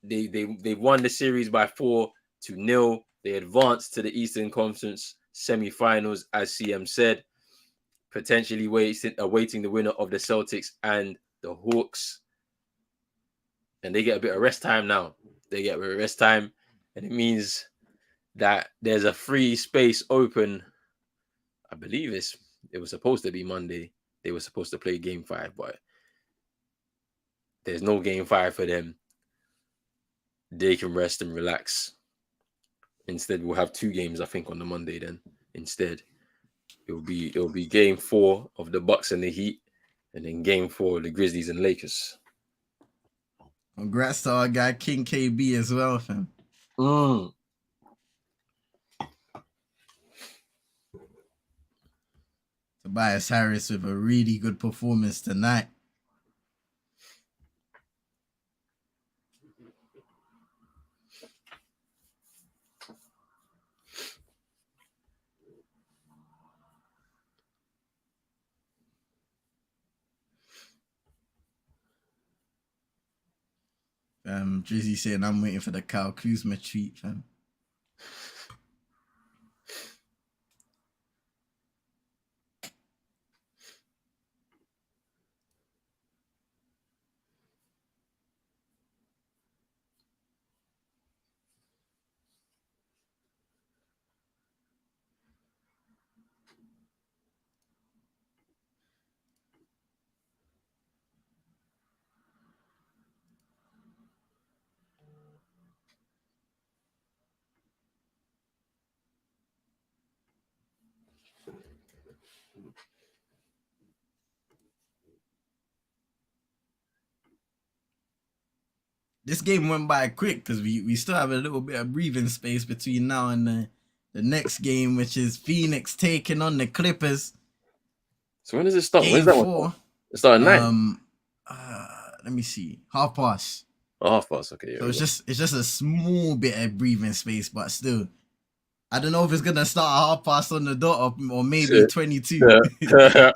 They've won the series by 4-0. They advanced to the Eastern Conference semifinals, as CM said, potentially awaiting the winner of the Celtics and the Hawks. And they get a bit of rest time now. They get a bit of rest time, and it means that there's a free space open. I believe it was supposed to be Monday. They were supposed to play game 5, but there's no game 5 for them. They can rest and relax. Instead, we'll have 2 games, I think, on the Monday. Then instead, it'll be game 4 of the Bucks and the Heat, and then game 4 of the Grizzlies and Lakers. Congrats to our guy King KB as well, fam. Tobias Harris with a really good performance tonight. Drizzy saying I'm waiting for the Kyle Kuzma tweet, fam. This game went by quick because we still have a little bit of breathing space between now and the next game, which is Phoenix taking on the Clippers. So when does it start? Game When's that 4. one? It started at 9. Let me see. 12:30. Oh, 12:30. Okay. So it's just a small bit of breathing space, but still, I don't know if it's gonna start at 12:30 on the dot or maybe 22. Yeah.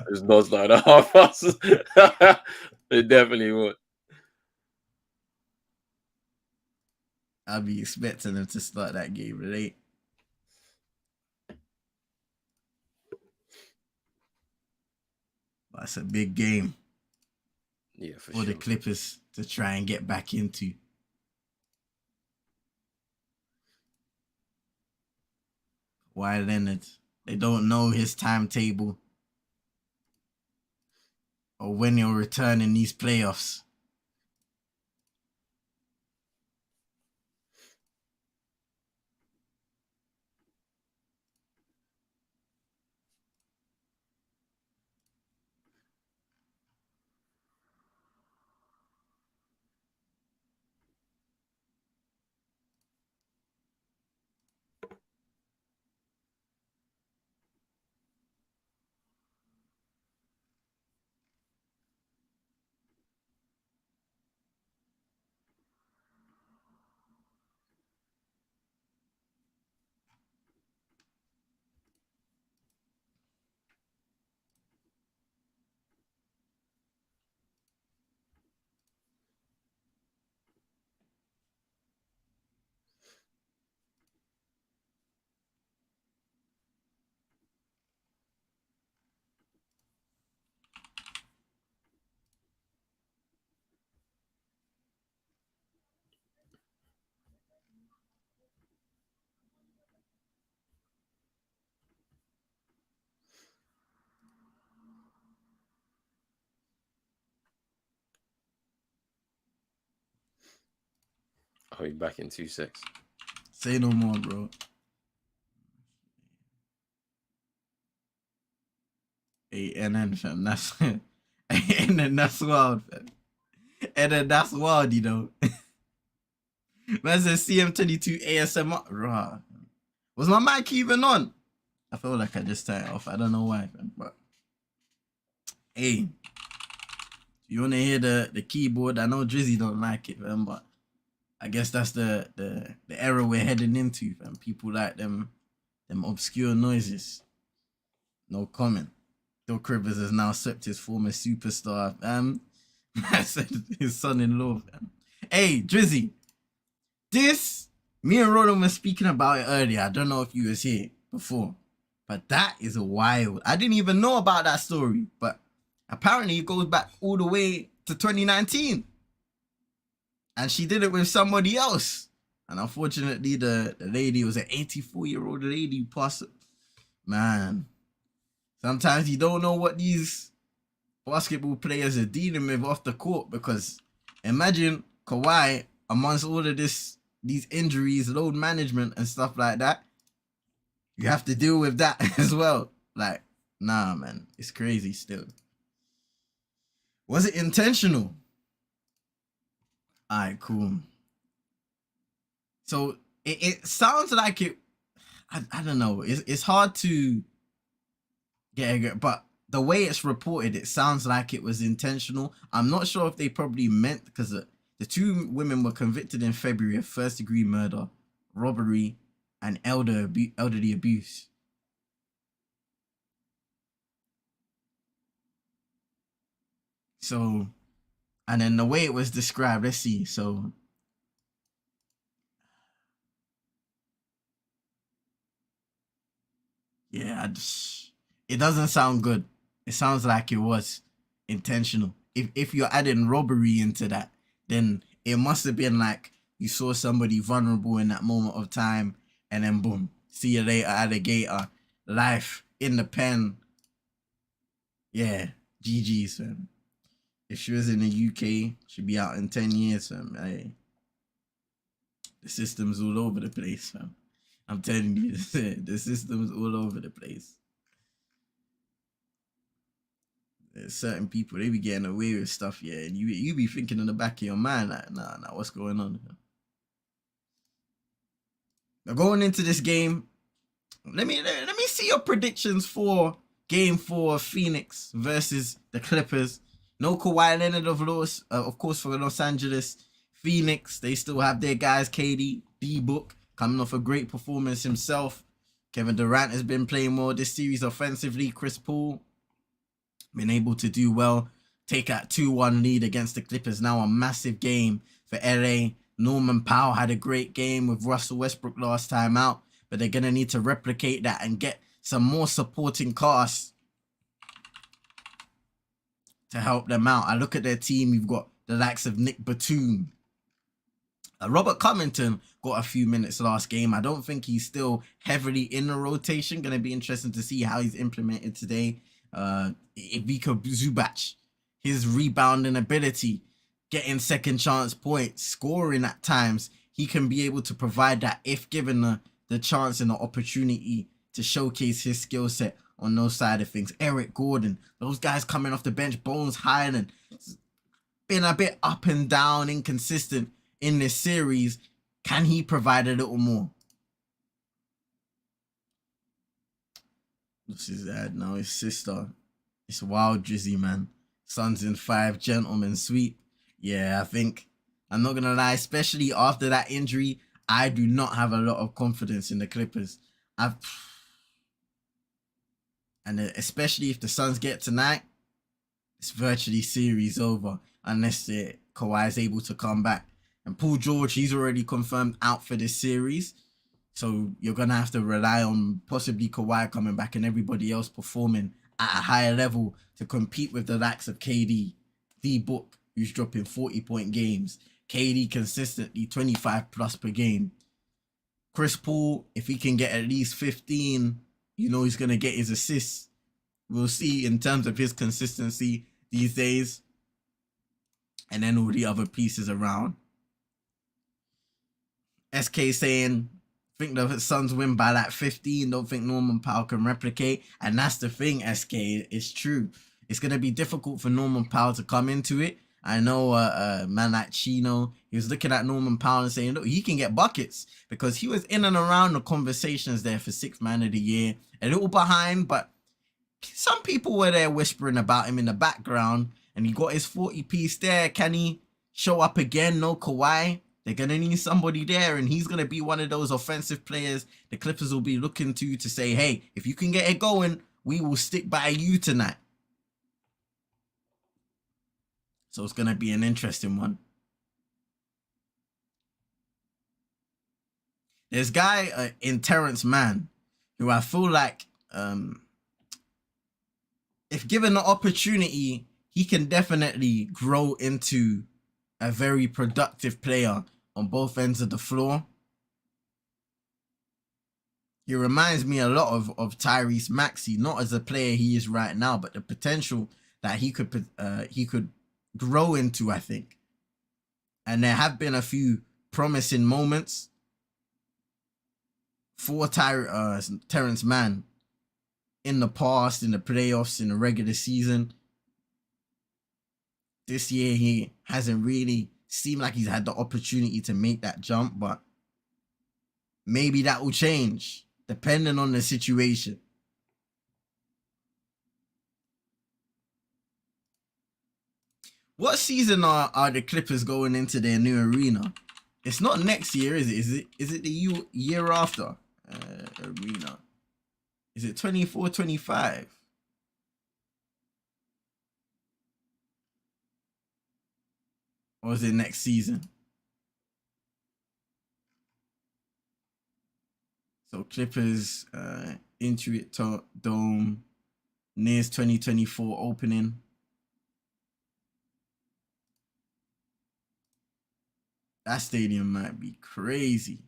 It's not starting at 12:30. It definitely won't. I'll be expecting them to start that game late. But it's a big game. Yeah, for the Clippers to try and get back into. Why Leonard? They don't know his timetable or when he'll return in these playoffs. I'll be back in 2 secs. Say no more, bro. ANN, fam. That's ANN, that's wild, fam. And then that's wild, you know. Man said CM22 ASMR. Rah. Was my mic even on? I feel like I just turned it off. I don't know why, fam. But hey, you wanna hear the keyboard? I know Drizzy don't like it, fam, but I guess that's the era we're heading into, fam. People like them obscure noises. No comment. Doc Rivers has now swept his former superstar. I said his son-in-law, fam. Hey, Drizzy. This, me and Roland were speaking about it earlier. I don't know if you was here before, but that is wild. I didn't even know about that story, but apparently it goes back all the way to 2019. And she did it with somebody else. And unfortunately, the lady was an 84-year-old lady who passed. Man, sometimes you don't know what these basketball players are dealing with off the court, because imagine Kawhi amongst all of these injuries, load management and stuff like that. You have to deal with that as well. Like, nah, man, it's crazy still. Was it intentional? All right, cool. So it sounds like it. I don't know. It's hard to get, but the way it's reported, it sounds like it was intentional. I'm not sure if they probably meant, because the two women were convicted in February of first-degree murder, robbery, and elderly abuse. So, and then the way it was described, let's see. So, yeah, it doesn't sound good. It sounds like it was intentional. If you're adding robbery into that, then it must have been like you saw somebody vulnerable in that moment of time, and then boom, see you later, alligator, life in the pen. Yeah, GG's, fam. If she was in the UK, she'd be out in 10 years, fam. Hey, the system's all over the place, fam. I'm telling you, the system's all over the place. There's certain people, they be getting away with stuff, yeah, and you be thinking in the back of your mind, like, nah, what's going on? Now, going into this game, let me see your predictions for Game 4 of Phoenix versus the Clippers. No Kawhi Leonard, of course, for Los Angeles. Phoenix, they still have their guys, KD, D-Book, coming off a great performance himself. Kevin Durant has been playing more this series offensively. Chris Paul been able to do well. Take that 2-1 lead against the Clippers. Now a massive game for LA. Norman Powell had a great game with Russell Westbrook last time out, but they're going to need to replicate that and get some more supporting cast to help them out. I look at their team. You've got the likes of Nick Batum. Robert Covington got a few minutes last game. I don't think he's still heavily in the rotation. Going to be interesting to see how he's implemented today. Ivica Zubac, his rebounding ability, getting second chance points, scoring at times. He can be able to provide that if given the chance and the opportunity to showcase his skill set on those side of things. Eric Gordon, those guys coming off the bench, Bones Highland, been a bit up and down, inconsistent in this series. Can he provide a little more? What's his dad now? His sister. It's wild, Drizzy, man. Suns in 5, gentlemen sweep. Yeah, I think, I'm not gonna lie, especially after that injury, I do not have a lot of confidence in the Clippers. And especially if the Suns get tonight, it's virtually series over unless Kawhi is able to come back. And Paul George, he's already confirmed out for this series. So you're going to have to rely on possibly Kawhi coming back and everybody else performing at a higher level to compete with the likes of KD, D-Book, who's dropping 40-point games. KD consistently 25 plus per game. Chris Paul, if he can get at least 15, you know he's going to get his assists. We'll see in terms of his consistency these days. And then all the other pieces around. SK saying, think the Suns win by like 15. Don't think Norman Powell can replicate. And that's the thing, SK. It's true. It's going to be difficult for Norman Powell to come into it. I know man like Chino, he was looking at Norman Powell and saying, look, he can get buckets because he was in and around the conversations there for 6th man of the year. A little behind, but some people were there whispering about him in the background, and he got his 40 piece there. Can he show up again? No Kawhi. They're going to need somebody there, and he's going to be one of those offensive players the Clippers will be looking to say, hey, if you can get it going, we will stick by you tonight. So it's going to be an interesting one. There's a guy in Terrence Mann who I feel like if given the opportunity, he can definitely grow into a very productive player on both ends of the floor. He reminds me a lot of Tyrese Maxey, not as a player he is right now, but the potential that he could grow into, I think. And there have been a few promising moments for Terrence Mann in the past, in the playoffs, in the regular season. This year, he hasn't really seemed like he's had the opportunity to make that jump, but maybe that will change depending on the situation. What season are the Clippers going into their new arena? It's not next year, is it? Is it the year after? Arena. Is it 24, 25? Or is it next season? So Clippers, Intuit Dome, nears 2024 opening. That stadium might be crazy.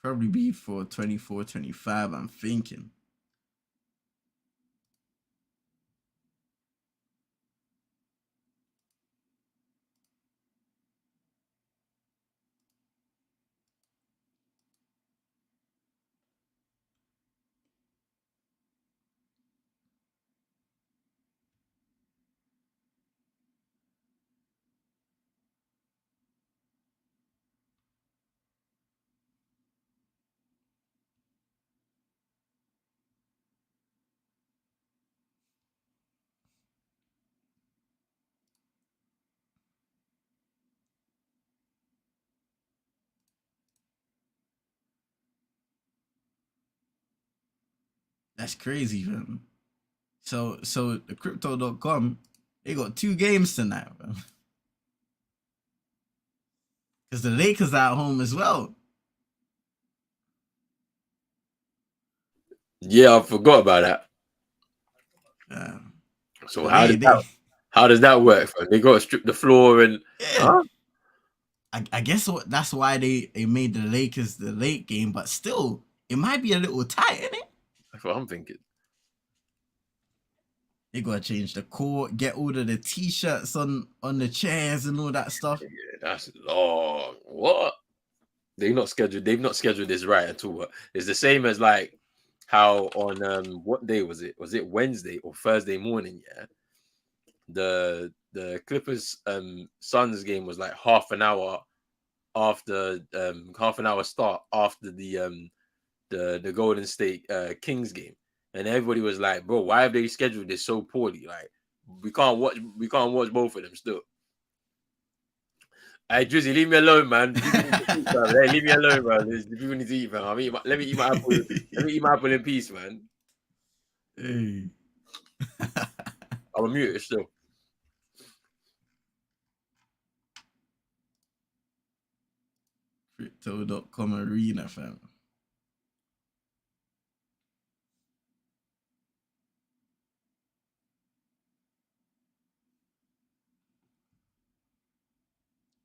Probably be for 24, 25, I'm thinking. That's crazy, man. So the crypto.com, they got 2 games tonight, man. Because the Lakers are at home as well. Yeah, I forgot about that. So how does that work? They got to strip the floor and yeah. I guess that's why they made the Lakers the late game, but still, it might be a little tight, isn't it? That's what I'm thinking. They gotta change the court, get all of the t-shirts on the chairs and all that stuff. Yeah, that's long. What? They've not scheduled this right at all. It's the same as like how on what day was it? Was it Wednesday or Thursday morning? Yeah. The Clippers Suns game was like half an hour start after the Golden State Kings game. And everybody was like, bro, why have they scheduled this so poorly? Like, we can't watch both of them still. Hey, Drizzy, leave me alone, man. Hey, leave me alone, man. The people need to eat, man. Let me eat my apple. Let me eat my apple in peace, man. Hey. I'm muted still. Crypto.com arena, fam.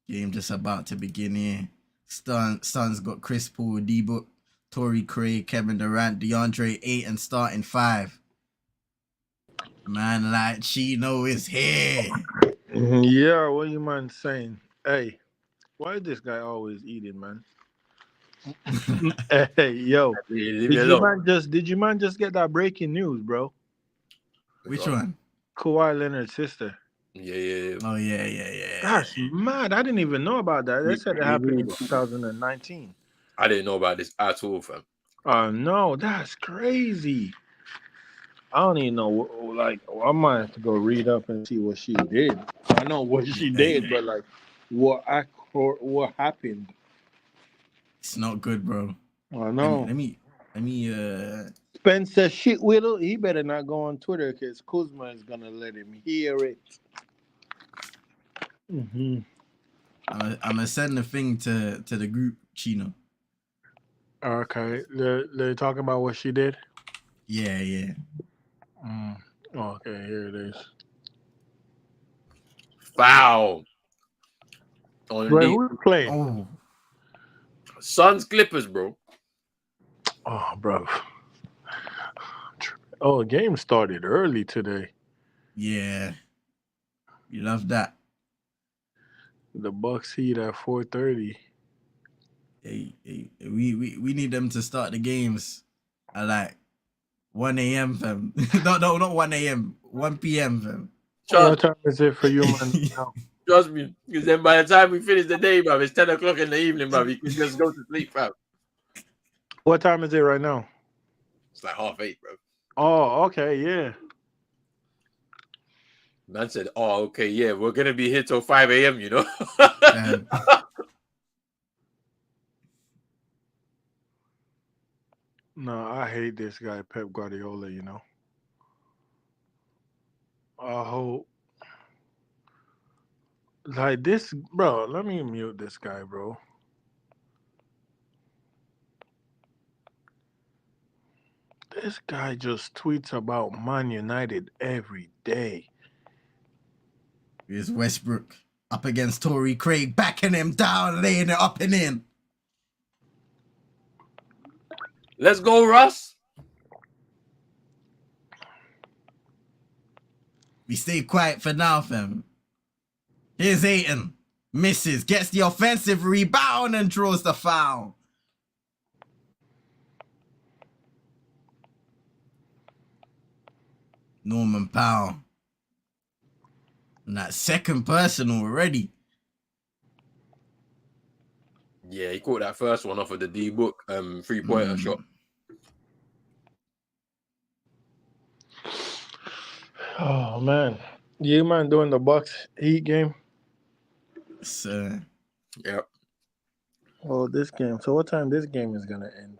Game just about to begin here. Suns got Chris Paul, D-Book, Torrey Craig, Kevin Durant, DeAndre Ayton starting 5. Man like Chino is here. Yeah, what you man saying? Hey, why is this guy always eating, man? Hey, yo, Leave me alone. did you man just get that breaking news, bro? Which one? Kawhi Leonard's sister. Yeah. Oh yeah. That's mad. I didn't even know about that. They said it Me happened in neither. 2019. I didn't know about this at all, fam. Oh no, that's crazy. I don't even know. Like, I might have to go read up and see what she did. I know what she Hey, did, but like, what happened? it's not good, bro. I Let me know. let me let me Spencer Shitwiddle, he better not go on Twitter because Kuzma is gonna let him hear it. Mm-hmm. I'm gonna send the thing to the group, Chino. Okay, they're talking about what she did. Yeah. Mm. Okay, here it is. Foul on Wait, the who's playing? Oh, Suns Clippers, bro. Oh, bro. Oh, the game started early today. yeah. You love that. The Bucks Heat at 4:30. We need them to start the games at like 1 a.m. fam. No, not 1 a.m. 1 p.m. fam. What Trust, time is it for you, man? Now? trust me. Because then by the time we finish the day, bro, it's 10 o'clock in the evening, bro. You can just go to sleep, fam. What time is it right now? It's like 8:30, bro. Oh, okay, yeah. Man said, "Oh, okay, yeah, we're gonna be here till 5 a.m. You know." Fam. No, I hate this guy, Pep Guardiola. I hope like this, bro. Let me mute this guy, bro. This guy just tweets about Man United every day. Here's Westbrook up against Torrey Craig, backing him down, laying it up and in. Let's go, Russ. We stay quiet for now, fam. Here's Aiton. Misses, gets the offensive rebound and draws the foul. Norman Powell. And that second person already. Yeah, he caught that first one off of the D book 3-pointer shot. Oh man, you man doing the Bucks Heat game? So, Yeah. Well, this game. So what time this game is gonna end?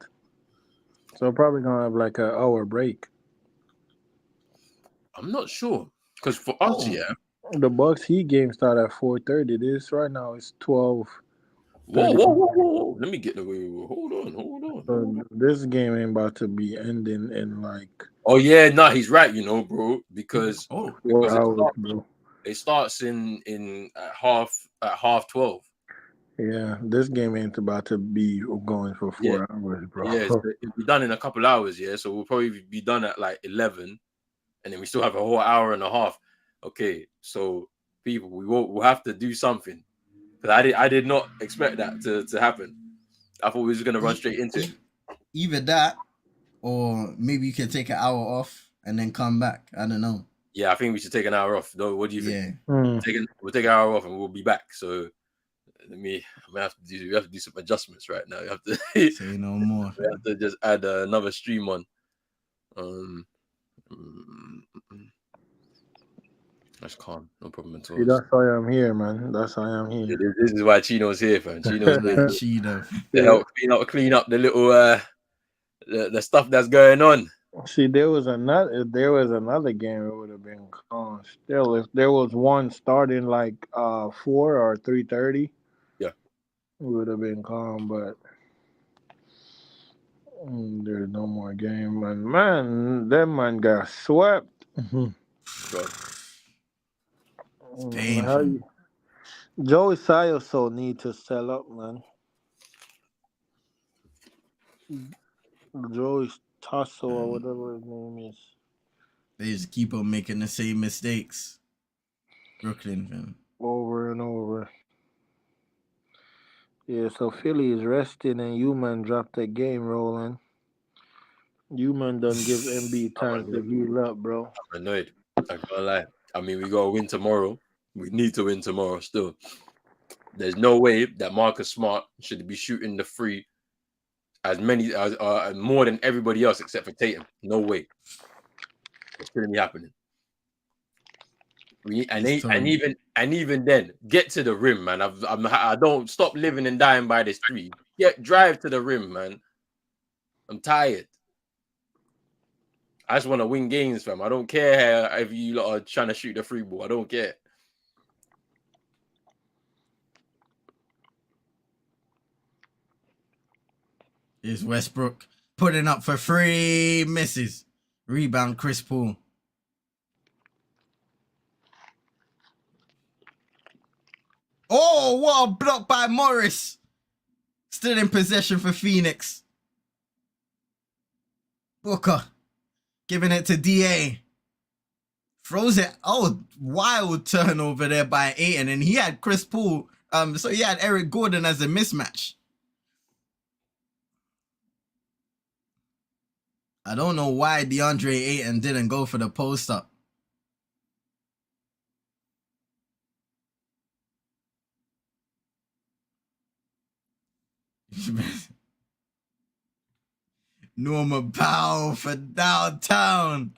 So probably gonna have like an hour break. I'm not sure. Because for us, yeah. The Bucks Heat game start at 4:30. This right now it's 12. Whoa. Let me get the way. Hold on. So this game ain't about to be ending in like Oh yeah, no, he's right, bro. Because 4 hours, bro. it starts in at half 12. Yeah, this game ain't about to be going for Yeah. 4 hours, bro. Yeah, it'll be done in a couple hours, yeah. So we'll probably be done at like 11, and then we still have a whole hour and a half. Okay, so people, we'll have to do something. Because I did not expect that to happen. I thought we was gonna run straight into it. either that or maybe you can take an hour off and then come back. I don't know. Yeah, I think we should take an hour off. Though, what do you think? Yeah. We'll take an hour off and we'll be back. So we have to do some adjustments right now. You have to Say no more. we have to just add another stream on. That's calm, no problem at all. See, that's why I'm here, man. That's why I'm here. This is why Chino's here, fam. Chino's here Cheetah. to help clean up the little the stuff that's going on. See, if there was another game, it would have been calm. Still, if there was one starting like 4 or 3:30, Yeah, it would have been calm. But there's no more game, man. That man got swept. It's painful. Joey Sayoso need to sell up, man. Joey Tasso or whatever his name is. They just keep on making the same mistakes. Brooklyn, fam. Over and over. Yeah, so Philly is resting and Human dropped that game rolling. Human done give MB time to heal up, bro. I'm annoyed. I can't lie. I mean, we got to win tomorrow. We need to win tomorrow still. There's no way that Marcus Smart should be shooting the free as many as more than everybody else except for Tatum. No way. It shouldn't be happening. Even then, get to the rim, man. I don't stop living and dying by this three. Drive to the rim, man. I'm tired. I just want to win games, fam. I don't care if you lot are trying to shoot the free ball. I don't care. Here's Westbrook putting up for 3 misses. Rebound, Chris Paul. Oh, what a block by Morris. Still in possession for Phoenix. Booker giving it to DA. Throws it. Oh, wild turnover there by Ayton. And he had Chris Paul. So he had Eric Gordon as a mismatch. I don't know why DeAndre Ayton didn't go for the post up. Norma Powell for downtown.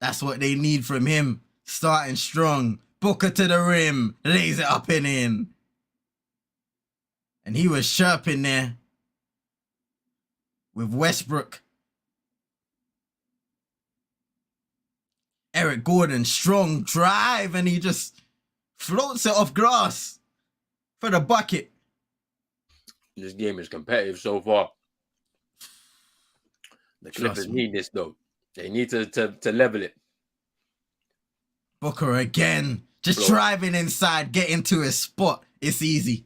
That's what they need from him. Starting strong. Booker to the rim. Lays it up and in. And he was chirping there with Westbrook. Eric Gordon, strong drive, and he just floats it off glass for the bucket. This game is competitive so far. The Clippers need this, though. They need to level it. Booker again. Just driving inside, getting to his spot. It's easy.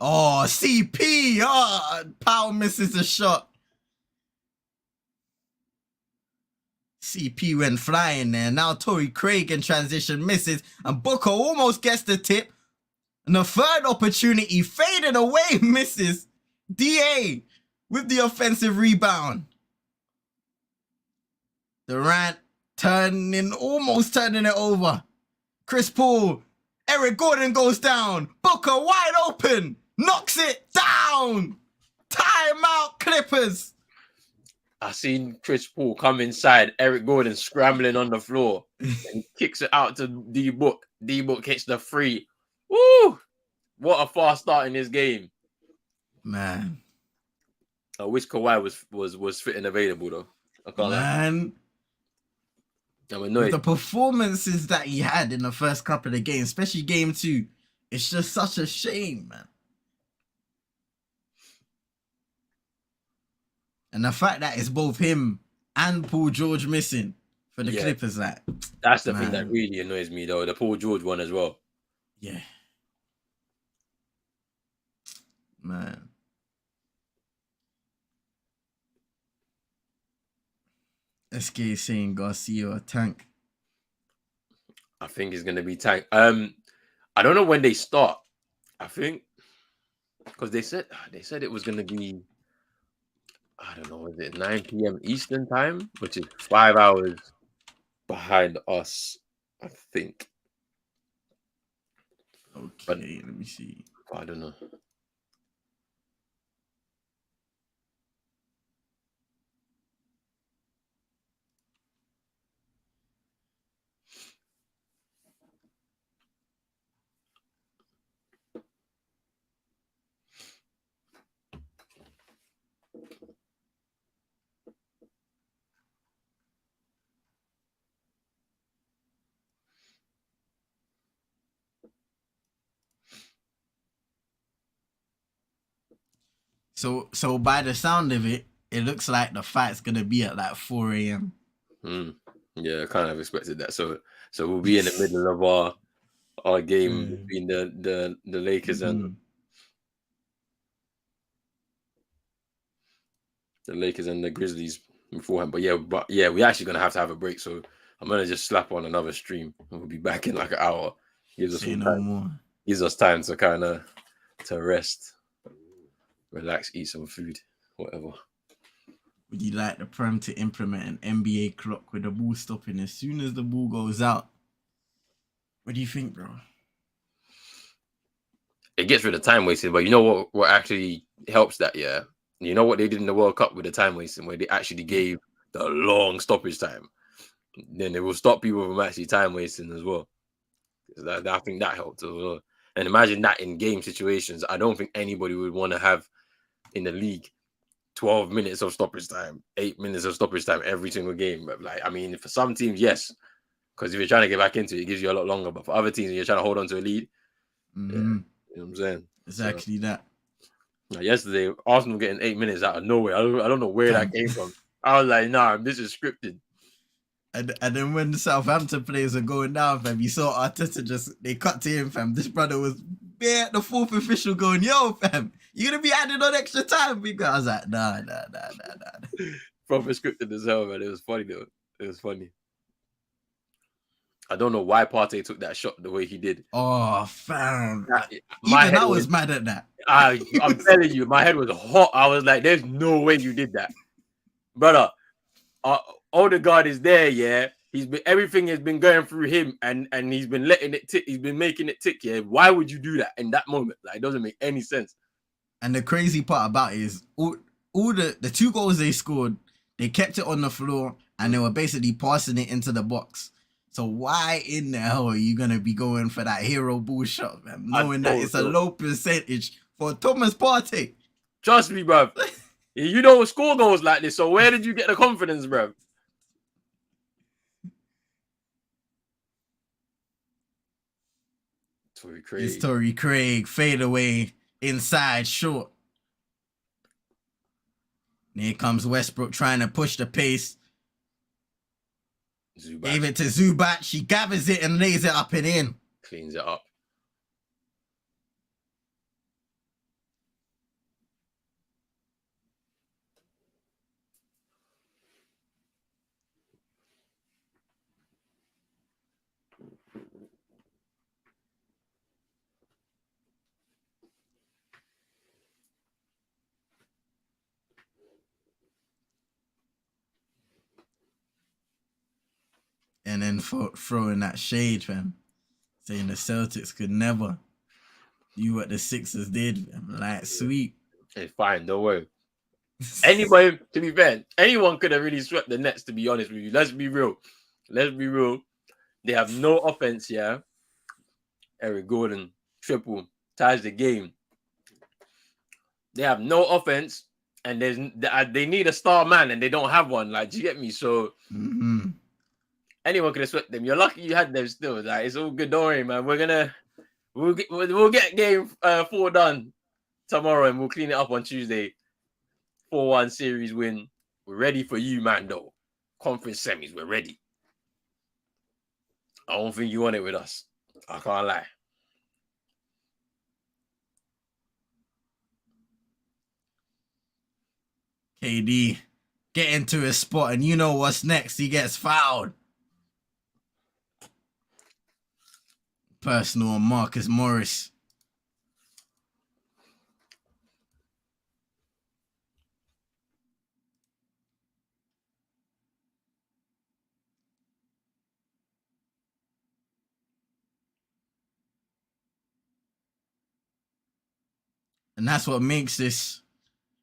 Oh, CP. Oh, Powell misses a shot. CP went flying there. Now Torrey Craig in transition misses. And Booker almost gets the tip. And the third opportunity faded away, misses. DA with the offensive rebound. Durant almost turning it over. Chris Paul. Eric Gordon goes down. Booker wide open. Knocks it down. Timeout, Clippers. I seen Chris Paul come inside. Eric Gordon scrambling on the floor. And kicks it out to D-Book. D-Book hits the free. Woo! What a fast start in this game. Man. I wish Kawhi was fit and available, though. I can't lie. I'm annoyed. With the performances that he had in the first couple of games, especially game 2, it's just such a shame, man. And the fact that it's both him and Paul George missing for the Clippers, like, that's the thing that really annoys me, though. The Paul George one as well. Yeah. Man. SK saying Garcia or Tank. I think it's gonna be Tank. I don't know when they start. I think because they said it was gonna be, I don't know, is it 9 p.m. Eastern time, which is 5 hours behind us, I think. Okay, but, let me see. I don't know. So by the sound of it, it looks like the fight's gonna be at like 4 a.m. Yeah, I kind of expected that. So we'll be in the middle of our game between the Lakers and the Grizzlies beforehand. But yeah, we're actually gonna have to have a break. So I'm gonna just slap on another stream and we'll be back in like an hour. Gives us Say some no time. more. Gives us time to kind of rest, relax, eat some food, whatever. Would you like the Prem to implement an NBA clock with the ball stopping as soon as the ball goes out? What do you think, bro? It gets rid of time wasting, but you know what actually helps that, yeah? You know what they did in the World Cup with the time wasting, where they actually gave the long stoppage time. Then it will stop people from actually time wasting as well. I think that helped as well. And imagine that in game situations. I don't think anybody would want to have in the league 12 minutes of stoppage time, 8 minutes of stoppage time every single game. But like, I mean, for some teams, yes, because if you're trying to get back into it, it gives you a lot longer. But for other teams, you're trying to hold on to a lead. Yeah, you know what I'm saying? It's actually that. Now, yesterday, Arsenal getting 8 minutes out of nowhere. I don't know where that came from. I was like, nah, this is scripted. And then when the Southampton players are going down, fam, you saw Arteta they cut to him, fam. This brother was bare at the fourth official going, yo, fam, you gonna be adding on extra time? Because I was like, nah. Proper scripted as hell, man. It was funny though. It was funny. I don't know why Partey took that shot the way he did. Oh, fam. I was mad at that. I'm telling you, my head was hot. I was like, there's no way you did that. Brother, Odegaard is there, yeah. Everything has been going through him and he's been letting it tick. He's been making it tick, yeah. Why would you do that in that moment? Like, it doesn't make any sense. And the crazy part about it is all the 2 goals they scored, they kept it on the floor and they were basically passing it into the box. So why in the hell are you gonna be going for that hero ball shot, man? Knowing that it's a low percentage for Thomas Partey. Trust me, bruv. You don't score goals like this, so where did you get the confidence, bruv? It's Torrey Craig, fade away, inside, short. And here comes Westbrook trying to push the pace. Zubac. Gave it to Zubac. She gathers it and lays it up and in. Cleans it up. And then throwing that shade, fam. Saying the Celtics could never do what the Sixers did, fam. Like, sweet. It's fine, don't worry. Anybody, to be fair, anyone could have really swept the Nets, to be honest with you. Let's be real. They have no offense, yeah. Eric Gordon, triple, ties the game. They have no offense, and they need a star man, and they don't have one. Like, do you get me? So anyone could have swept them. You're lucky you had them still. Like, it's all good. Don't worry, man. We'll get game 4 done tomorrow, and we'll clean it up on Tuesday. 4-1 series win. We're ready for you, man, though. Conference semis, we're ready. I don't think you want it with us. I can't lie. KD get into his spot, and you know what's next. He gets fouled. Personal on Marcus Morris. And that's what makes this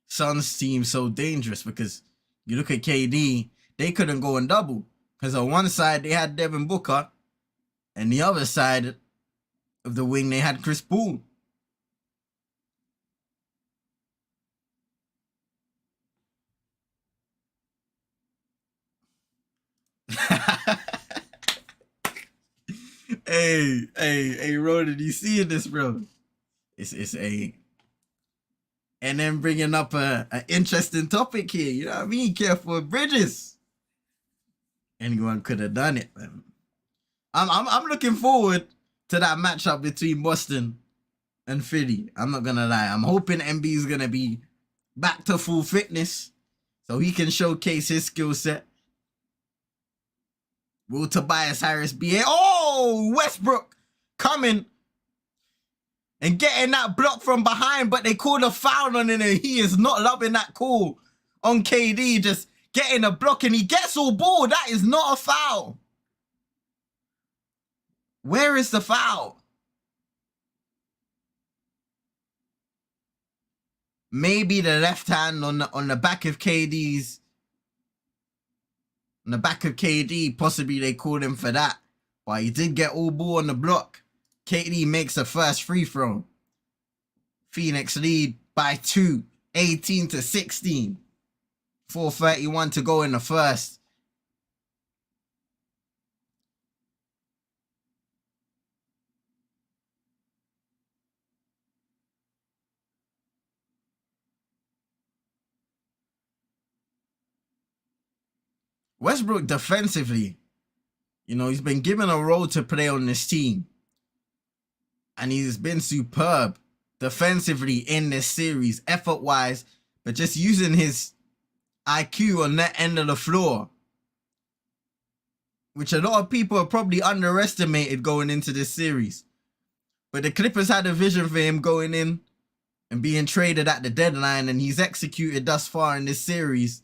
Suns team so dangerous, because you look at KD, they couldn't go and double. Because on one side, they had Devin Booker, and the other side of the wing, they had Chris Paul. Hey, Ronan, you seeing this, bro? It's a... And then bringing up an interesting topic here, you know what I mean? Careful with Bridges. Anyone could have done it, man. I'm looking forward to that matchup between Boston and Philly. I'm not gonna lie. I'm hoping MB is gonna be back to full fitness so he can showcase his skill set. Will Tobias Harris be here? Oh, Westbrook coming and getting that block from behind, but they called a foul on him, and he is not loving that call on KD. Just getting a block and he gets all ball. That is not a foul. Where is the foul? Maybe the left hand on the back of KD's. On the back of KD, possibly they called him for that. But he did get all ball on the block. KD makes the first free throw. Phoenix lead by 2, 18-16. 4:31 to go in the first. Westbrook defensively, he's been given a role to play on this team. And he's been superb defensively in this series, effort-wise, but just using his IQ on that end of the floor, which a lot of people have probably underestimated going into this series. But the Clippers had a vision for him going in and being traded at the deadline, and he's executed thus far in this series.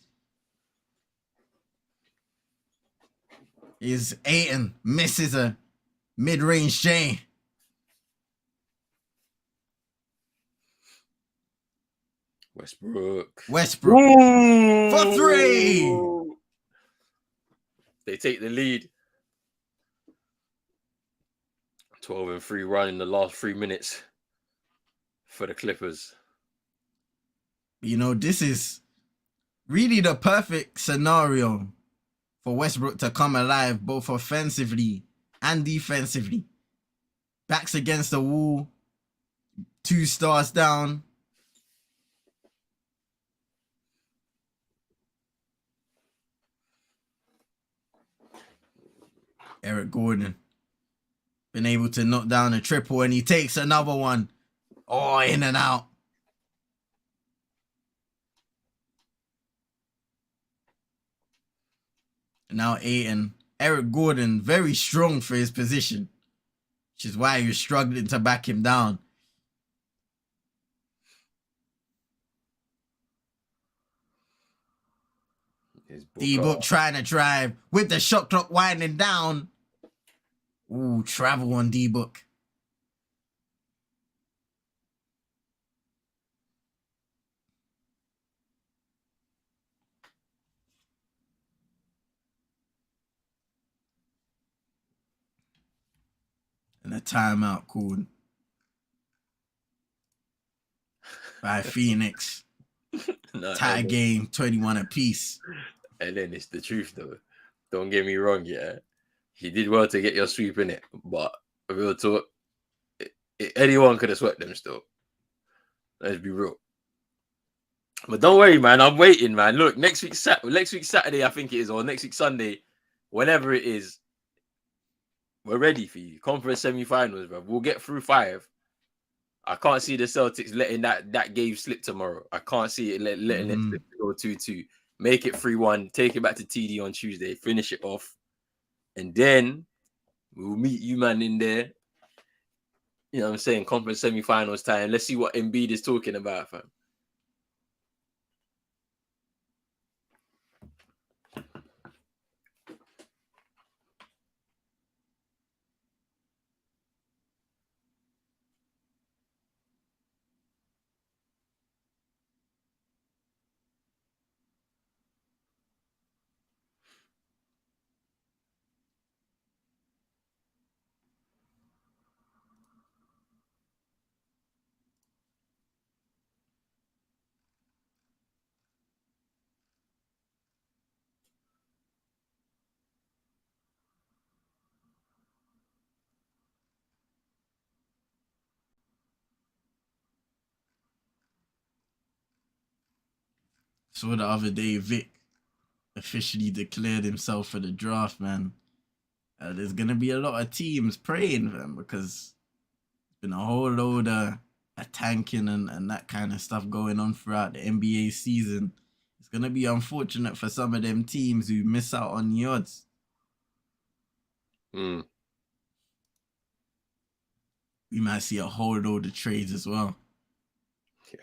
Is Ayton misses a mid-range J. Westbrook Ooh. For 3. They take the lead. 12-3 run in the last 3 minutes for the Clippers. This is really the perfect scenario for Westbrook to come alive, both offensively and defensively. Backs against the wall, 2 stars down. Eric Gordon been able to knock down a triple, and he takes another one. Oh, in and out. Now Ayton. Eric Gordon, very strong for his position, which is why you're struggling to back him down. D-Book trying to drive with the shot clock winding down. Ooh, travel on D-Book. And a timeout called by Phoenix. Tie game, 21 apiece. And then it's the truth, though. Don't get me wrong, yeah. He did well to get your sweep in it, but real talk, anyone could have swept them still. Let's be real. But don't worry, man. I'm waiting, man. Look, next week Saturday, I think it is, or next week Sunday, whenever it is, we're ready for you. Conference semi-finals, bro. We'll get through 5. I can't see the Celtics letting that game slip tomorrow. I can't see it letting it slip to go 2-2. Make it 3-1. Take it back to TD on Tuesday. Finish it off. And then we'll meet you, man, in there. You know what I'm saying? Conference semi-finals time. Let's see what Embiid is talking about, fam. Saw the other day, Vic officially declared himself for the draft, man. There's gonna be a lot of teams praying for him because there's been a whole load of tanking and that kind of stuff going on throughout the NBA season. It's gonna be unfortunate for some of them teams who miss out on the odds. Mm. We might see a whole load of trades as well. Yeah.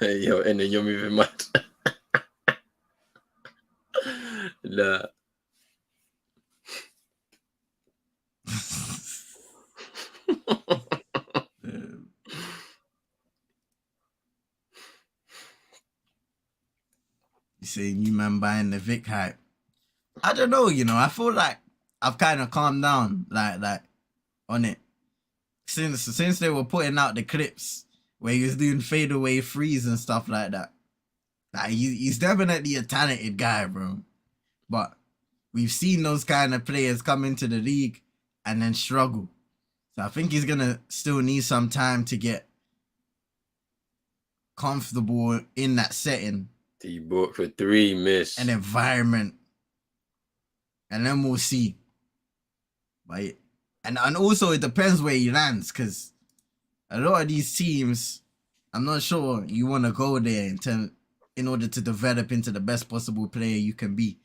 Yo, and then you're moving mad. Nah. You saying you man buying the Vic hype? I don't know, I feel like I've kind of calmed down like on it since they were putting out the clips where he was doing fadeaway threes and stuff like that. Like he's definitely a talented guy, bro. But we've seen those kind of players come into the league and then struggle. So I think he's gonna still need some time to get comfortable in that setting. He booked for 3, miss. An environment. And then we'll see. But and also it depends where he lands, because a lot of these teams, I'm not sure you want to go there in order to develop into the best possible player you can be.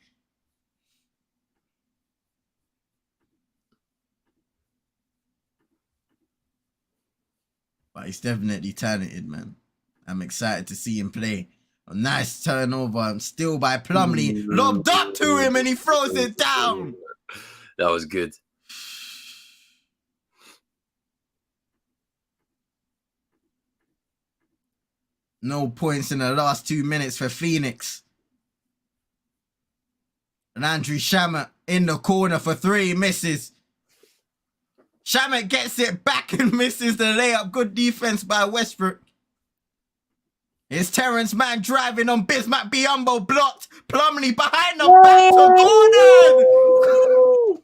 But he's definitely talented, man. I'm excited to see him play. A nice turnover, still by Plumlee. Lobbed up to him and he throws it down. That was good. No points in the last 2 minutes for Phoenix. And Andrew Shamet in the corner for 3, misses. Shamet gets it back and misses the layup. Good defense by Westbrook. It's Terrence Mann driving on Bismack Biyombo, blocked. Plumlee behind the back to Gordon.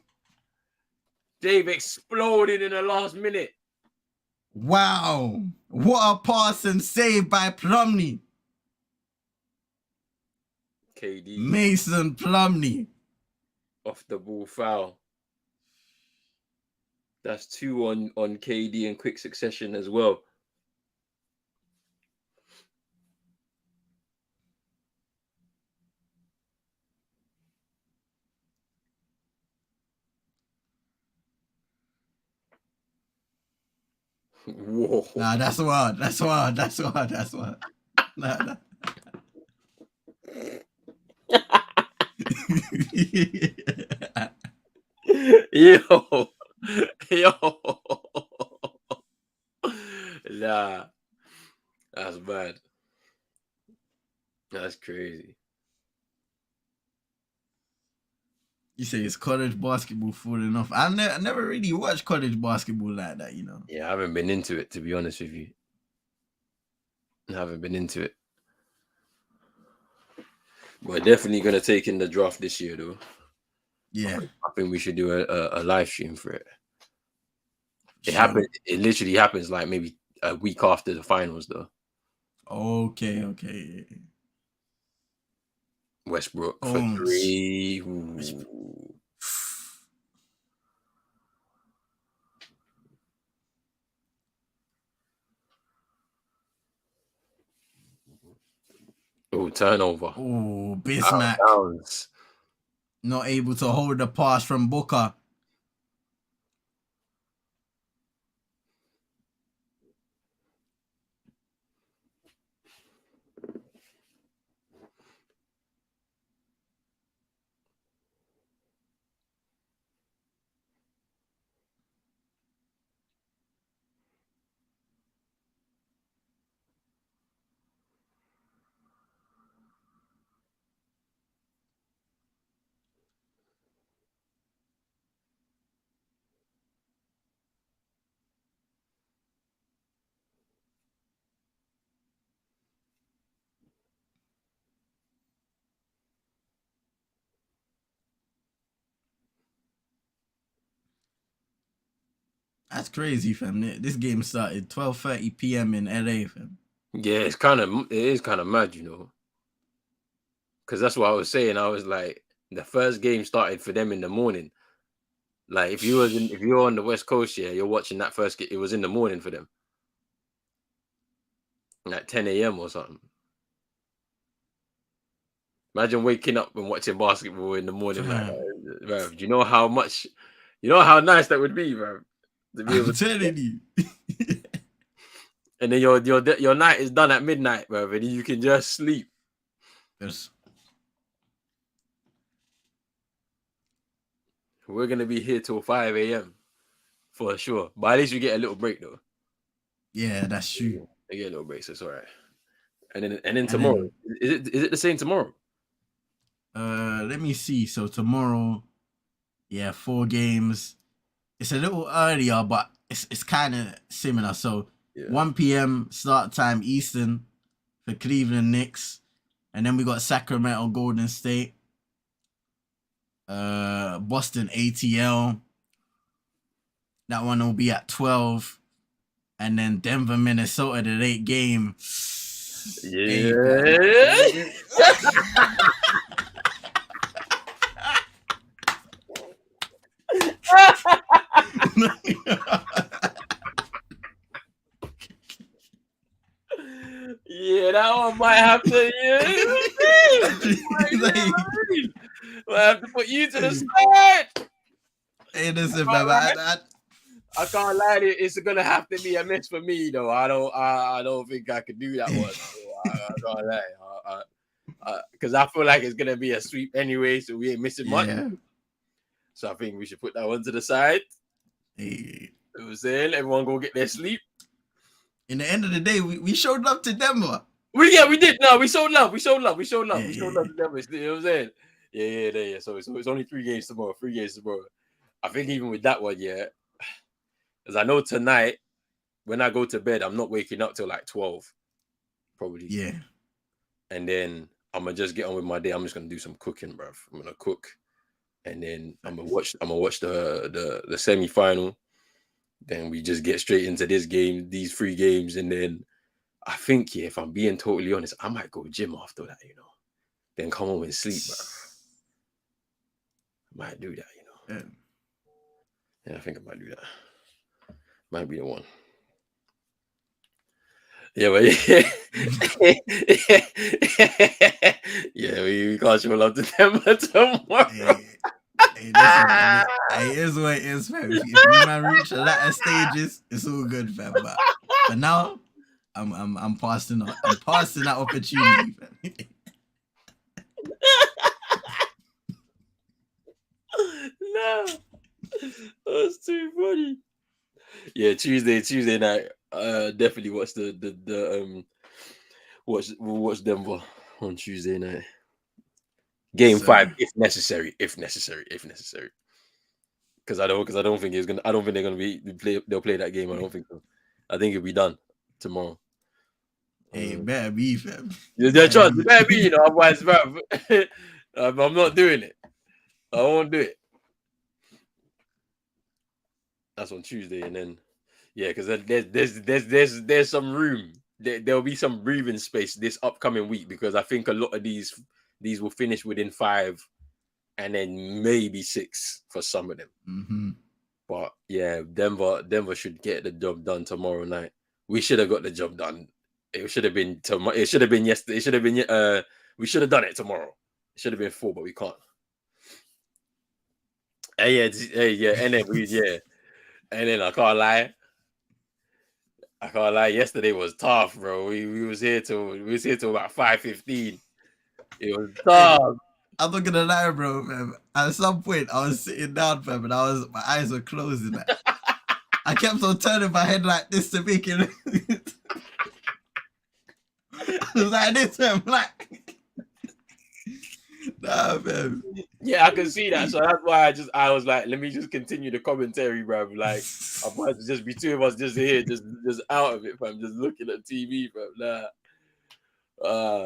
Dave exploded in the last minute. Wow. What a pass and save by Plumlee. KD. Mason Plumlee. Off the ball foul. That's 2 on KD in quick succession as well. Whoa. Nah, that's wild. That's wild. That's wild. That's wild. Nah. Yo. Nah. That's bad. That's crazy. You say it's college basketball falling off. I never really watched college basketball like that, Yeah, I haven't been into it, to be honest with you. I haven't been into it. We're definitely going to take in the draft this year, though. Yeah. I think we should do a live stream for it. It happened. It literally happens like maybe a week after the finals, though. Okay. Westbrook for Bones. 3. Ooh. Oh, turnover. Oh, Out of Bismack bounds. not able to hold the pass from Booker. That's crazy, fam. This game started 12:30 p.m. in LA, fam. Yeah, it is kind of mad, you know. Because that's what I was saying. I was like, the first game started for them in the morning. Like if you were on the West Coast, yeah, you're watching that first game. It was in the morning for them, like 10 a.m. or something. Imagine waking up and watching basketball in the morning like that, bro. Do you know how nice that would be, bro? To be able I'm telling you. and then your night is done at midnight, bro, and you can just sleep. Yes. We're gonna be here till 5 a.m. for sure, but at least you get a little break though. Yeah, that's true. You get a little break, so it's all right. And then tomorrow, is it the same tomorrow? Let me see. So tomorrow, yeah, 4 games. It's a little earlier, but it's kind of similar. So 1 p.m. start time Eastern for Cleveland Knicks, and then we got Sacramento Golden State, Boston ATL. That one will be at 12, and then Denver Minnesota the late game. Yeah. Yeah, that one might have to. Might have to put you to the side. Hey, listen, man. I can't lie to you, it's gonna have to be a miss for me though. I don't think I could do that one. I can't lie. Because I feel like it's gonna be a sweep anyway, so we ain't missing much. So I think we should put that one to the side. Hey. You know what I'm saying? Everyone go get their sleep. In the end of the day, we showed love to Denver. We did. No, we showed love. We showed love to Denver. You know what I'm saying? Yeah. So it's only 3 games tomorrow. 3 games tomorrow. I think even with that one, yeah. Because I know tonight, when I go to bed, I'm not waking up till like 12. Probably. Yeah. And then I'm gonna just get on with my day. I'm just gonna do some cooking, bruv. I'm gonna cook. And then I'm gonna watch the semi-final. Then we just get straight into these 3 games, and then I think, yeah, if I'm being totally honest, I might go gym after that, you know. Then come home and sleep, bro. I might do that, you know. Yeah, I think I might do that. Might be the one. Yeah, but yeah, we can't show love to them tomorrow. Hey, listen, it is what it is, fam. If we man reach the latter stages, it's all good, fam. But for now, I'm passing on. I'm passing that opportunity, fam. No, that's too funny. Yeah, Tuesday night. Definitely watch watch Denver on Tuesday night. Game 5, if necessary. Because I don't think they're gonna they'll play that game. I don't think so. I think it'll be done tomorrow. Hey, better be, fam. There's chance. It better be, you know, otherwise, bro, I'm not doing it. I won't do it. That's on Tuesday, and then yeah, because there's some room there'll be some breathing space this upcoming week because I think a lot of these will finish within 5 and then maybe 6 for some of them. Mm-hmm. But yeah, Denver should get the job done tomorrow night. We should have got the job done. It should have been tomorrow. It should have been yesterday. It should have been we should have done it tomorrow. It should have been 4, but we can't. Yeah, and then and then I can't lie. Yesterday was tough, bro. We was here till about 5:15. It was tough. I'm not gonna lie, bro, fam. At some point, I was sitting down, fam, and my eyes were closing. I kept on turning my head like this to make it. It was like this, fam. Like, nah, fam. Yeah, I can see that. So that's why I was like, let me just continue the commentary, bro. Like, I might just be 2 of us just here, just out of it, fam. Just looking at TV, fam. Nah.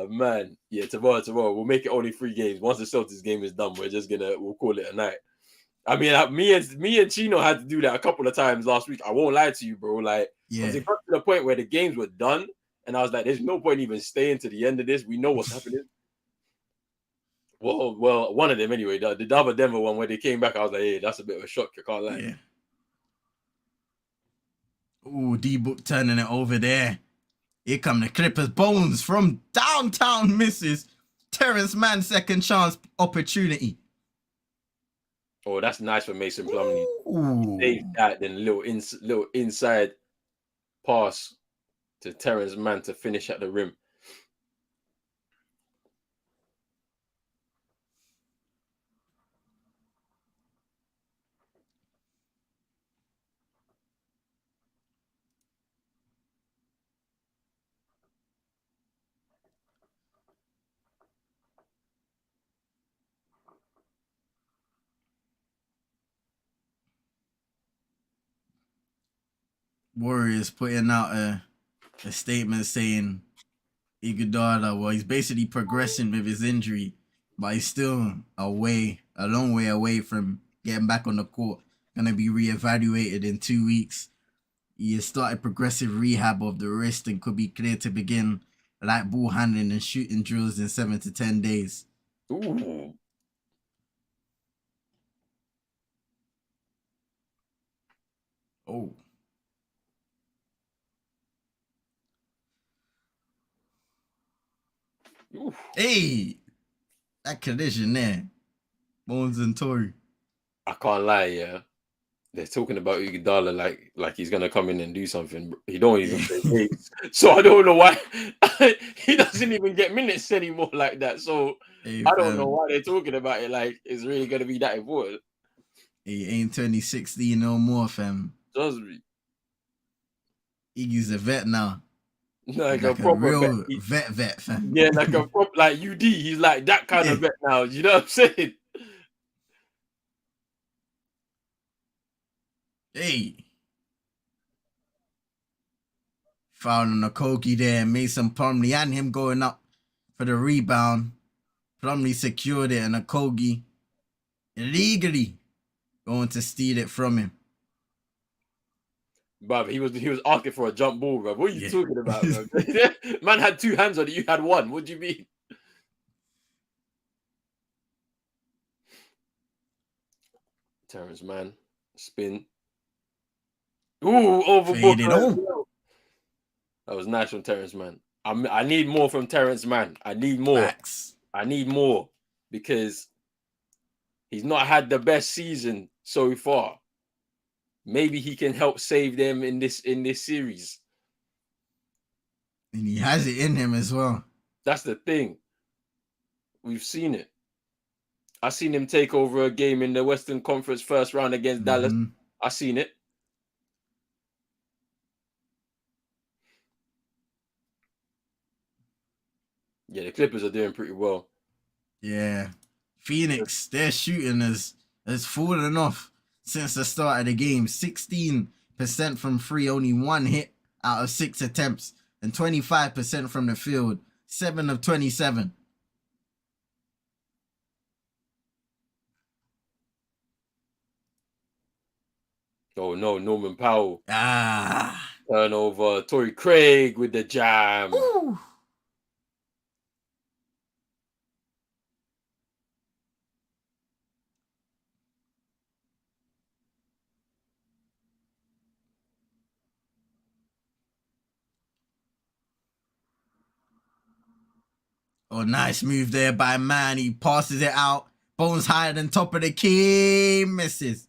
Man. Yeah, tomorrow. We'll make it only 3 games. Once the Celtics game is done, we'll call it a night. I mean, me and Chino had to do that a couple of times last week. I won't lie to you, bro. Like, because it got to the point where the games were done, and I was like, there's no point even staying to the end of this. We know what's happening. Well, one of them anyway. The other Denver one where they came back, I was like, hey, that's a bit of a shock. I can't lie. Yeah. Ooh, D-Book turning it over there. Here come the Clippers. Bones from downtown misses. Terrence Mann second chance opportunity. Oh, that's nice for Mason Plumlee. Save that, then little inside pass to Terrence Mann to finish at the rim. Warriors putting out a statement saying Iguodala, well, he's basically progressing with his injury, but he's still a long way away from getting back on the court. Gonna be reevaluated in 2 weeks. He has started progressive rehab of the wrist and could be cleared to begin light ball handling and shooting drills in 7 to 10 days. Ooh. Oh. Oof. Hey, that collision there. Bones and Tory. I can't lie, yeah. They're talking about Iguodala like he's gonna come in and do something. He don't even play games, so I don't know why he doesn't even get minutes anymore like that. So Hey, I don't know why they're talking about it like it's really gonna be that important. He ain't 2016 no more, fam. Trust me. Iggy's a vet now. Like a proper real vet, fam. Yeah, like a proper like UD. He's like that kind of vet now. You know what I'm saying? Hey. Foul on Okogie there. Mason Plumlee and him going up for the rebound. Plumlee secured it and Okogie illegally going to steal it from him. Bruv, he was asking for a jump ball, bro. What are you talking about, bro? Man had 2 hands on it. You had 1. What do you mean? Terrence Mann. Spin. Ooh, overboard. That was nice from Terrence Mann. I need more from Terrence Mann. I need more. Facts. I need more because he's not had the best season so far. Maybe he can help save them in this series. And he has it in him as well. That's the thing. We've seen it. I seen him take over a game in the Western Conference first round against Dallas. I seen it. Yeah, the Clippers are doing pretty well. Yeah. Phoenix, their shooting has fallen off since the start of the game. 16% from free, only 1 hit out of 6 attempts, and 25% from the field, 7 of 27. Oh no, Norman Powell. Turnover. Torrey Craig with the jam. Ooh. Oh, nice move there by Man. He passes it out. Bones higher than top of the key. Misses.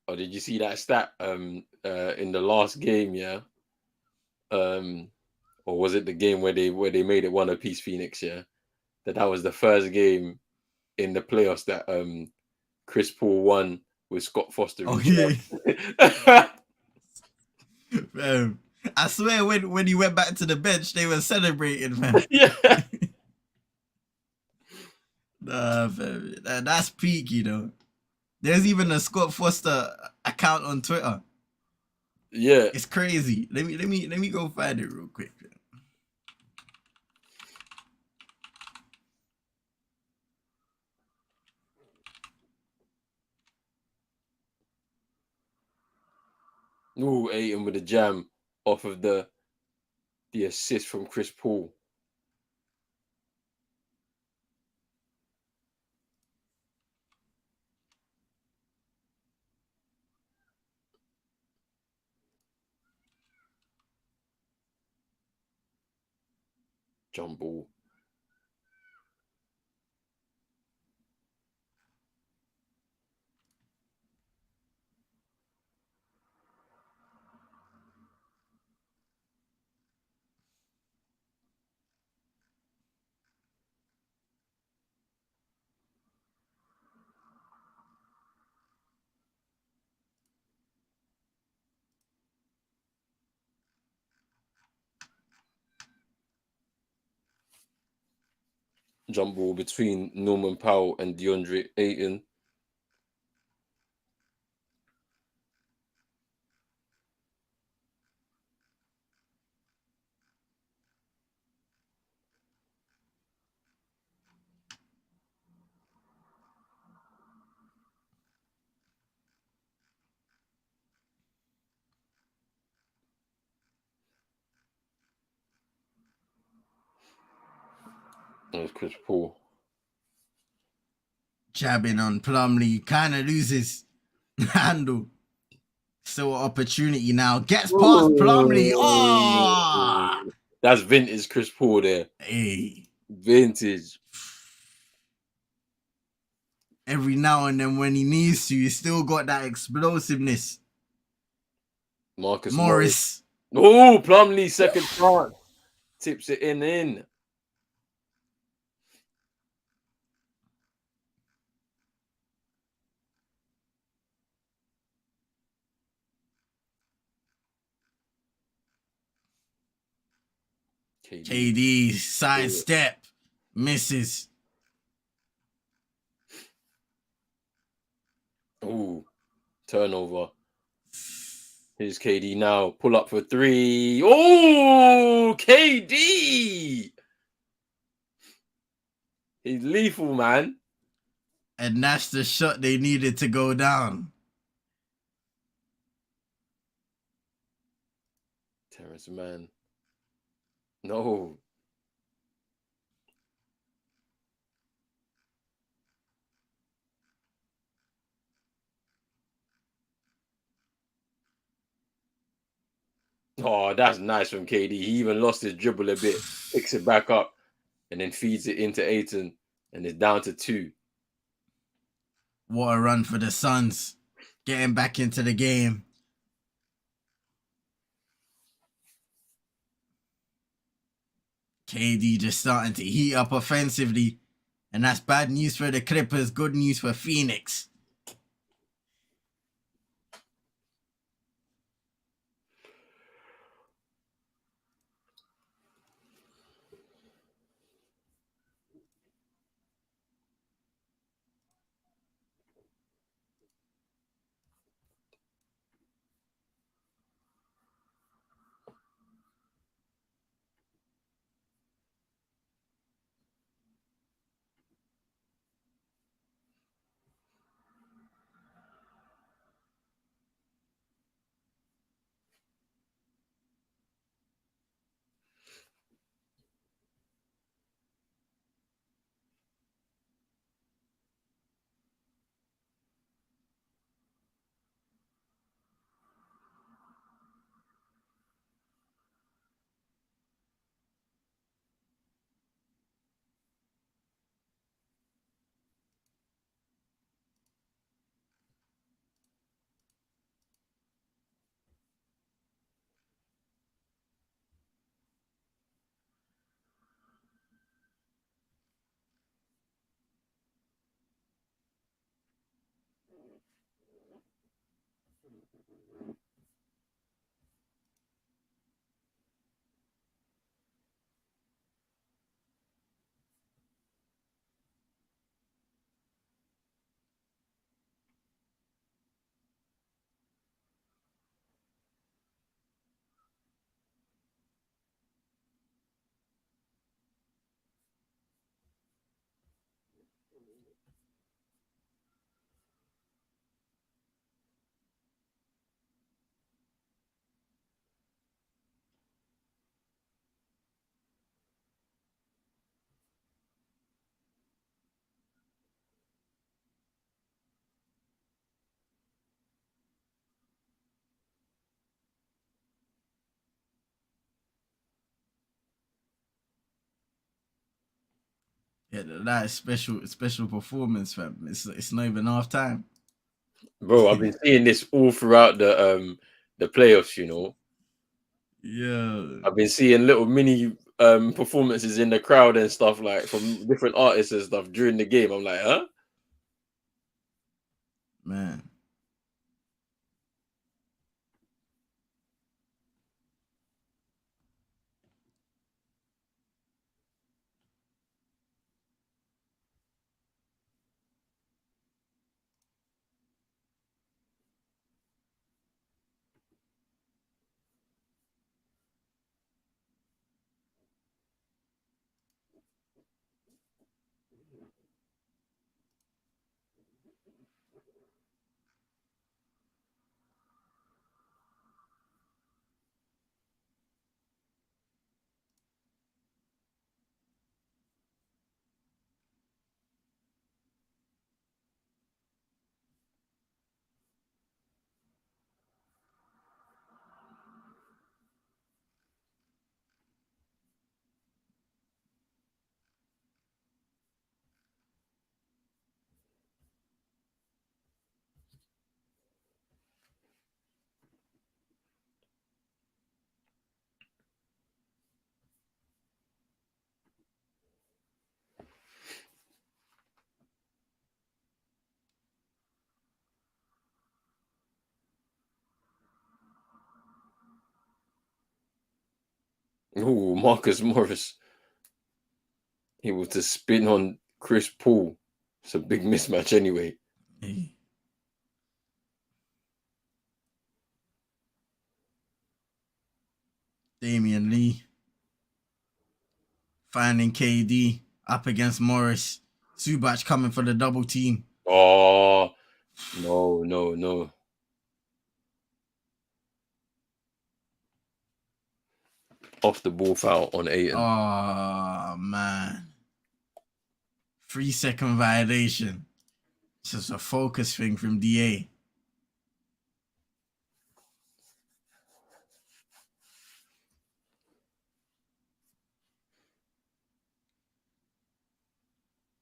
Oh, did you see that stat in the last game? Yeah. Or was it the game where they made it one apiece, Phoenix? Yeah. That was the first game in the playoffs that Chris Paul won with Scott Foster. Oh, in yeah. I swear when he went back to the bench, they were celebrating, man. Yeah. Nah, fam, that's peak, you know. There's even a Scott Foster account on Twitter. Yeah. It's crazy. Let me go find it real quick. Ooh, Aiton with the jam off of the assist from Chris Paul. Jump ball. Jump ball between Norman Powell and DeAndre Ayton. That was Chris Paul. Jabbing on Plumlee, kind of loses handle. Still an opportunity now. Gets past Plumlee. Oh, that's vintage Chris Paul there. Hey. Vintage. Every now and then when he needs to, he's still got that explosiveness. Marcus Morris. Oh, Plumlee second chance. Tips it in. KD sidestep. Misses. Ooh, turnover. Here's KD now. Pull up for three. Oh, KD. He's lethal, man. And that's the shot they needed to go down. Terrence Mann. No. Oh, that's nice from KD. He even lost his dribble a bit, picks it back up, and then feeds it into Ayton, and it's down to 2. What a run for the Suns. Getting back into the game. KD just starting to heat up offensively. And that's bad news for the Clippers, good news for Phoenix. Yeah, that is special performance, fam. It's not even half time. Bro, I've been seeing this all throughout the playoffs, you know. Yeah. I've been seeing little mini performances in the crowd and stuff like from different artists and stuff during the game. I'm like, huh? Man. Ooh, Marcus Morris. He was to spin on Chris Paul. It's a big mismatch anyway. Hey. Damian Lee finding KD up against Morris. Zubac coming for the double team. Oh, no. Off the ball foul on Ayton. Oh, man. 3-second violation. It's just a focus thing from DA.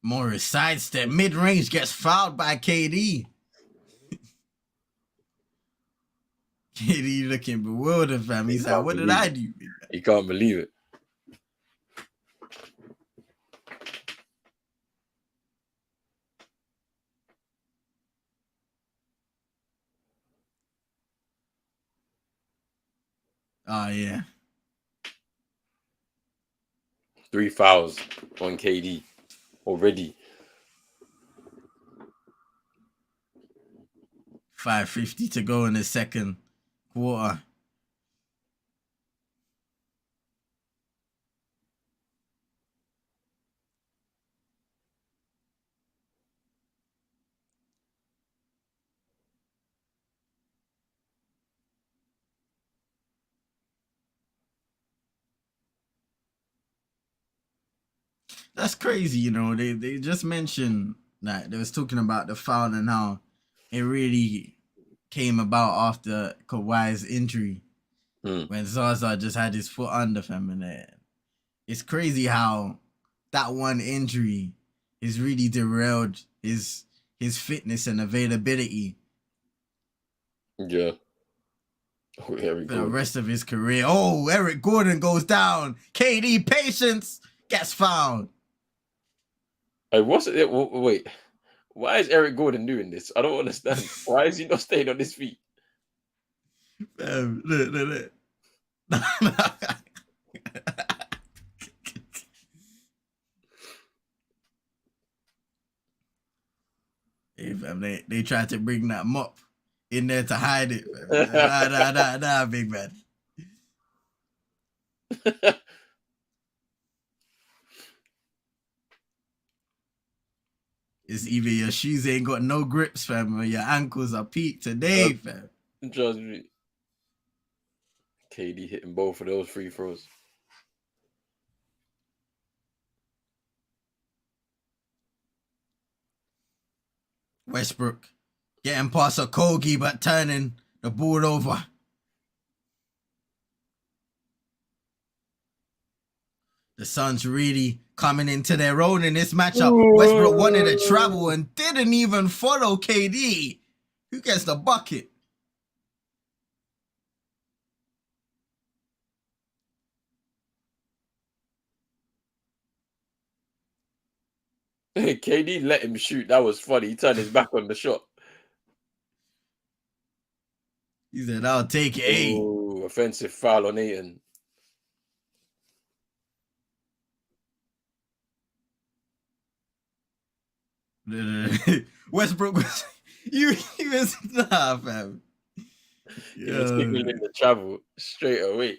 Morris sidestep mid-range gets fouled by KD. KD looking bewildered, fam. He's like, what did I do? He can't believe it. Oh, yeah. 3 fouls on KD already. 5:50 to go in the second quarter. That's crazy, you know. They just mentioned that they was talking about the foul and how it really came about after Kawhi's injury when Zaza just had his foot under him, and it's crazy how that one injury has really derailed his fitness and availability Yeah. Oh, for the rest of his career. Oh, Eric Gordon goes down. KD patience gets fouled. Hey, what's it? Wait, why is Eric Gordon doing this? I don't understand. Why is he not staying on his feet? Look. Hey, fam, they tried to bring that mop in there to hide it. Nah, big man. It's either your shoes ain't got no grips, fam, or your ankles are peaked today, fam. Trust me. KD hitting both of those free throws. Westbrook getting past a Kogi, but turning the ball over. The Suns really coming into their own in this matchup. Westbrook wanted to travel and didn't even follow KD. Who gets the bucket? KD let him shoot. That was funny. He turned his back on the shot. He said, I'll take it. Ooh, offensive foul on Ayton. Westbrook was you was nah, fam. He was signaling the travel straight away.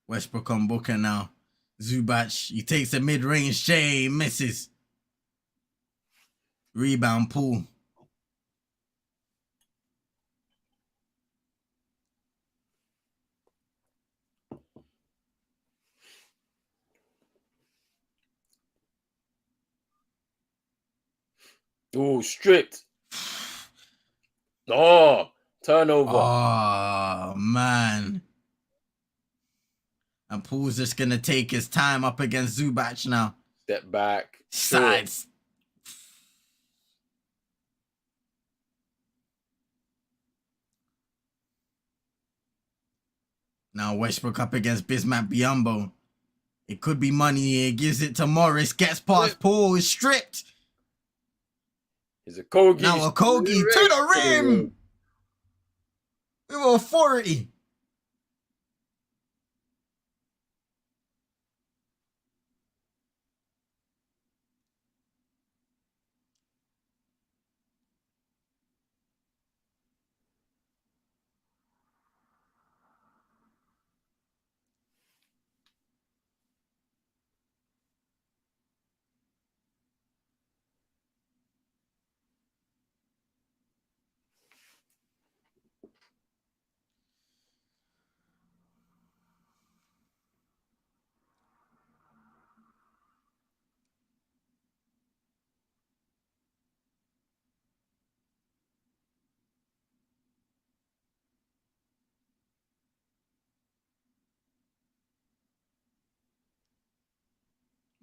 Westbrook on Booker now. Zubac, he takes a mid-range J, misses. Rebound Poole. Ooh, stripped. Oh, turnover. Oh, man. And Poole's just going to take his time up against Zubac now. Step back. Sides. Now Westbrook up against Bismack Biyombo. It could be money here. Gives it to Morris. Gets past Poole. Is stripped. He's a Kogi. Now a Kogi to the rim. With authority.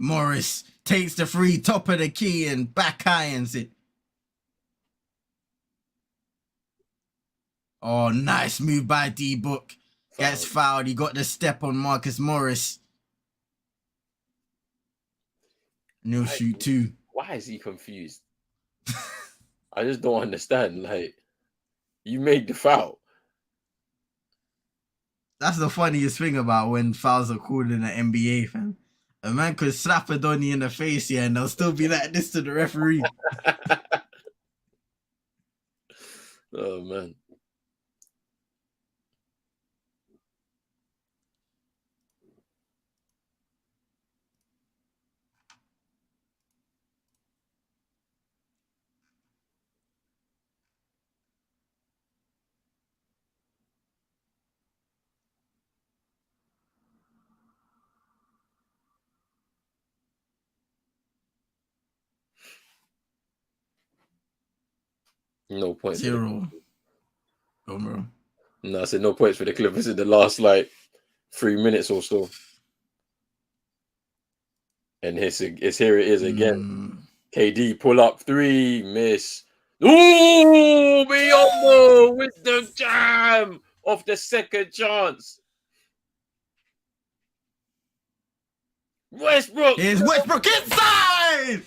Morris takes the free, top of the key, and back irons it. Oh, nice move by D-Book. Gets fouled. He got the step on Marcus Morris. And he'll shoot two. Why is he confused? I just don't understand. Like, you made the foul. That's the funniest thing about when fouls are called in the NBA, fam. A man could slap a Donny in the face here and they'll still be like this to the referee. Oh, man. No points. 0. Go, bro. No, I said no points for the Clippers in the last, like, 3 minutes or so. And here it is again. KD pull up 3, miss. Ooh, Miyombo with the jam off the second chance. Westbrook. Here's Westbrook inside.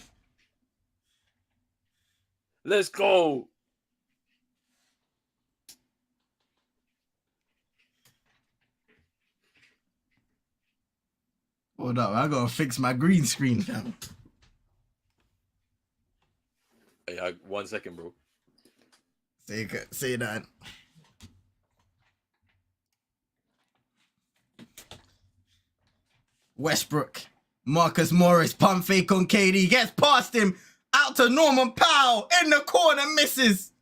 Let's go. Hold up, I gotta fix my green screen, fam. Hey, 1 second, bro. Say that. Westbrook. Marcus Morris, pump fake on KD, gets past him, out to Norman Powell, in the corner, misses.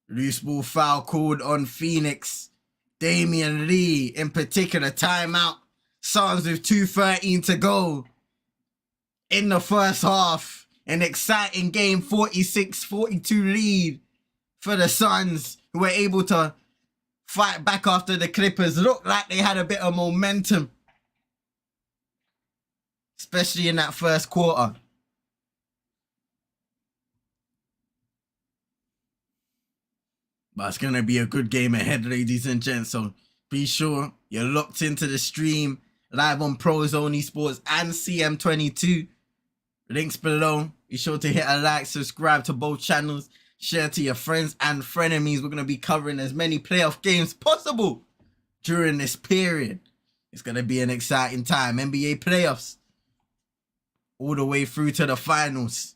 Loose ball foul called on Phoenix. Damian Lee, in particular, timeout. Suns with 2:13 to go. In the first half, an exciting game, 46-42 lead for the Suns, who were able to fight back after the Clippers. Looked like they had a bit of momentum, especially in that first quarter. But it's going to be a good game ahead, ladies and gents. So be sure you're locked into the stream live on Pros Only Sports and CM22. Links below. Be sure to hit a like, subscribe to both channels, share to your friends and frenemies. We're going to be covering as many playoff games possible during this period. It's going to be an exciting time. NBA playoffs all the way through to the finals.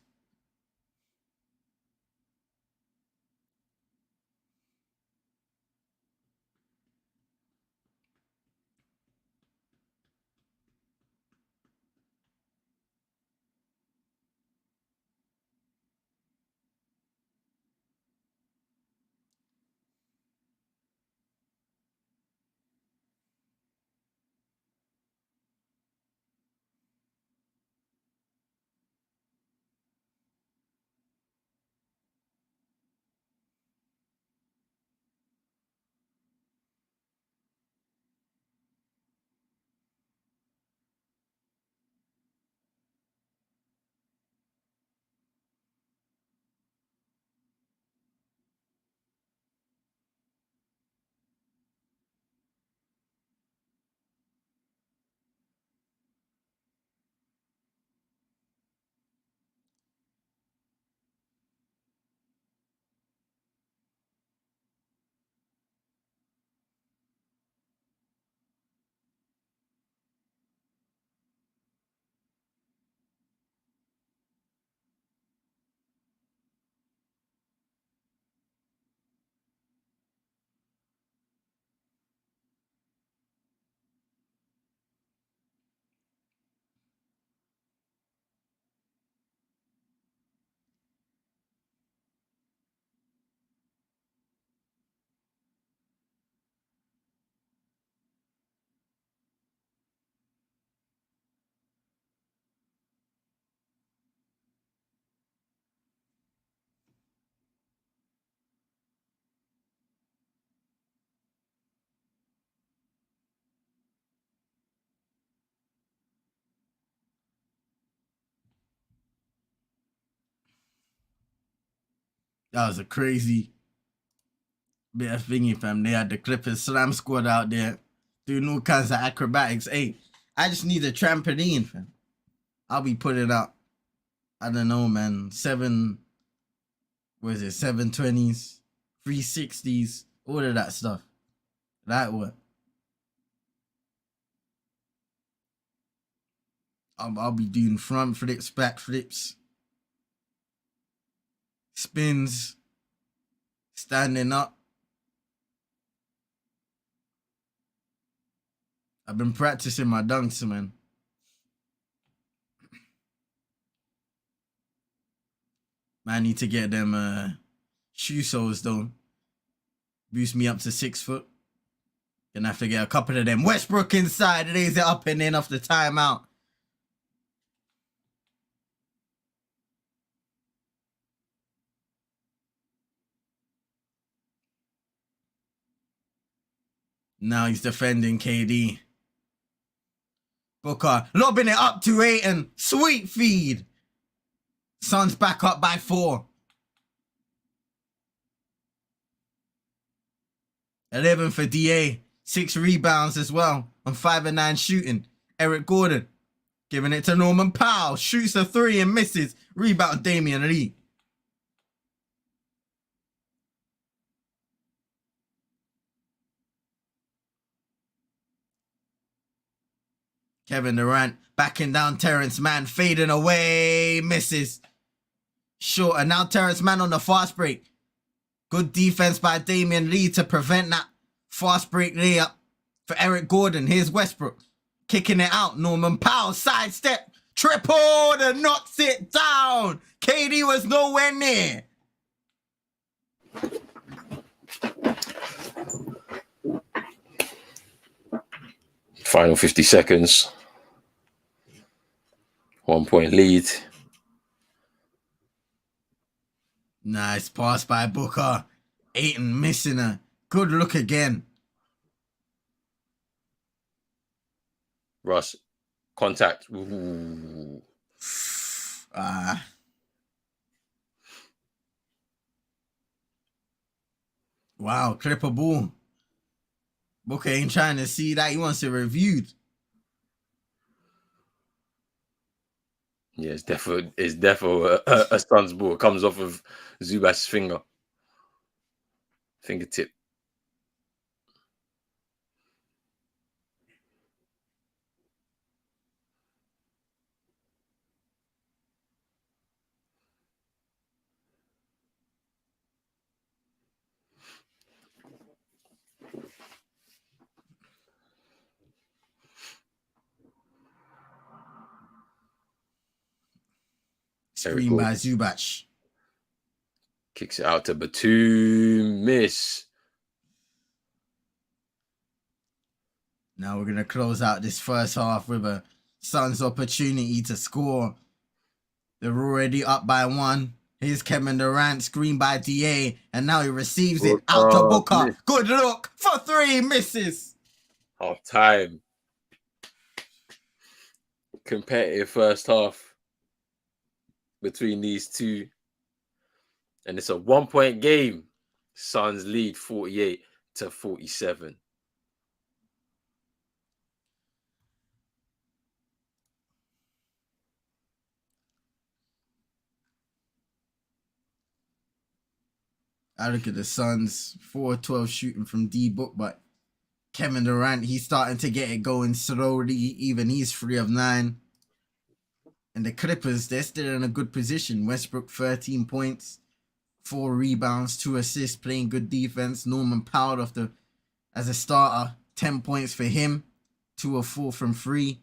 That was a crazy bit of thingy, fam. They had the Clippers slam squad out there doing all kinds of acrobatics. Hey, I just need a trampoline, fam. I'll be putting up, I don't know, man, 720s, 360s, all of that stuff. That what? I'll be doing front flips, back flips, spins, standing up. I've been practicing my dunks, man. I need to get them shoe soles though. Boost me up to 6 foot. Gonna have to get a couple of them. Westbrook inside, lays it up and in off the timeout. Now he's defending KD. Booker lobbing it up to Ayton. Sweet feed. Suns back up by 4. 11 for DA. 6 rebounds as well on 5 and 9 shooting. Eric Gordon giving it to Norman Powell. Shoots a 3 and misses. Rebound Damian Lee. Kevin Durant backing down Terrence Mann. Fading away. Misses. Short. And now Terrence Mann on the fast break. Good defense by Damian Lee to prevent that fast break layup for Eric Gordon. Here's Westbrook kicking it out. Norman Powell sidestep. Triple and knocks it down. KD was nowhere near. Final 50 seconds. 1 point lead. Nice pass by Booker. Ayton missing a good look again. Russ, contact. Ooh. Wow, Clipper ball. Booker ain't trying to see that. He wants it reviewed. Yeah, it's defo a Suns ball. It comes off of Zubac's fingertip. Screen by Zubac. Kicks it out to Batum. Miss. Now we're going to close out this first half with a Suns opportunity to score. They're already up by 1. Here's Kevin Durant, screen by DA, and now he receives it out to Booker. Miss. Good look for 3, misses. Half time. Competitive first half between these two. And it's a 1 point game. Suns lead 48-47. I look at the Suns, 4-12 shooting from D-Book, but Kevin Durant, he's starting to get it going slowly. Even he's 3 of 9. And the Clippers, they're still in a good position. Westbrook, 13 points, 4 rebounds, 2 assists, playing good defense. Norman Powell as a starter, 10 points for him, 2 of 4 from 3.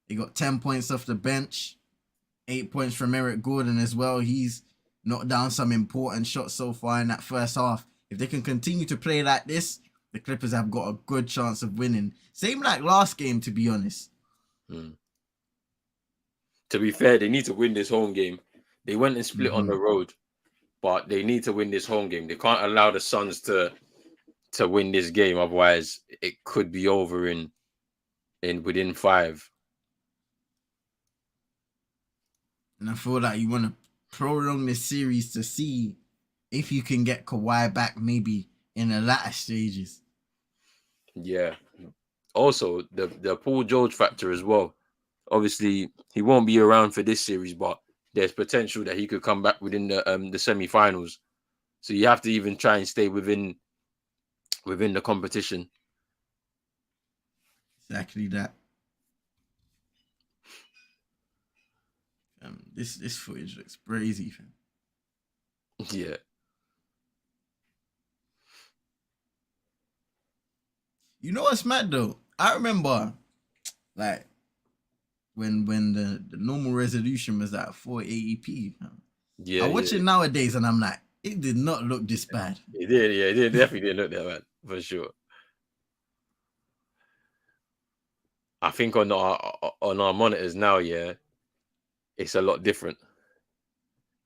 They got 10 points off the bench, 8 points from Eric Gordon as well. He's knocked down some important shots so far in that first half. If they can continue to play like this, the Clippers have got a good chance of winning. Same like last game, to be honest. To be fair, they need to win this home game. They went and split on the road, but they need to win this home game. They can't allow the Suns to win this game. Otherwise, it could be over in within 5. And I feel like you want to prolong this series to see if you can get Kawhi back maybe in the latter stages. Yeah. Also, the Paul George factor as well. Obviously, he won't be around for this series, but there's potential that he could come back within the semi-finals. So you have to even try and stay within the competition. Exactly that. This footage looks crazy, fam. Yeah. You know what's mad though? I remember, like, when the normal resolution was at 480p. Yeah. I watch it nowadays and I'm like, it did not look this bad. It did, yeah. It definitely didn't look that bad, for sure. I think on our monitors now, yeah, it's a lot different.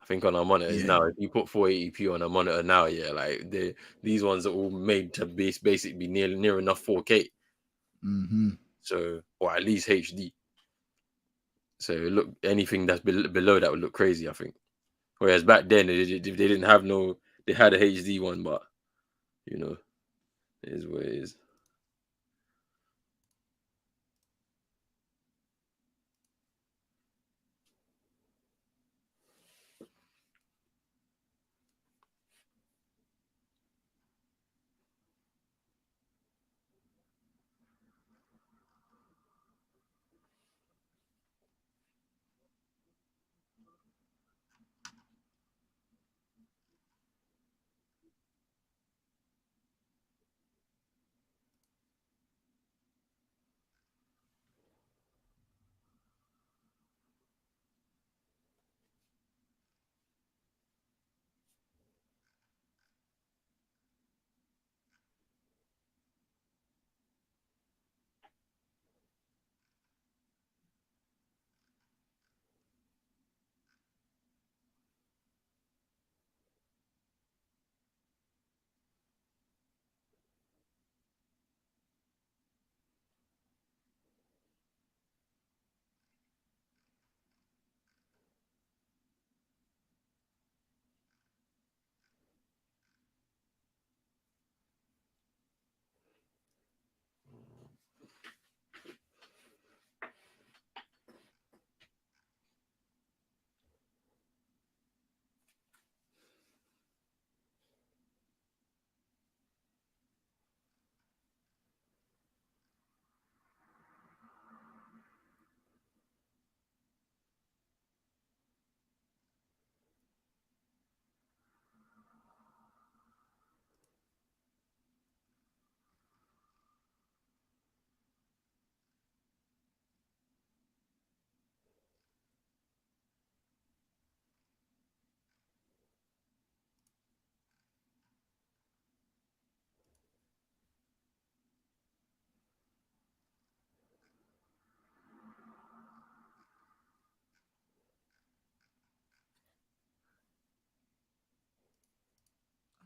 I think on our monitors now, if you put 480p on a monitor now, yeah, like these ones are all made to basically be near enough 4K. Mm-hmm. So, or at least HD. So look, anything that's below that would look crazy, I think. Whereas back then they didn't have they had a HD one, but you know, it is what it is.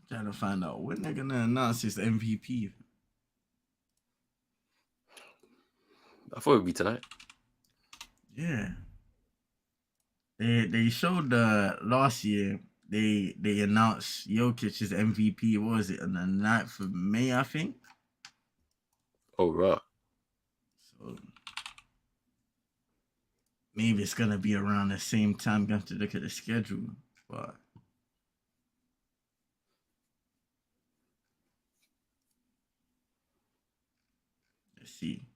Trying to find out when they're gonna announce his MVP. I thought it would be tonight. Yeah. They showed last year they announced Jokic's MVP. What was it on the 9th of May, I think? Oh right. So maybe it's gonna be around the same time. You have to look at the schedule, but let's see.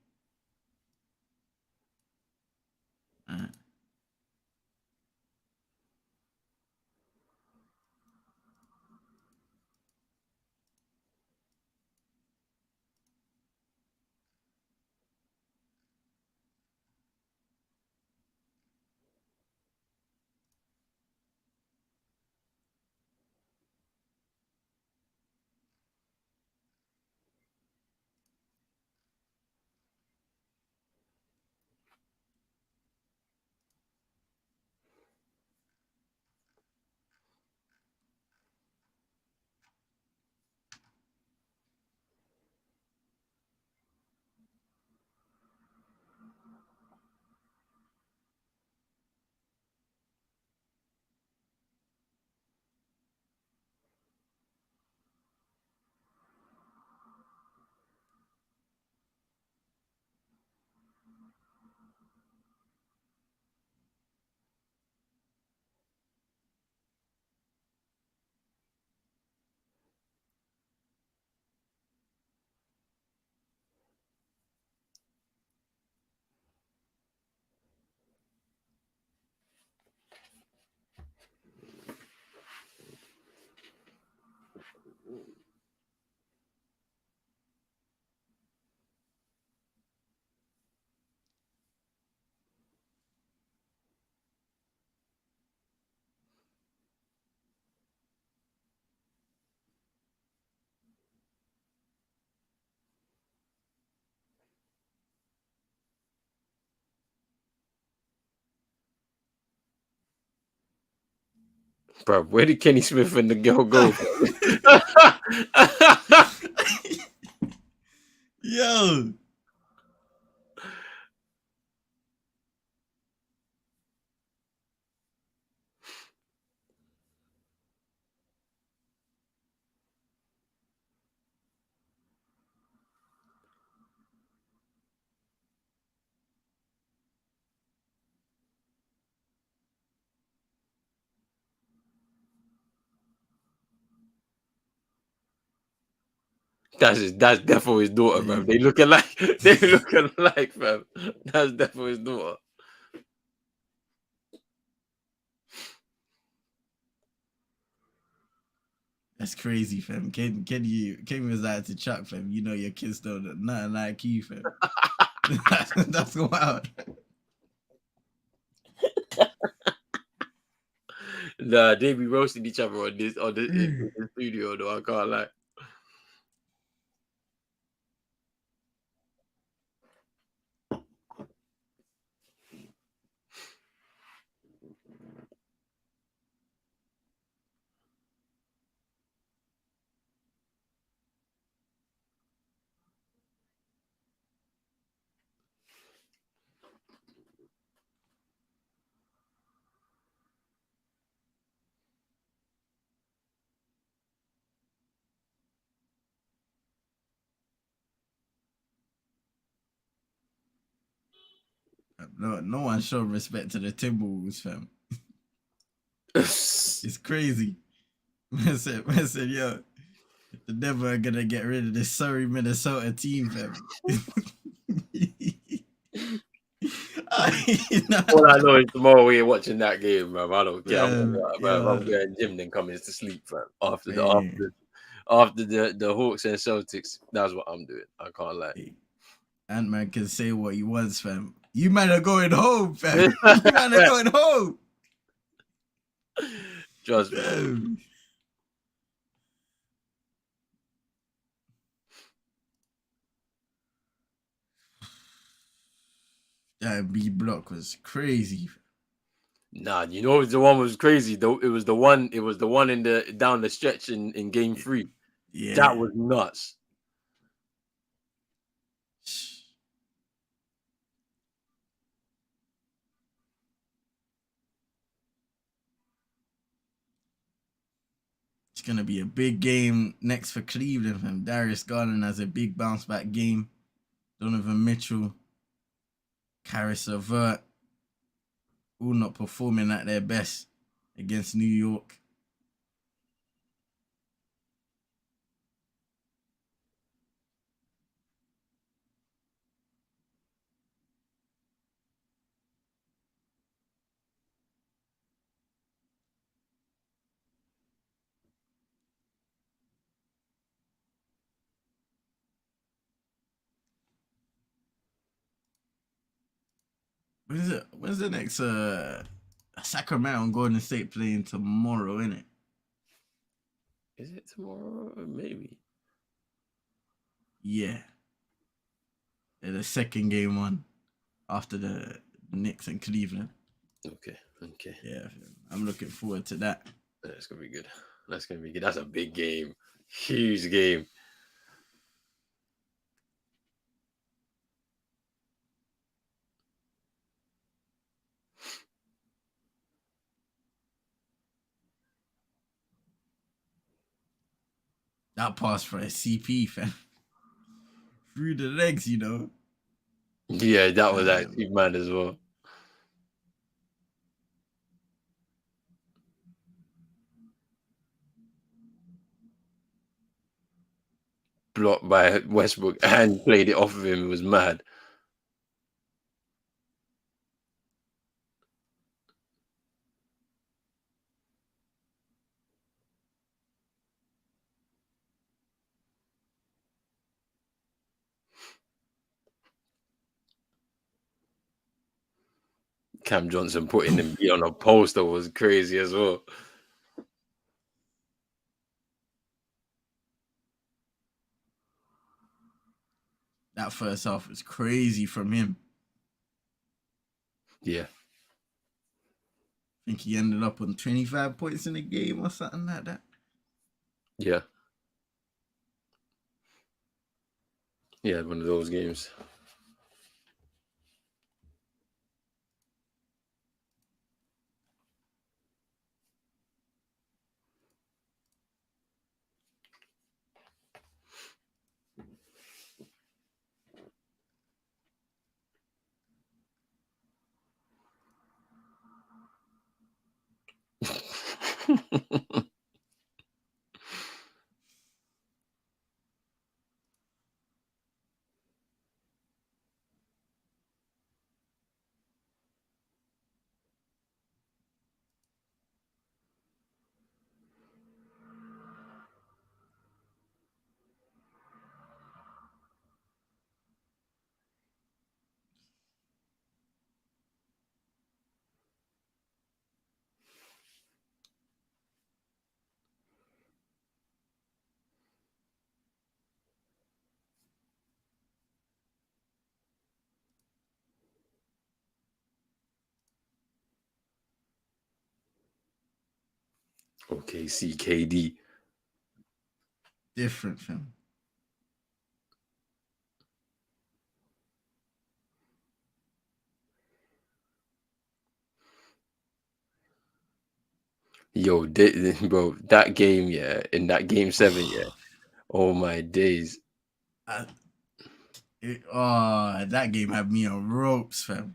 Bro, where did Kenny Smith and the girl go? Yo. That's definitely his daughter, Yeah. fam. They look alike. They look alike, fam. That's definitely his daughter. That's crazy, fam. Can was out to Chuck, fam. You know your kids don't know nothing like you, fam. That's wild. Nah, they be roasting each other on this in the studio, though. I can't lie. No one showed respect to the Timberwolves, fam. It's crazy. Man said, yo, the never are gonna get rid of this sorry Minnesota team, fam. All I know is tomorrow we're watching that game, bro. I don't care. I'm Yeah. going gym then coming to sleep, fam. After Man. the Hawks and Celtics, that's what I'm doing. I can't lie. Ant-Man can say what he wants, fam. You man are going home, fam. You man are going home. Trust me. That B block was crazy. Nah, you know the one was crazy though. It was the one in the down the stretch in game 3. Yeah. That was nuts. It's gonna be a big game next for Cleveland, fam. Darius Garland has a big bounce back game. Donovan Mitchell, Karis LeVert, all not performing at their best against New York. When's the next Sacramento and Golden State playing tomorrow, innit? Is it tomorrow? Maybe. Yeah. They're the second game one after the Knicks and Cleveland. Okay. Yeah, I'm looking forward to that. That's gonna be good. That's a big game. Huge game. That pass for a CP, fam. Through the legs, you know. Yeah, that was actually mad as well. Blocked by Westbrook and played it off of him. It was mad. Cam Johnson putting him on a poster was crazy as well. That first half was crazy from him. Yeah. I think he ended up on 25 points in the game or something like that. Yeah. Yeah, one of those games. Okay, CKD. Different, fam. Yo, bro, that game, yeah, in that game 7, yeah. Oh my days. That game had me on ropes, fam.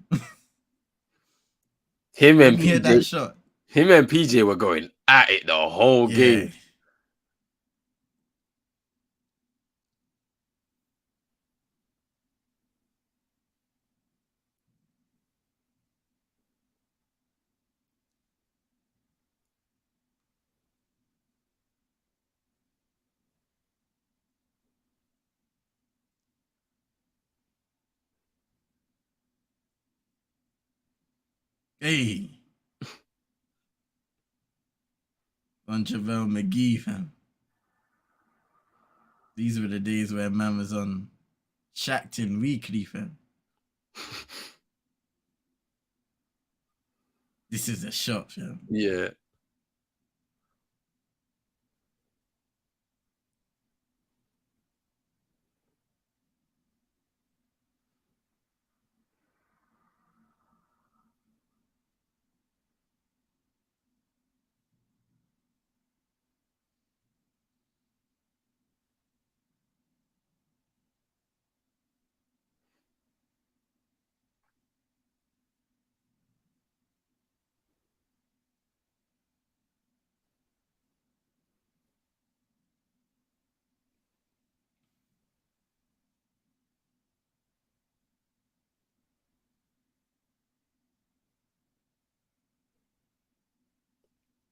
Him Let and me hear that PJ, shot. him and PJ were going at it the whole Yeah. game. Hey. On JaVale McGee, fam. These were the days where man was on Shackton weekly, fam. This is a shot, fam. Yeah.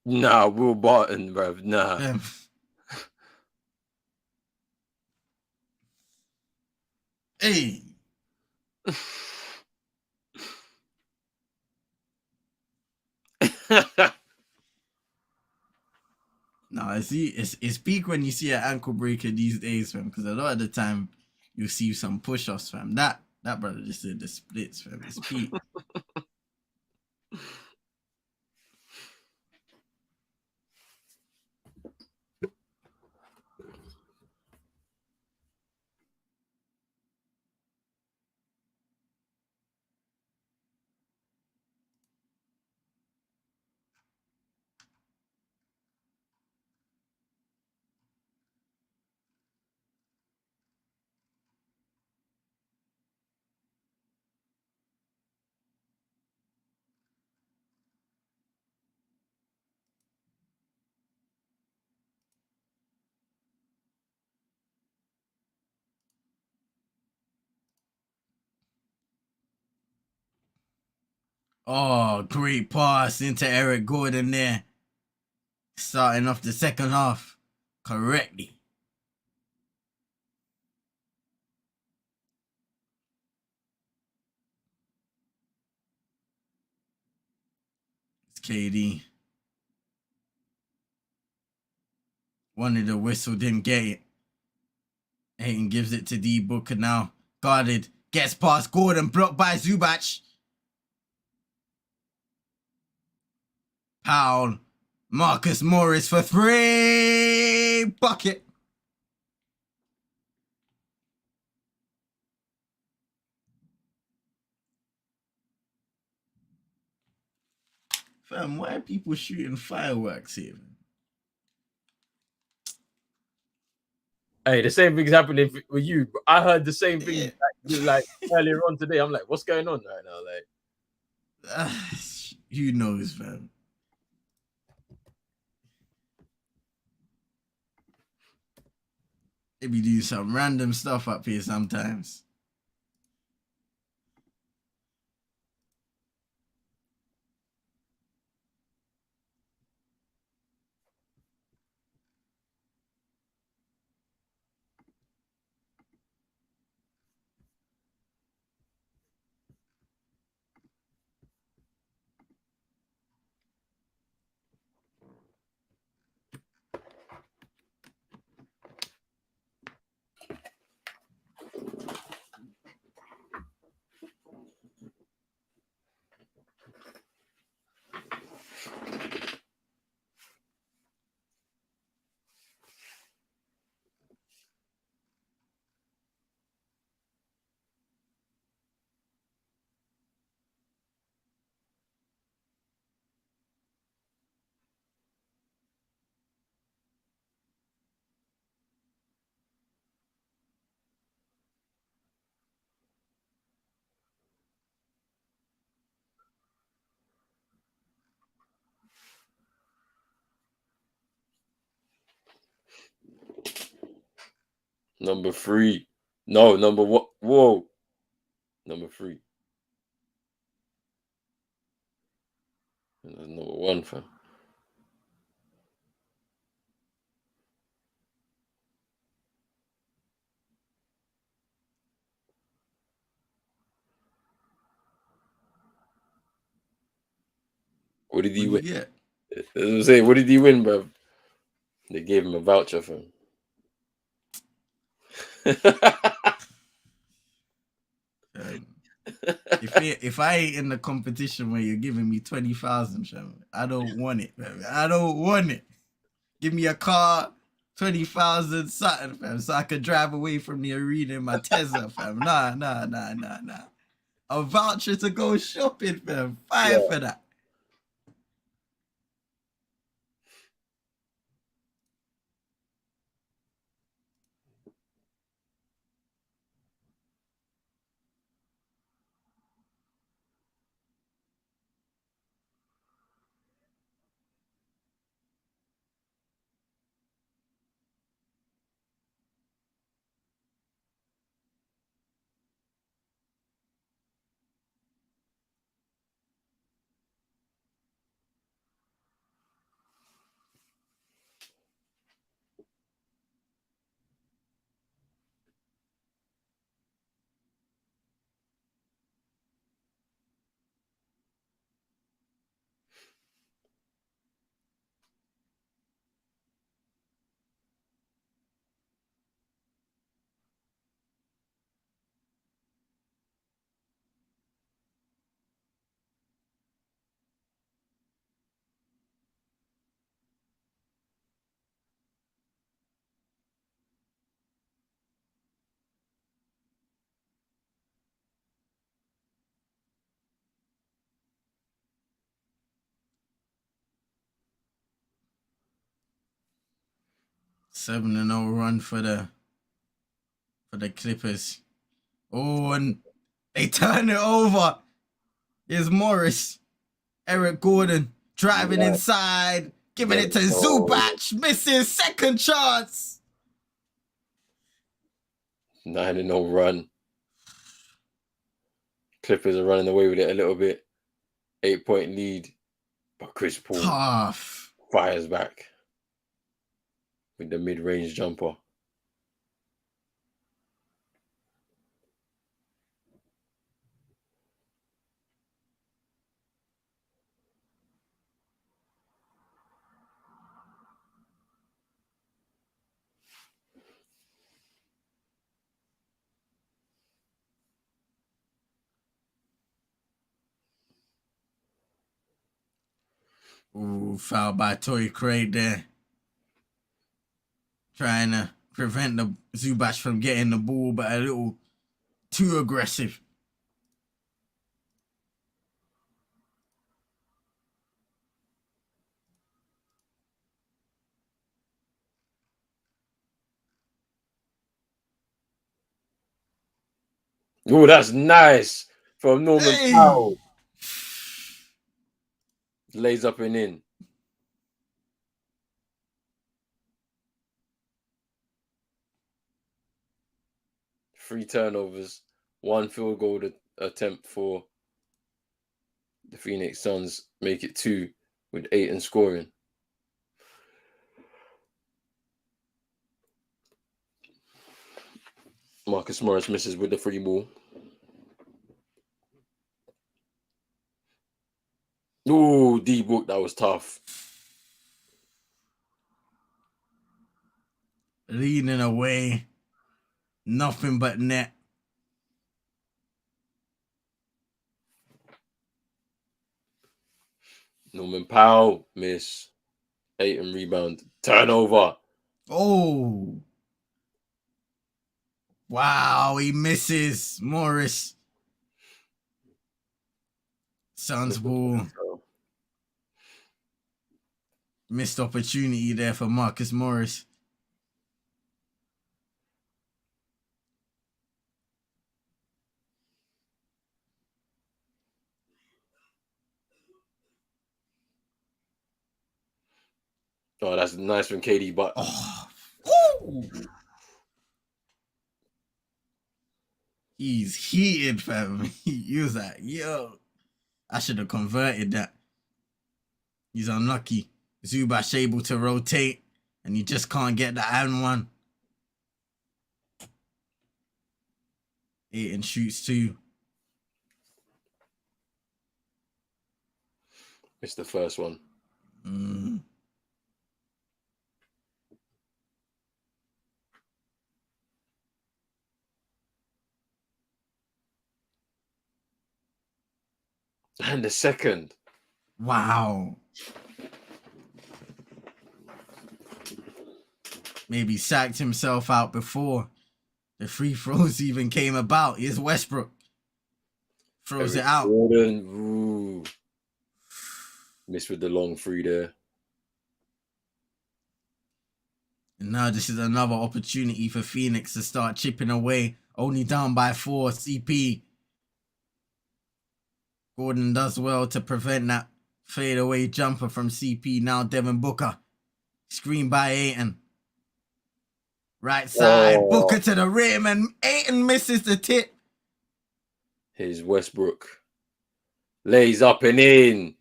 Nah, Will Barton, bruv. Nah. Fam. Hey. No, it's peak when you see an ankle breaker these days, fam. Because a lot of the time you see some push-offs, fam. That brother just did the splits, fam. It's peak. Oh, great pass into Eric Gordon there. Starting off the second half correctly. It's KD. Wanted the whistle, didn't get it. Hayton gives it to D Booker now. Guarded. Gets past Gordon, blocked by Zubac. Powell. Marcus Morris for 3. Bucket. Fam, why are people shooting fireworks here? Hey, the same thing's happening with you. I heard the same thing Yeah. like earlier on today. I'm like, what's going on right now? Like, Who knows, fam? They be doing some random stuff up here sometimes. Number 3. No, number one. Whoa. Number 3. And that's number 1, fam. What did he What win? you get? I was saying, what did he win, bro? They gave him a voucher, fam. If I ain't in the competition where you're giving me 20,000, I don't want it, fam. I don't want it. Give me a car, 20,000 something, fam, so I could drive away from the arena in my Tesla, fam. Nah. A voucher to go shopping, fam. Fire for that. Seven and 0 run for the Clippers. Oh, and they turn it over. Here's Morris. Eric Gordon driving inside, giving it to Zubac. Misses second chance. 9-0 run. Clippers are running away with it a little bit. 8-point lead. But Chris Paul Tough. fires back with the mid-range jumper. Ooh, foul by Torrey Craig there. Trying to prevent the Zubac from getting the ball, but a little too aggressive. Oh, that's nice from Norman Powell. Lays up and in. Three turnovers, one field goal attempt for the Phoenix Suns. Make it 2 with 8 and scoring. Marcus Morris misses with the free ball. Ooh, D-Book, that was tough. Leading away. Nothing but net. Norman Powell, miss. 8 and rebound. Turnover. Oh. Wow, he misses. Morris. Suns ball. Missed opportunity there for Marcus Morris. Oh, that's nice from KD, but oh. He's heated, fam. He was like, yo, I should have converted that. He's unlucky. Zubac able to rotate, and he just can't get the and one. Ayton shoots 2. It's the first one. And the second. Wow. Maybe sacked himself out before the free throws even came about. Here's Westbrook. Throws it out. Jordan. Ooh. Missed with the long three there. And now this is another opportunity for Phoenix to start chipping away. Only down by 4. CP. Gordon does well to prevent that fadeaway jumper from CP. Now Devin Booker. Screen by Ayton. Right side. Booker to the rim, and Ayton misses the tip. Here's Westbrook. Lays up and in.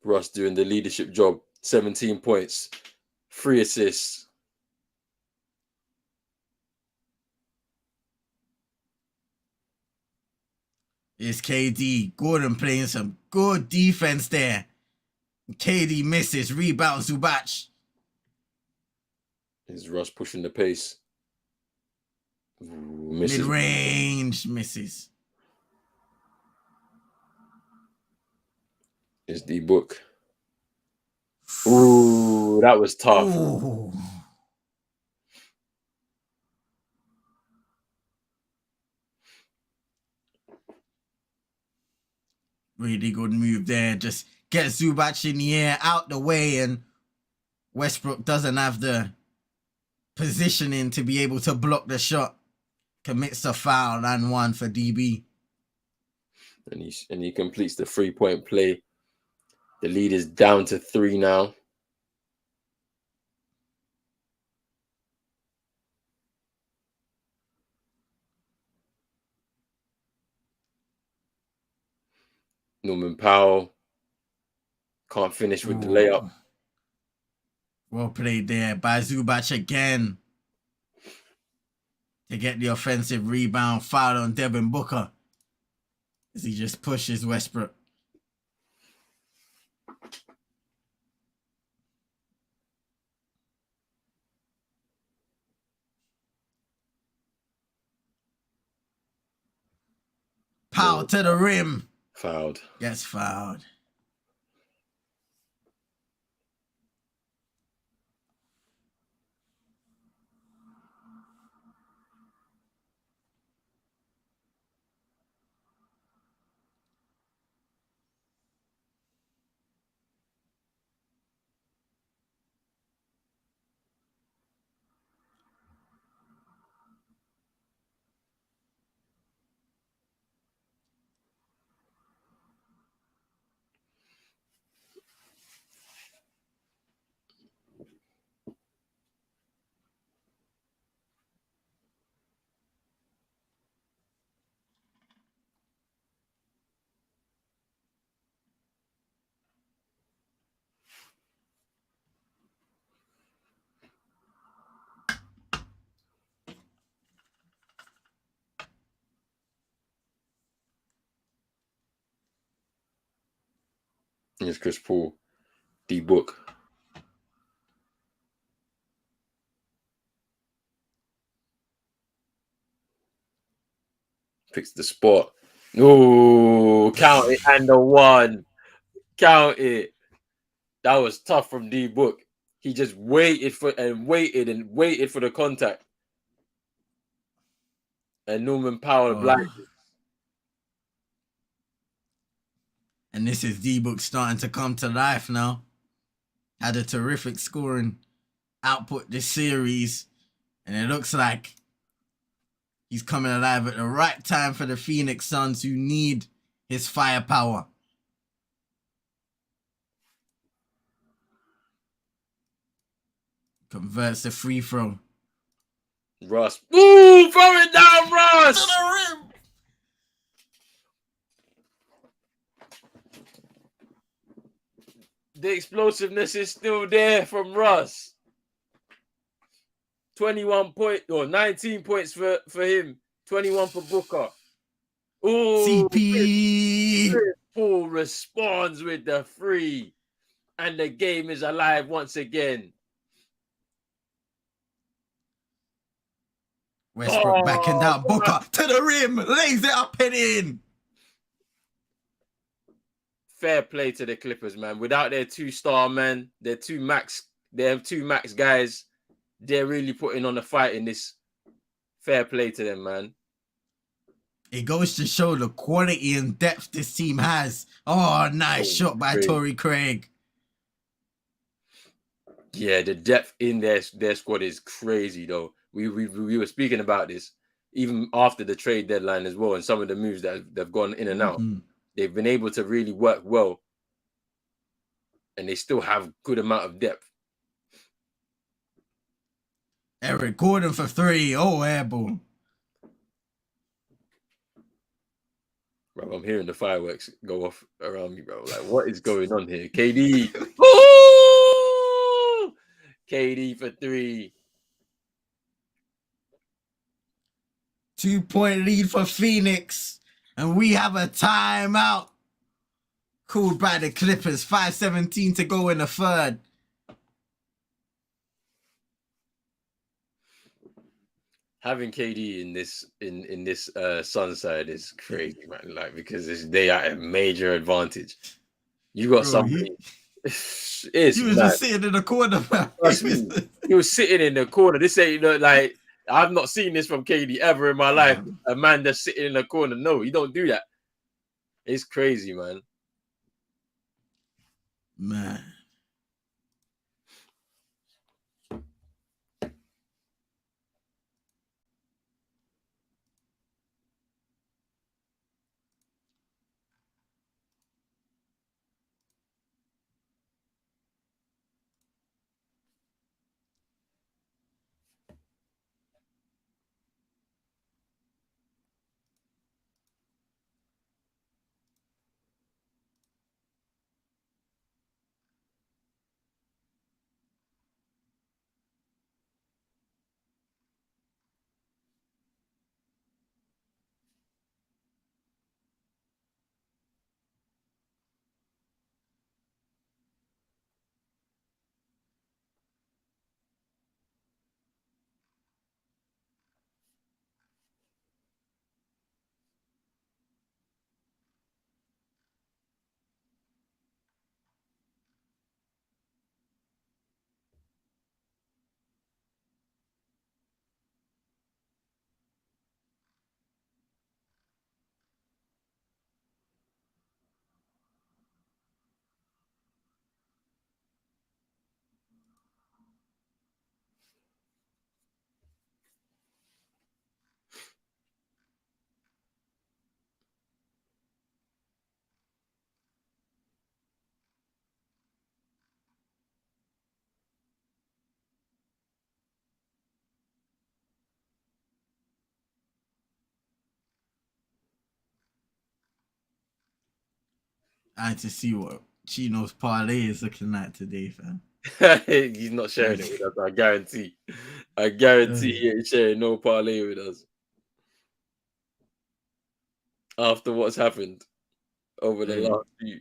Russ doing the leadership job. 17 points. 3 assists. It's KD. Gordon playing some good defense there. KD misses. Rebound Zubac. Here's Russ pushing the pace. Ooh, misses. Mid-range misses. Here's D-Book. Ooh, that was tough. Ooh. Really good move there. Just get Zubac in the air, out the way, and Westbrook doesn't have the positioning to be able to block the shot. Commits a foul and 1 for DB. And he completes the 3-point play. The lead is down to 3 now. Norman Powell can't finish with the layup. Well played there by Zubac again to get the offensive rebound. Foul on Devin Booker as he just pushes Westbrook. Powell to the rim. Fouled. Gets fouled. Here's Chris Paul. D-Book. Picks the spot. Oh, count it. And the 1. Count it. That was tough from D-Book. He just waited for the contact. And Norman Powell blinded. And this is D-Book starting to come to life now. Had a terrific scoring output this series. And it looks like he's coming alive at the right time for the Phoenix Suns, who need his firepower. Converts the free throw. Russ. Ooh, throw it down, Russ. To the rim. The explosiveness is still there from Russ. 19 points for him. 21 for Booker. Ooh, CP. Chris Paul responds with the free. And the game is alive once again. Westbrook backing down. Booker to the rim. Lays it up and in. Fair play to the Clippers, man. Without their 2-star man, they have two max guys. They're really putting on a fight in this. Fair play to them, man. It goes to show the quality and depth this team has. Oh, nice shot by Torrey Craig. Yeah, the depth in their squad is crazy, though. We were speaking about this even after the trade deadline as well, and some of the moves that they've gone in and out. They've been able to really work well, and they still have good amount of depth. Eric Gordon for 3. Oh, airball. Bro, I'm hearing the fireworks go off around me, bro. Like, what is going on here? KD. Ooh! KD for 3. 2-point lead for Phoenix. And we have a timeout. Called by the Clippers. 5:17 to go in the third. Having KD in this Sun side is crazy, man. Like, because they are a major advantage. You got somebody. He was just sitting in the corner, man. He was sitting in the corner. This ain't like I've not seen this from KD ever in my life. A man that's sitting in the corner. No, you don't do that. It's crazy, man. Man. I had to see what Chino's parlay is looking like today, fam. He's not sharing it with us. I guarantee. He ain't sharing no parlay with us. After what's happened over the last few.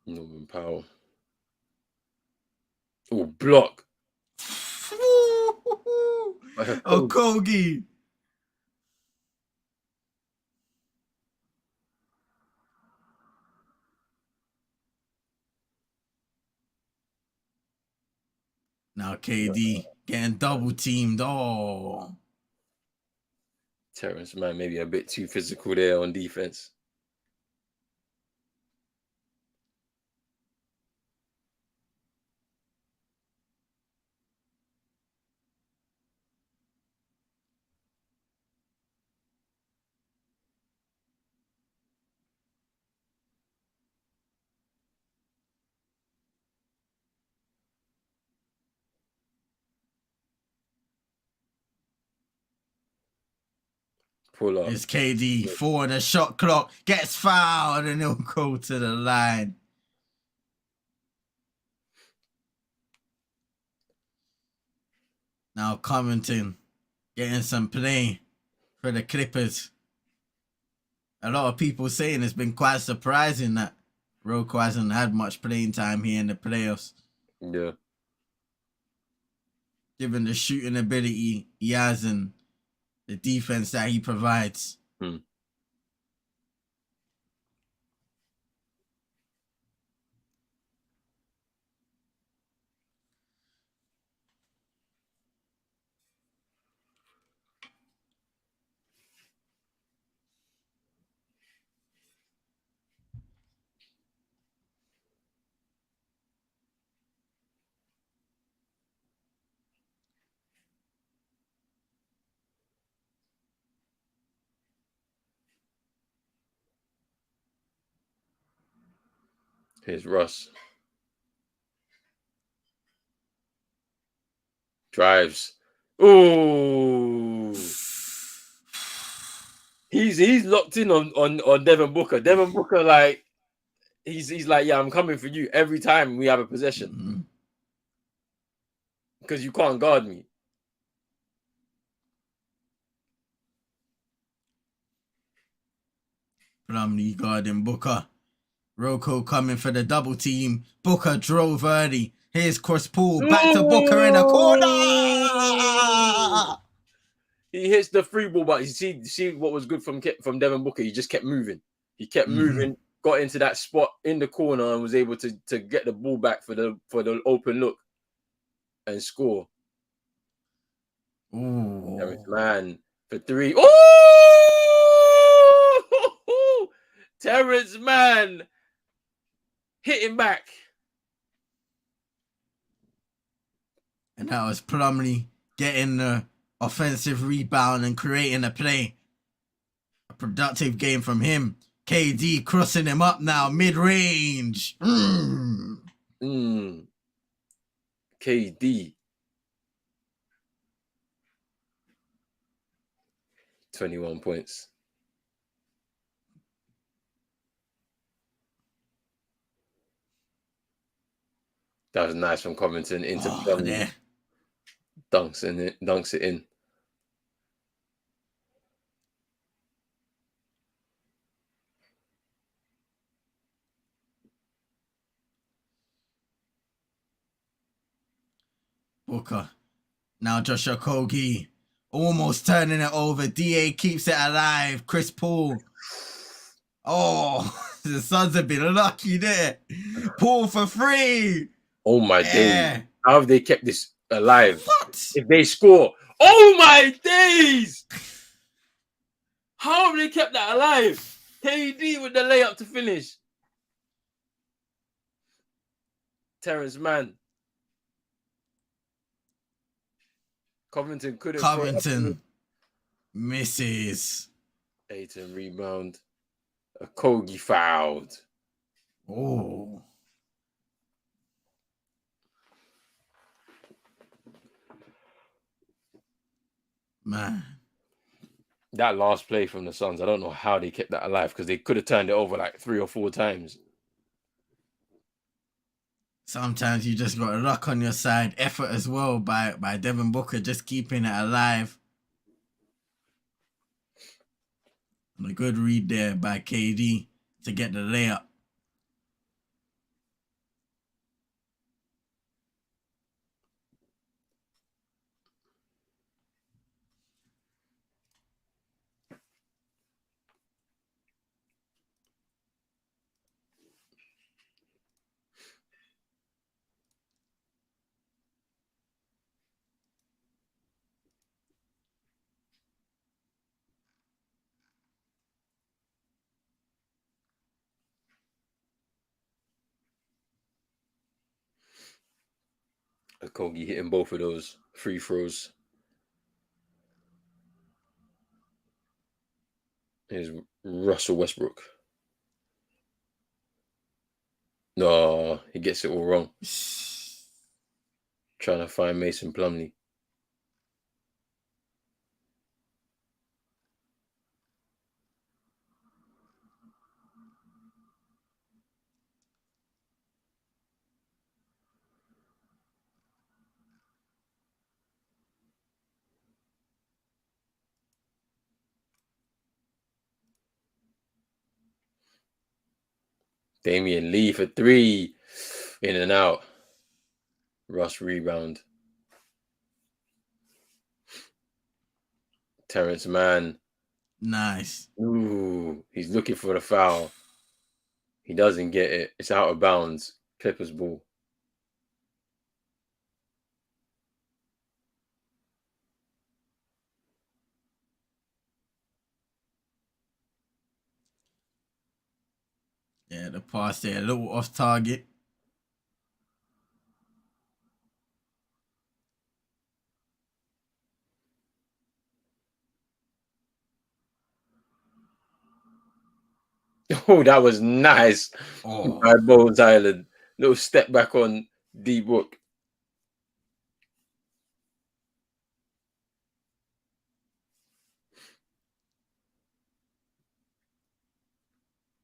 Norman Powell. Oh, block. Okogie. Now KD getting double teamed. Oh. Terrence Mann maybe a bit too physical there on defense. Pull up. It's KD for the shot clock. Gets fouled and he'll go to the line. Now Covington getting some play for the Clippers. A lot of people saying it's been quite surprising that Rocco hasn't had much playing time here in the playoffs. Yeah. Given the shooting ability he has and the defense that he provides. Here's Russ. Drives. Ooh. He's locked in on Devin Booker. Devin Booker, like, he's like, yeah, I'm coming for you every time we have a possession. Because you can't guard me. Plumlee guarding Booker. Rocco coming for the double team. Booker drove early. Here's Chris Paul. Back to Booker in the corner. He hits the free ball, but you see what was good from Devin Booker? He just kept moving. He kept moving, got into that spot in the corner and was able to get the ball back for the open look and score. Ooh. Terrence Mann for three. Oh! Terrence Mann hitting back. And that was Plumlee getting the offensive rebound and creating a play. A productive game from him. KD crossing him up now, mid-range. KD. 21 points. That was nice from Covington into Plumlee. Dunks it in. Booker. Now Josh Okogie. Almost turning it over. DA keeps it alive. Chris Paul. Oh, the Suns have been lucky there. Paul for free. Oh my days. How have they kept this alive? What? If they score. Oh my days. How have they kept that alive? KD with the layup to finish. Terrence Mann. Covington couldn't. Covington misses. Ayton rebound. Okogie fouled. Oh. Man. That last play from the Suns, I don't know how they kept that alive because they could have turned it over like 3 or 4 times. Sometimes you just got luck on your side. Effort as well by Devin Booker just keeping it alive. And a good read there by KD to get the layup. Kogi hitting both of those free throws. Here's Russell Westbrook. No, he gets it all wrong. Trying to find Mason Plumlee. Damian Lee for 3. In and out. Russ rebound. Terrence Mann. Nice. Ooh, he's looking for the foul. He doesn't get it. It's out of bounds. Clippers ball. Yeah, the pass there, a little off target. Oh, that was nice. Oh. By Bones Island. Little step back on D-Book.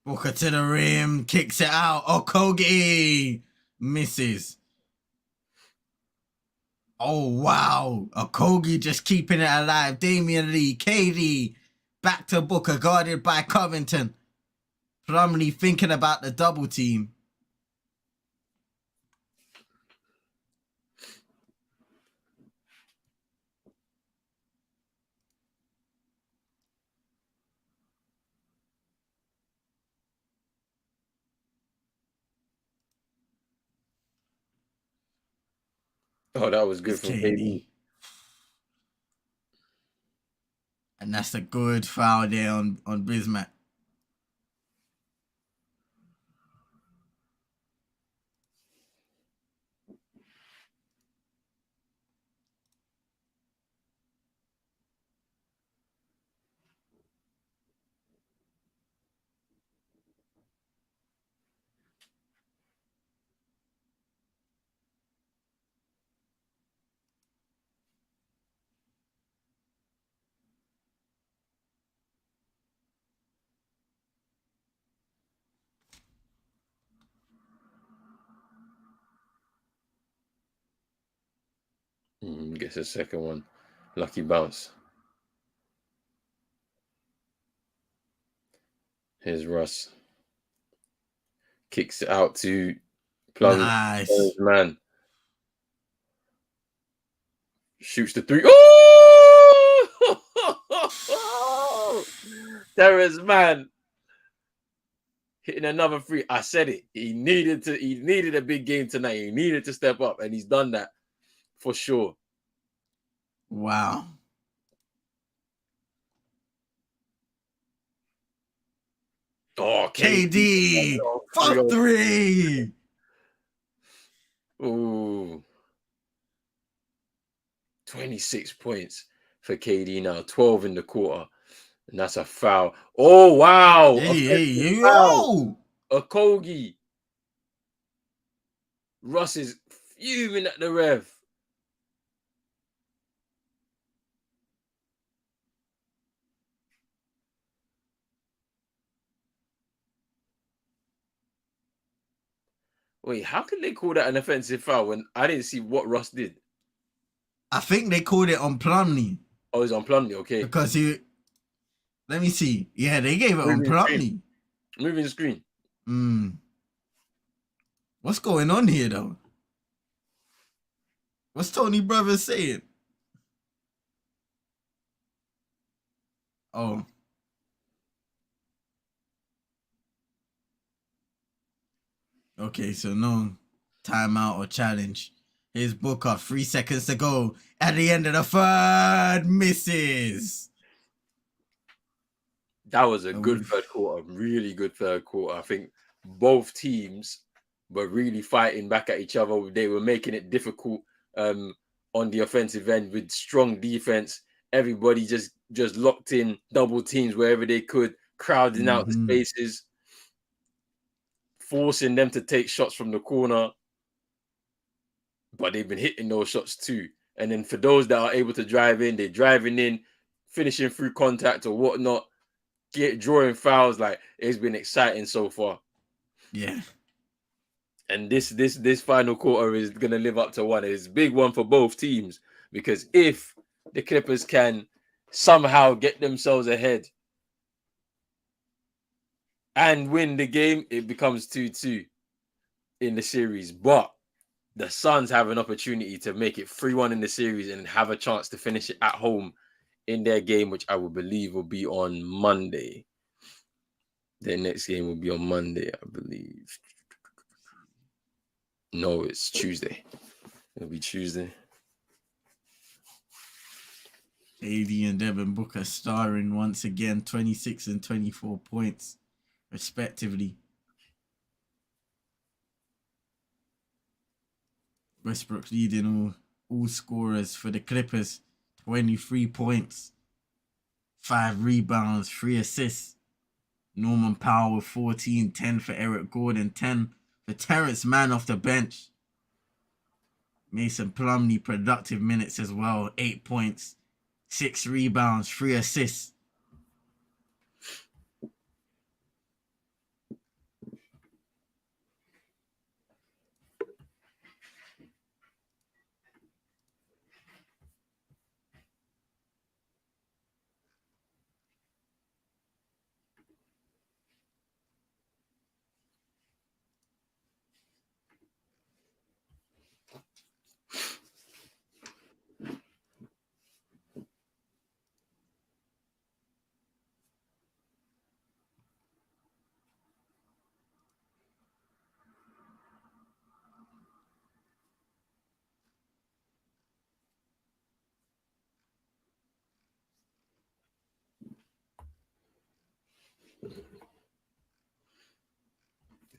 Booker to the rim, kicks it out. Okogie misses. Oh, wow. Okogie just keeping it alive. Damian Lee, KD, back to Booker, guarded by Covington. Plumlee thinking about the double team. Oh, that was good It's from KD. KD. And that's a good foul there on Bismack. Gets a second one. Lucky bounce. Here's Russ. Kicks it out to Plum. Nice. Man. Shoots the 3. Oh! Terrence Mann. Hitting another 3. I said it. He needed a big game tonight. He needed to step up, and he's done that for sure. Wow. Oh, KD for 3. Ooh. 26 points for KD now. 12 in the quarter. And that's a foul. Oh, wow. Hey, foul. Okogie. Russ is fuming at the ref. Wait, how can they call that an offensive foul when I didn't see what Russ did? I think they called it on Plumlee. Oh, it's on Plumlee, okay. Because let me see. Yeah, they gave it on Plumlee. Moving the screen. What's going on here, though? What's Tony Brothers saying? Oh. Okay, so no timeout or challenge. Here's Booker, 3 seconds to go. At the end of the third, misses. That was a good third quarter. Really good third quarter. I think both teams were really fighting back at each other. They were making it difficult on the offensive end with strong defense. Everybody just locked in double teams wherever they could, crowding out the spaces, forcing them to take shots from the corner. But they've been hitting those shots too. And then for those that are able to drive in, they're driving in, finishing through contact or whatnot, drawing fouls. Like, it's been exciting so far. Yeah. And this final quarter is going to live up to one. It's a big one for both teams, because if the Clippers can somehow get themselves ahead and win the game, it becomes 2-2 in the series. But the Suns have an opportunity to make it 3-1 in the series and have a chance to finish it at home in their game, which I would believe will be on Monday. Their next game will be on Monday, I believe. No, it's Tuesday. It'll be Tuesday. AD and Devin Booker starring once again, 26 and 24 points, respectively. Westbrook leading all scorers for the Clippers, 23 points, 5 rebounds, 3 assists. Norman Powell with 14, 10 for Eric Gordon, 10 for Terrence Mann off the bench. Mason Plumlee, productive minutes as well, 8 points, 6 rebounds, 3 assists.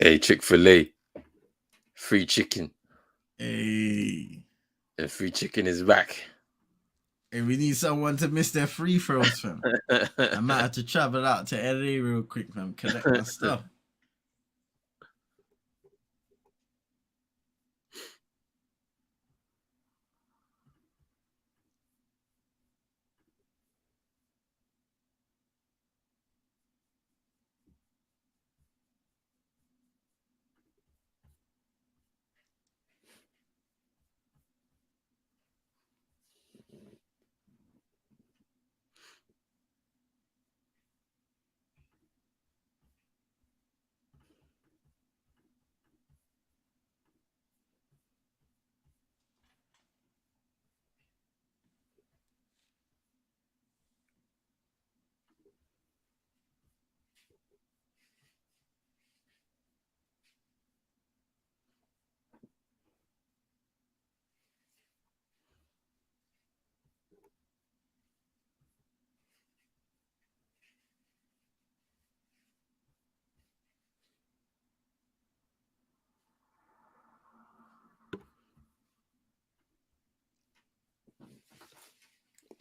Hey, Chick-fil-A, free chicken. Hey. The free chicken is back. Hey, we need someone to miss their free throws, fam. I might have to travel out to LA real quick, fam, collect my stuff.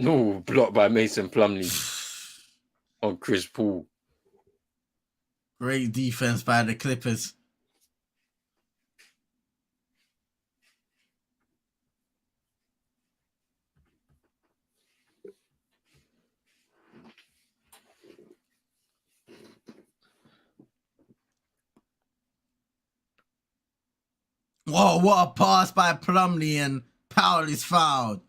No, blocked by Mason Plumlee on Chris Paul. Great defense by the Clippers. Whoa, what a pass by Plumlee, and Powell is fouled.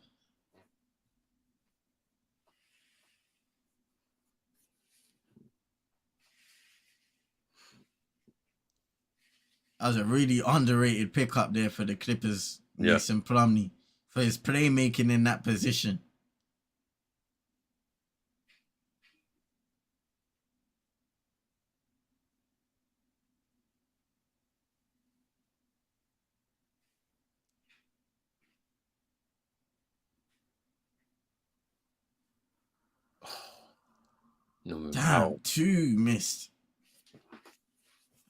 That was a really underrated pickup there for the Clippers, Mason Plumlee, for his playmaking in that position. Damn, 2 missed.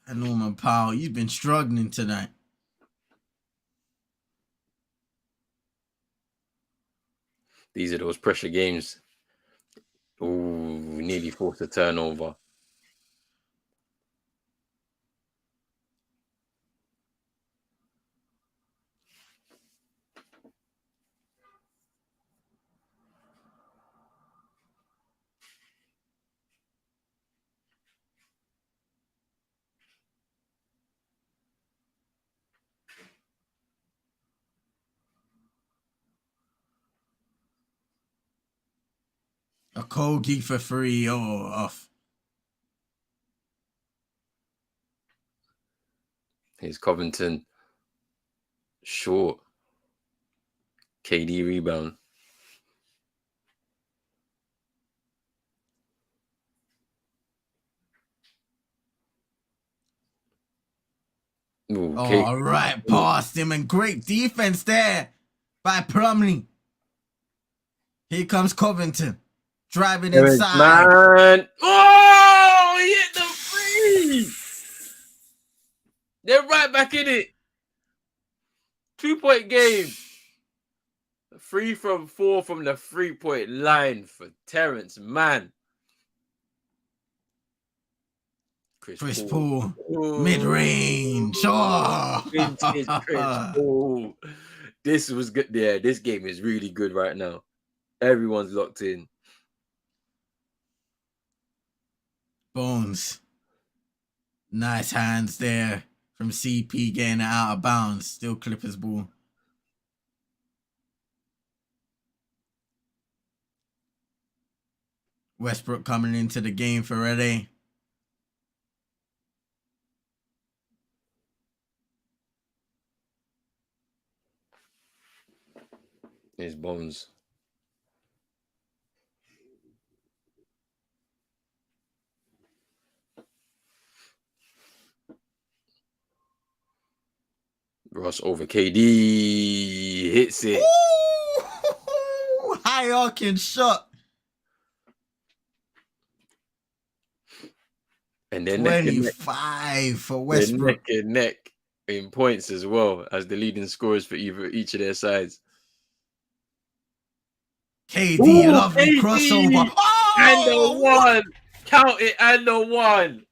And Norman Powell, he's been struggling tonight. These are those pressure games. Ooh, nearly forced a turnover. A Kogi for free. Oh, off. Here's Covington. Short. KD rebound. Ooh, All right, past him, and great defense there by Plumlee. Here comes Covington, driving inside. Man. Oh, he hit the free. They're right back in it. 2-point game. 3 from 4 from the 3-point line for Terrence Mann. Chris Paul. Mid-range. Oh. Vintage Chris Paul. This was good. Yeah, this game is really good right now. Everyone's locked in. Bones. Nice hands there from CP, getting it out of bounds. Still Clippers ball. Westbrook coming into the game for LA. Here's Bones. Ross over KD. Hits it. Ooh, high arcing shot. And then 25 for Westbrook. Neck and neck in points as well as the leading scorers for each of their sides. KD, Ooh, lovely KD. crossover. Oh! And the one. Count it, and the one.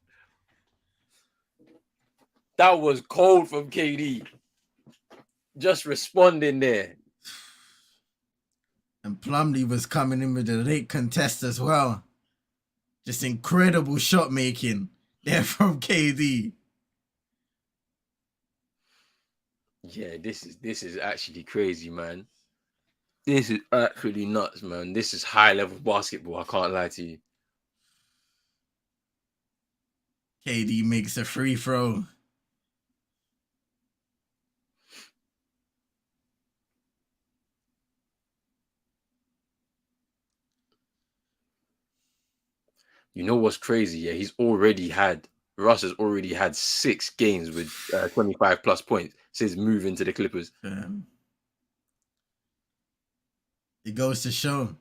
That was cold from KD. Just responding there. And Plumlee was coming in with a late contest as well. Just incredible shot making there from KD. Yeah, this is actually crazy, man. This is actually nuts, man. This is high level basketball. I can't lie to you. KD makes a free throw. You know what's crazy? Yeah, Russ has already had 6 games with 25 plus points since moving to the Clippers. It goes to show.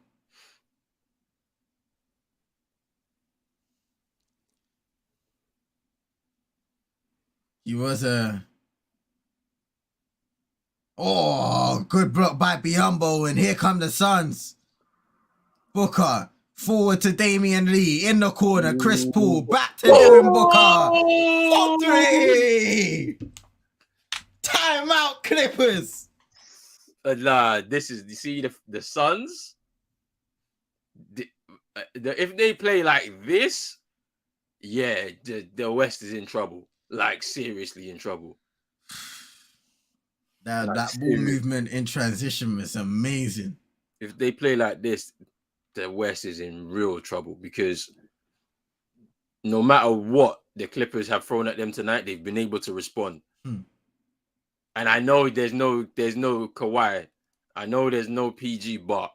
He was a... Oh, good block by Biyombo, and here come the Suns. Booker, forward to Damian Lee, in the corner, Chris Paul, back to Devin Booker. 4-3! Timeout, Clippers. Nah, you see the Suns? If they play like this, yeah, the West is in trouble. Like, seriously in trouble. That ball movement in transition was amazing. If they play like this, the West is in real trouble because no matter what the Clippers have thrown at them tonight, they've been able to respond. And I know there's no Kawhi. I know there's no PG, but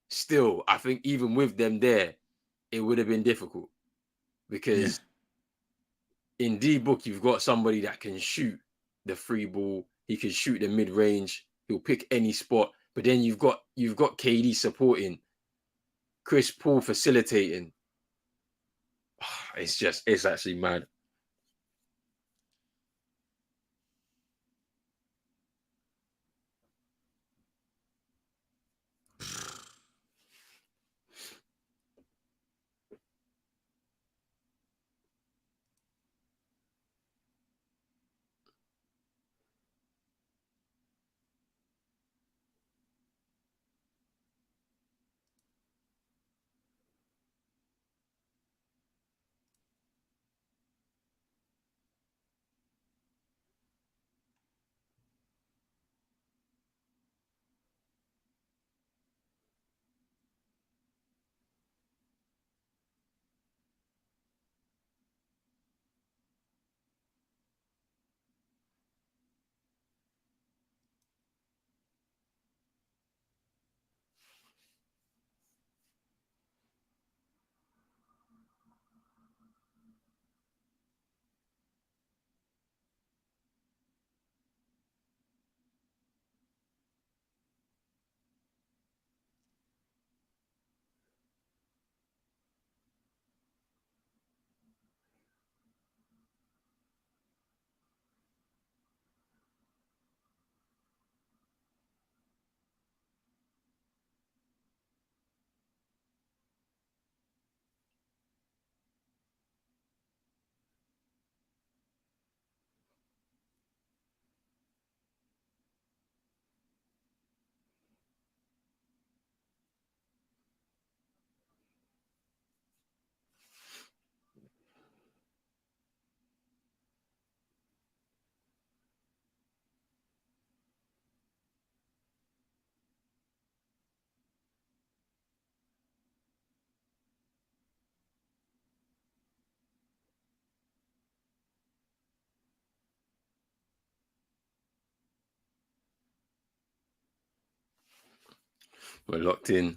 still, I think even with them there, it would have been difficult because in D-Book, you've got somebody that can shoot the free ball. He can shoot the mid-range. He'll pick any spot. But then you've got KD supporting, Chris Paul facilitating. It's actually mad. We're locked in.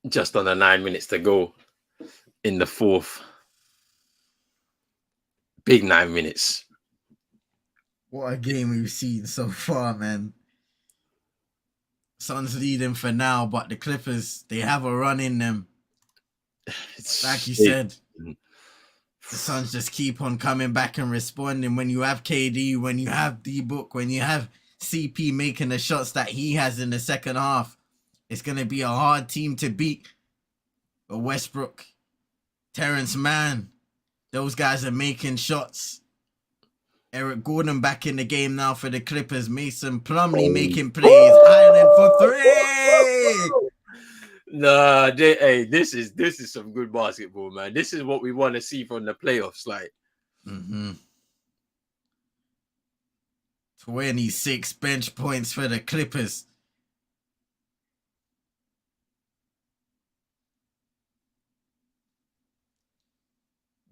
Just under 9 minutes to go in the fourth. Big 9 minutes. What a game we've seen so far, man. Suns leading for now, but the Clippers, they have a run in them. Like you said, the Suns just keep on coming back and responding. When you have KD, when you have D-Book, when you have CP making the shots that he has in the second half, it's going to be a hard team to beat. But Westbrook, Terrence Mann, those guys are making shots. Eric Gordon back in the game now for the Clippers. Mason Plumlee making plays. Highland for 3. Nah, this is some good basketball, man. This is what we want to see from the playoffs. Like, 26 bench points for the Clippers.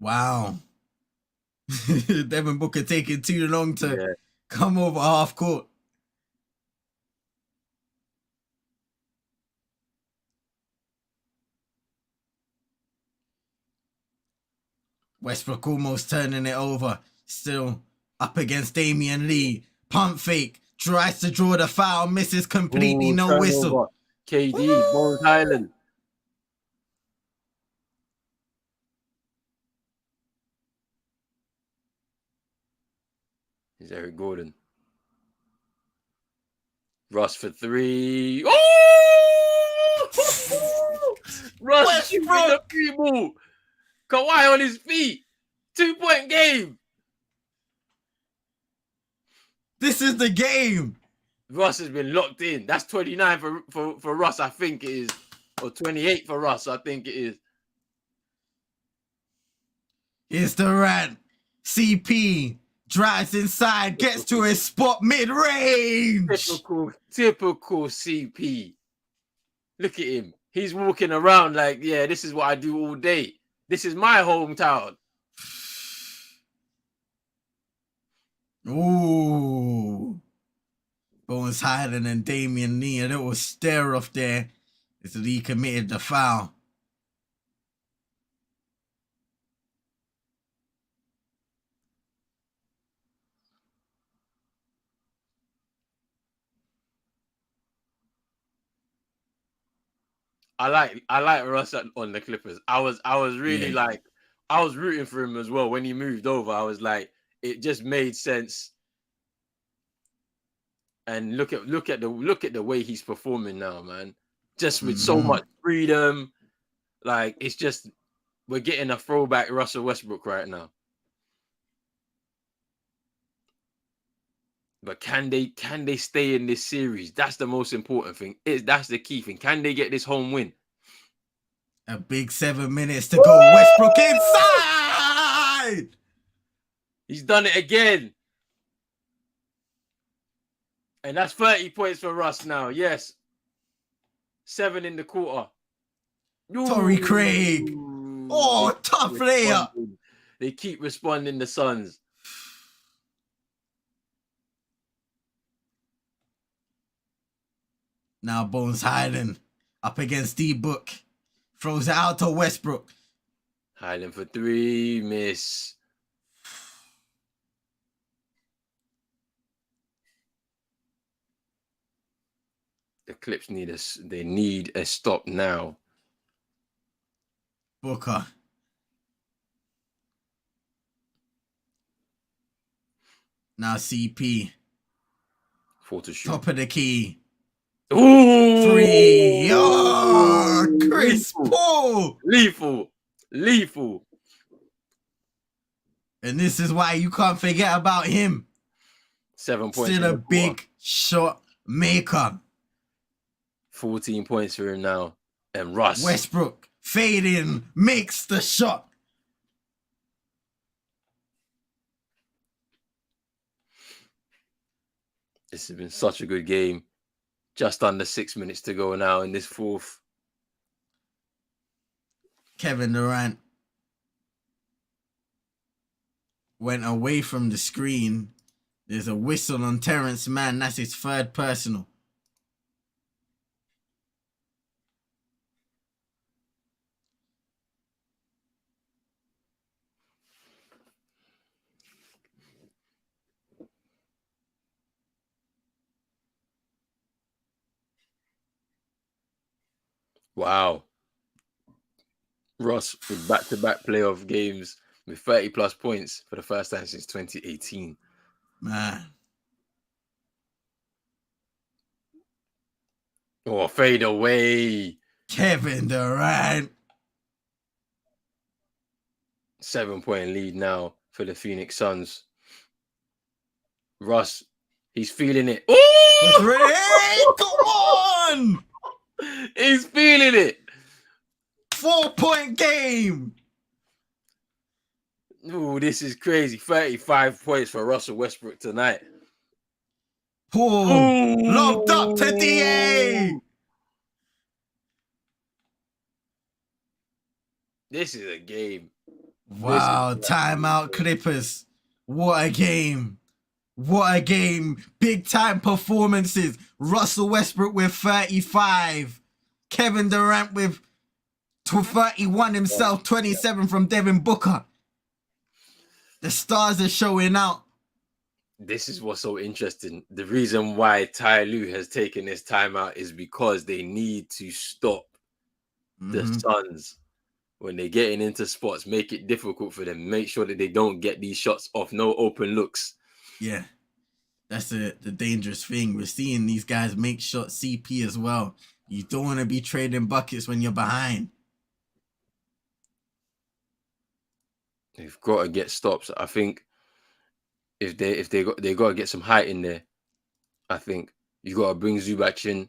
Wow. Devin Booker taking too long to come over half court. Westbrook almost turning it over. Still up against Damian Lee. Pump fake. Tries to draw the foul. Misses completely. No whistle. KD, Bones Highland. Here's Eric Gordon. Russ for 3. Oh! Russ shooting the free ball. Kawhi on his feet. 2-point game. This is the game. Russ has been locked in. That's 29 for Russ, I think it is. Or 28 for Russ, I think it is. Here's Durant. CP drives inside, gets to his spot mid-range. Typical CP. Look at him. He's walking around like, yeah, this is what I do all day. This is my hometown. Ooh. Bones Highland and Damian Lee. A little stare off there as Lee committed the foul. I like Russ on the Clippers. I was really like, I was rooting for him as well when he moved over. I was like, it just made sense. And look at the way he's performing now, man. Just with so much freedom. Like, it's just, we're getting a throwback Russell Westbrook right now. But can they stay in this series? That's the most important thing. That's the key thing. Can they get this home win? A big 7 minutes to go. Westbrook inside. He's done it again. And that's 30 points for Russ now. Yes. 7 in the quarter. Torrey Craig. Oh, tough layup. They keep responding, the Suns. Now Bones Highland up against D-Book. Throws it out to Westbrook. Highland for 3. Miss. The Clips need a stop now. Booker. Now CP. 4 to shoot. Top of the key. Ooh! 3. Oh, Chris Paul. Lethal. And this is why you can't forget about him. 7 points. Still a big shot maker. 14 points for him now. And Russ. Westbrook fading, makes the shot. This has been such a good game. Just under 6 minutes to go now in this fourth. Kevin Durant went away from the screen, There's a whistle on Terrence Mann. That's his third personal. Wow. Russ with back-to-back playoff games with 30+ points for the first time since 2018. Man. Oh, fade away. Kevin Durant. 7-point lead now for the Phoenix Suns. Russ, he's feeling it. Hey, come on! He's feeling it. 4-point game. Ooh, this is crazy. 35 points for Russell Westbrook tonight. Oh, lobbed up to DA. This is a game. Wow, timeout Clippers. What a game. What a game. Big time performances. Russell Westbrook with 35. Kevin Durant with 31 himself, 27 from Devin Booker. The stars are showing out. This is what's so interesting. The reason why Ty Lue has taken this timeout is because they need to stop the Suns when they're getting into spots, make it difficult for them, make sure that they don't get these shots off, no open looks. Yeah, that's the dangerous thing. We're seeing these guys make shots CP as well. You don't want to be trading buckets when you're behind. They've got to get stops. I think if they got to get some height in there. I think you got to bring Zubac in.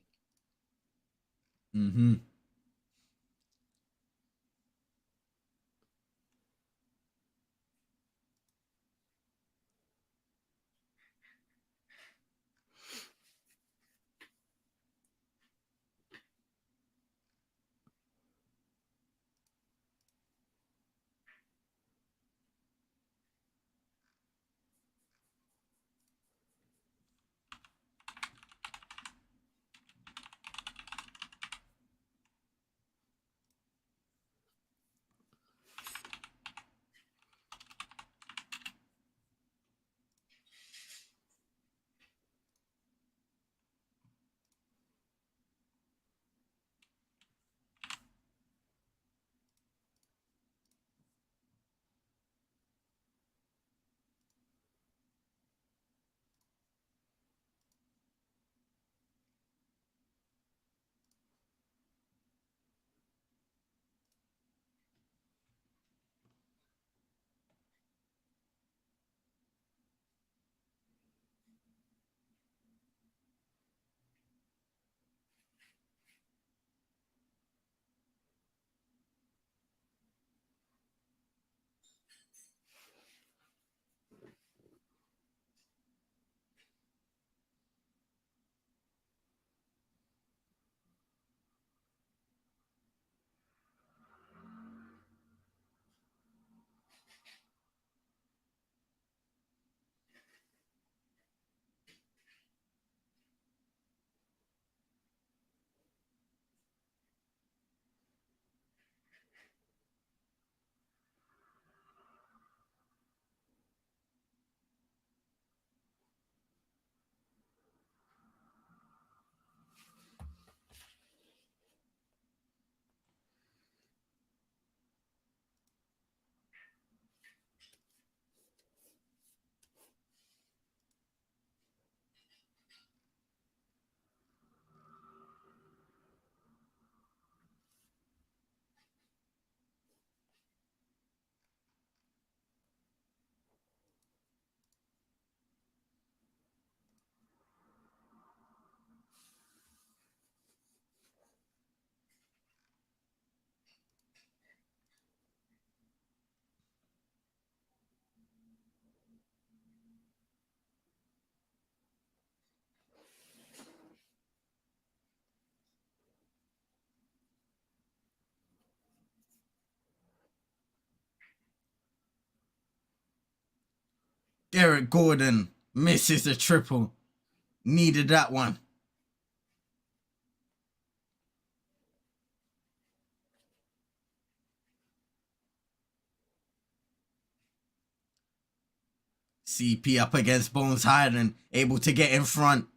Eric Gordon, Misses the triple. Needed that one. CP up against Bones Highland, able to get in front.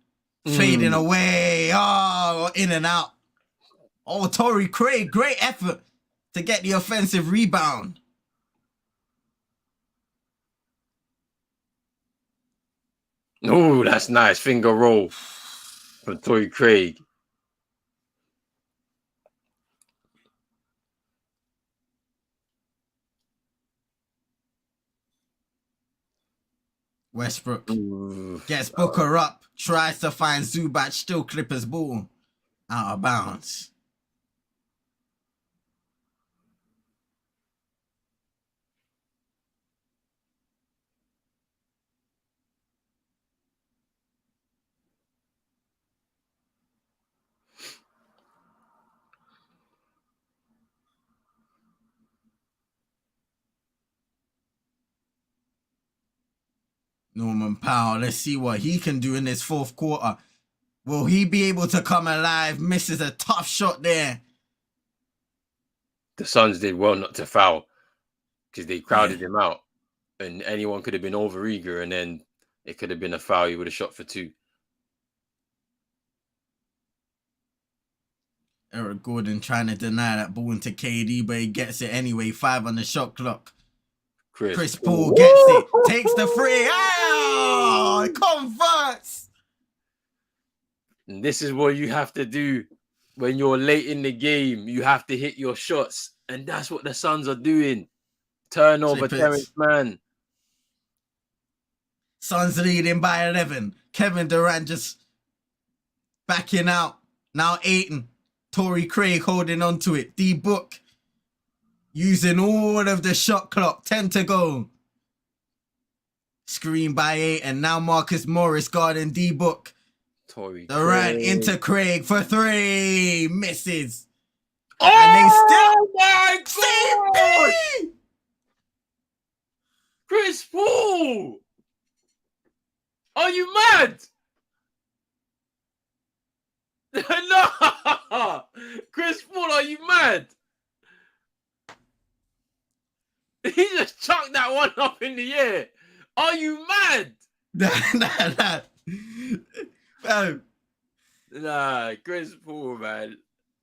Fading away. Oh, in and out. Oh, Torrey Craig, great effort to get the offensive rebound. Oh, that's nice. Finger roll from Torrey Craig. Westbrook gets Booker up, tries to find Zubac, still Clippers ball. Out of bounds. Norman Powell, let's see what he can do in this fourth quarter. Will he be able to come alive? Misses a tough shot there. The Suns did well not to foul because they crowded him out, and anyone could have been overeager, and then it could have been a foul. He would have shot for 2. Eric Gordon trying to deny that ball into KD, but he gets it anyway. 5 on the shot clock. Chris Paul gets it, takes the free. Oh, converts. And this is what you have to do when you're late in the game. You have to hit your shots, and that's what the Suns are doing. Turnover, Terrence Mann. Suns leading by 11. Kevin Durant just backing out. Now Ayton. Torrey Craig holding on to it. D-Book using all of the shot clock. 10 to go. Screen by Ayton. Now Marcus Morris guarding D-Book. Durant into Craig for 3. Misses. Oh, and they still... my God! Chris Paul! Are you mad? No! Chris Paul, are you mad? He just chucked that one up in the air. Are you mad? Nah, Chris Paul, man.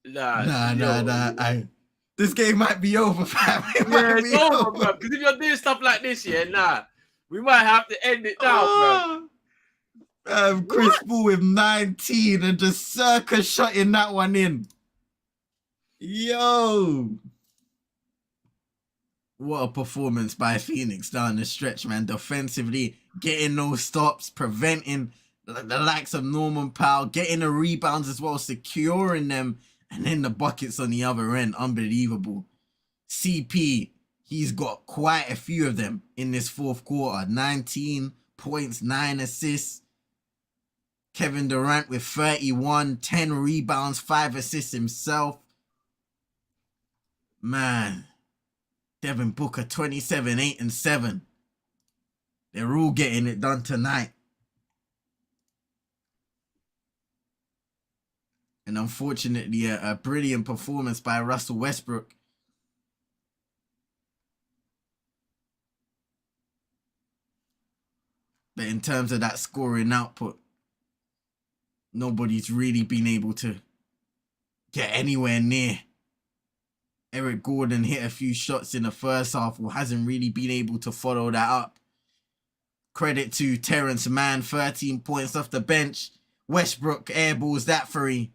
Nah. This game might be over, fam. It's over, bro. Because if you're doing stuff like this, we might have to end it now, bro. Chris Paul with 19 and just circa shutting that one in. Yo. What a performance by Phoenix down the stretch, man. Defensively, getting those stops, preventing the likes of Norman Powell, getting the rebounds as well, securing them, and then the buckets on the other end. Unbelievable. CP, he's got quite a few of them in this fourth quarter. 19 points, 9 assists. Kevin Durant with 31, 10 rebounds, 5 assists himself. Man. Devin Booker, 27, 8 and 7. They're all getting it done tonight. And unfortunately, a brilliant performance by Russell Westbrook. But in terms of that scoring output, nobody's really been able to get anywhere near. Eric Gordon hit a few shots in the first half, or hasn't really been able to follow that up. Credit to Terrence Mann, 13 points off the bench. Westbrook airballs that three.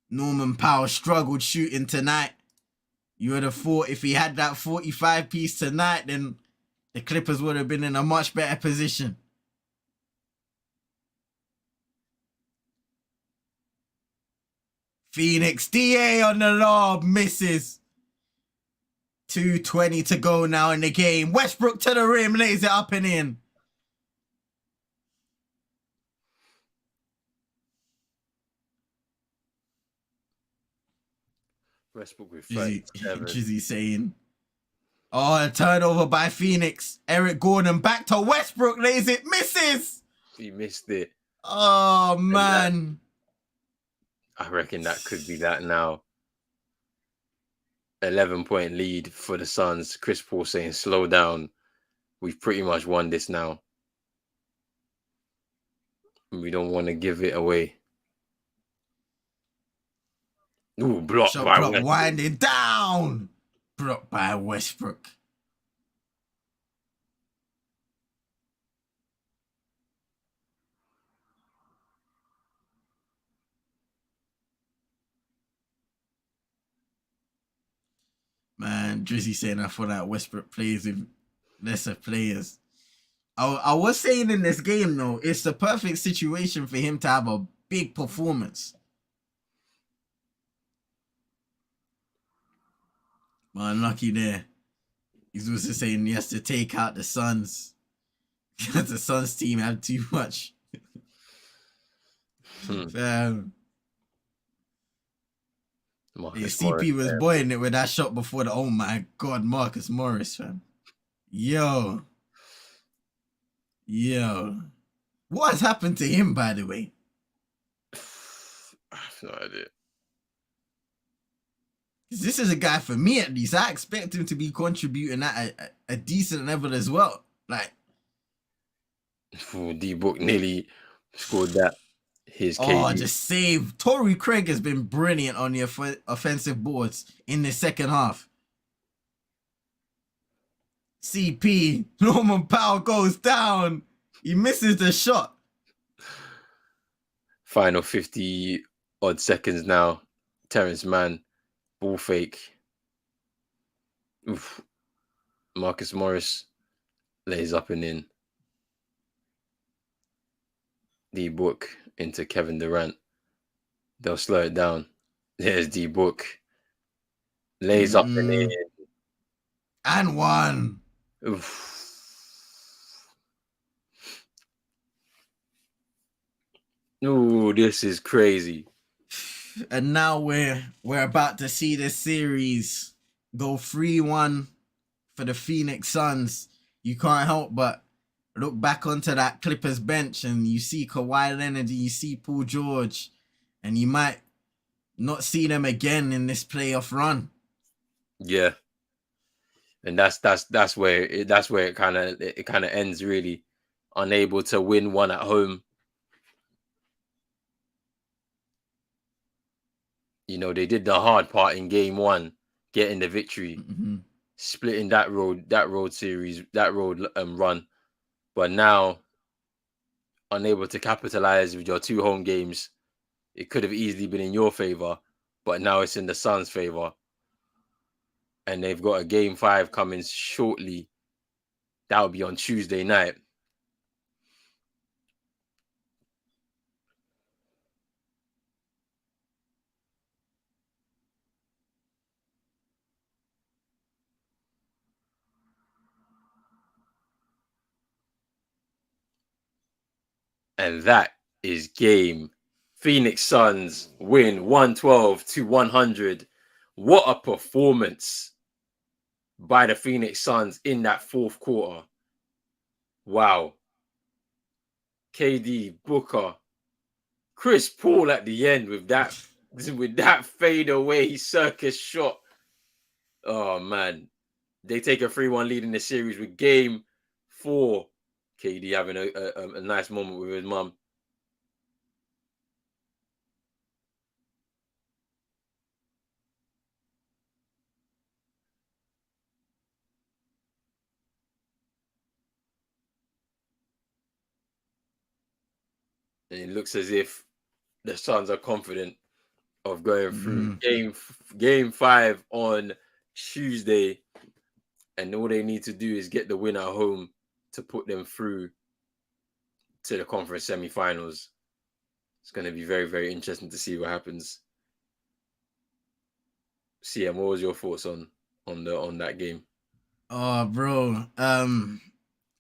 Norman Powell struggled shooting tonight. You would have thought if he had that 45 piece tonight, then the Clippers would have been in a much better position. Phoenix, DA on the lob, misses. 2:20 to go now in the game. Westbrook to the rim, lays it up and in. Westbrook with 37. Jizzy saying, Oh, a turnover by Phoenix. Eric Gordon back to Westbrook. Lays it. Misses. He missed it. Oh, man. I reckon that could be that now. 11-point lead for the Suns. Chris Paul saying, slow down. We've pretty much won this now. We don't want to give it away. Ooh, blocked Shot by clock Westbrook. winding down. Blocked by Westbrook. Man, Drizzy saying I thought that Westbrook plays with lesser players. I was saying in this game, though, it's the perfect situation for him to have a big performance. Man, lucky there. He's also saying he has to take out the Suns. Because the Suns team have too much. Marcus CP was boying it with that shot before the, oh my God, Marcus Morris, fam. Yo. What has happened to him, by the way? I have no idea. This is a guy, for me at least, I expect him to be contributing at a decent level as well. Like, D-Book nearly scored that. His KD. oh, just save. Torrey Craig has been brilliant on the offensive boards in the second half. CP, Norman Powell goes down. He misses the shot. Final 50 odd seconds now. Terrence Mann, ball fake. Oof. Marcus Morris lays up and in. D-Book into Kevin Durant. They'll slow it down. There's D-Book. Lays up and in. And one. Oof. Ooh, this is crazy. And now we're about to see this series go 3-1 for the Phoenix Suns. You can't help but look back onto that Clippers bench and you see Kawhi Leonard, you see Paul George, and you might not see them again in this playoff run. Yeah. And that's where it kind of ends, really. Unable to win one at home. You know, they did the hard part in game one, getting the victory, splitting that road series, that road run. But now, unable to capitalize with your 2 home games. It could have easily been in your favor, but now it's in the Suns' favor. And they've got a game 5 coming shortly. That'll be on Tuesday night. And that is game. Phoenix Suns win 112-100. What a performance by the Phoenix Suns in that fourth quarter. Wow. KD, Booker, Chris Paul at the end with that fadeaway circus shot. Oh, man. They take a 3-1 lead in the series with game 4. KD having a nice moment with his mum. And it looks as if the Suns are confident of going through game 5 on Tuesday. And all they need to do is get the win at home to put them through to the conference semifinals. It's going to be very, very interesting to see what happens. CM, what was your thoughts on that game? Oh, bro.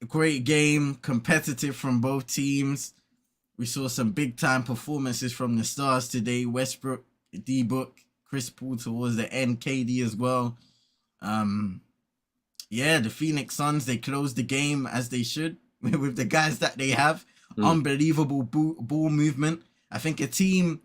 Great game, competitive from both teams. We saw some big time performances from the stars today. Westbrook, D-Book, Chris Paul towards the end, KD as well. Yeah, the Phoenix Suns, they closed the game as they should with the guys that they have. Unbelievable ball movement. I think a team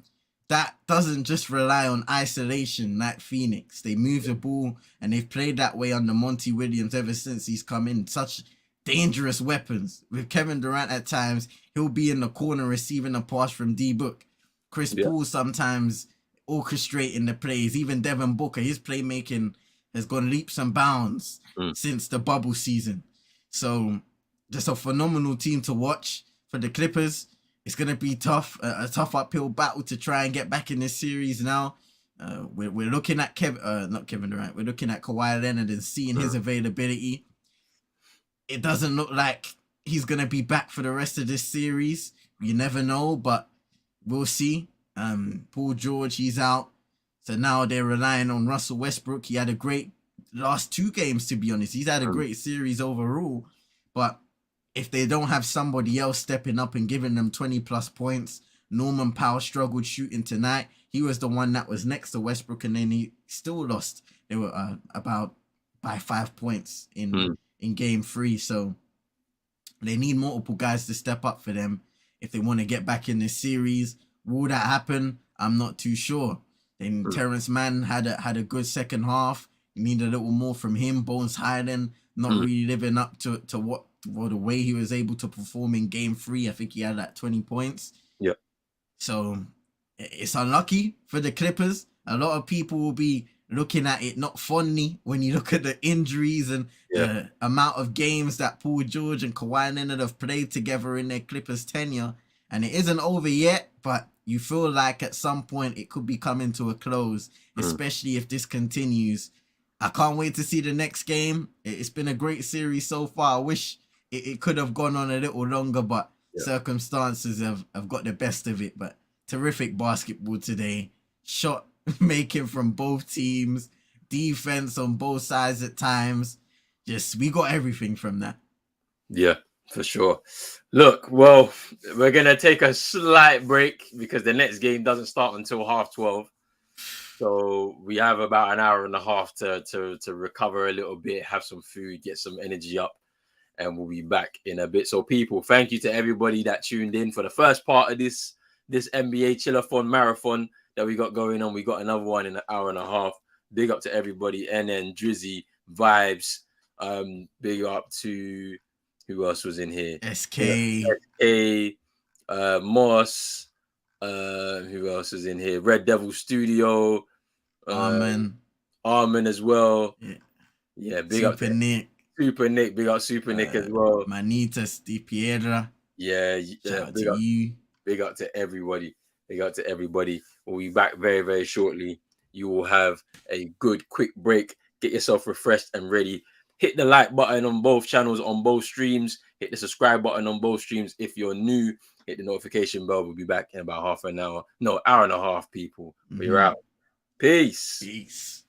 that doesn't just rely on isolation like Phoenix. They move the ball, and they've played that way under Monty Williams ever since he's come in. Such dangerous weapons. With Kevin Durant at times, he'll be in the corner receiving a pass from D-Book. Chris Paul sometimes orchestrating the plays. Even Devin Booker, his playmaking has gone leaps and bounds since the bubble season. So just a phenomenal team to watch for the Clippers. It's going to be tough, a tough uphill battle to try and get back in this series now. We're looking at not Kevin Durant. We're looking at Kawhi Leonard and seeing his availability. It doesn't look like he's going to be back for the rest of this series. You never know, but we'll see. Paul George, he's out. So now they're relying on Russell Westbrook. He had a great last 2 games, to be honest. He's had a great series overall. But if they don't have somebody else stepping up and giving them 20-plus points, Norman Powell struggled shooting tonight. He was the one that was next to Westbrook, and then he still lost. They were about by 5 points in game 3. So they need multiple guys to step up for them if they want to get back in this series. Will that happen? I'm not too sure. Then Terrence Mann had a good second half. You need a little more from him. Bones Highland not really living up to what the way he was able to perform in game 3. I think he had like 20 points. Yeah. So it's unlucky for the Clippers. A lot of people will be looking at it not fondly when you look at the injuries and the amount of games that Paul George and Kawhi Leonard have played together in their Clippers tenure. And it isn't over yet, but you feel like at some point it could be coming to a close, especially if this continues. I can't wait to see the next game. It's been a great series so far. I wish it could have gone on a little longer, but circumstances have got the best of it. But terrific basketball today. Shot making from both teams. Defense on both sides at times. We got everything from that. Yeah, for sure. Look, well, we're going to take a slight break because the next game doesn't start until 12:30. So we have about an hour and a half to recover a little bit, have some food, get some energy up, and we'll be back in a bit. So people, thank you to everybody that tuned in for the first part of this NBA Chill-A-Thon marathon that we got going on. We got another one in an hour and a half. Big up to everybody. NN, Drizzy, Vibes. Big up to who else was in here? SK, Moss. Who else is in here? Red Devil Studio. Armin as well. Yeah, big Super up to Nick. Super Nick. Big up Super Nick as well. Manitas Di Piedra. Yeah, Shout out big to up, you. big up to everybody. Big up to everybody. We'll be back very, very shortly. You will have a good, quick break. Get yourself refreshed and ready. Hit the like button on both channels, on both streams. Hit the subscribe button on both streams. If you're new, hit the notification bell. We'll be back in about half an hour. No, hour and a half, people. We're out. Peace. Peace.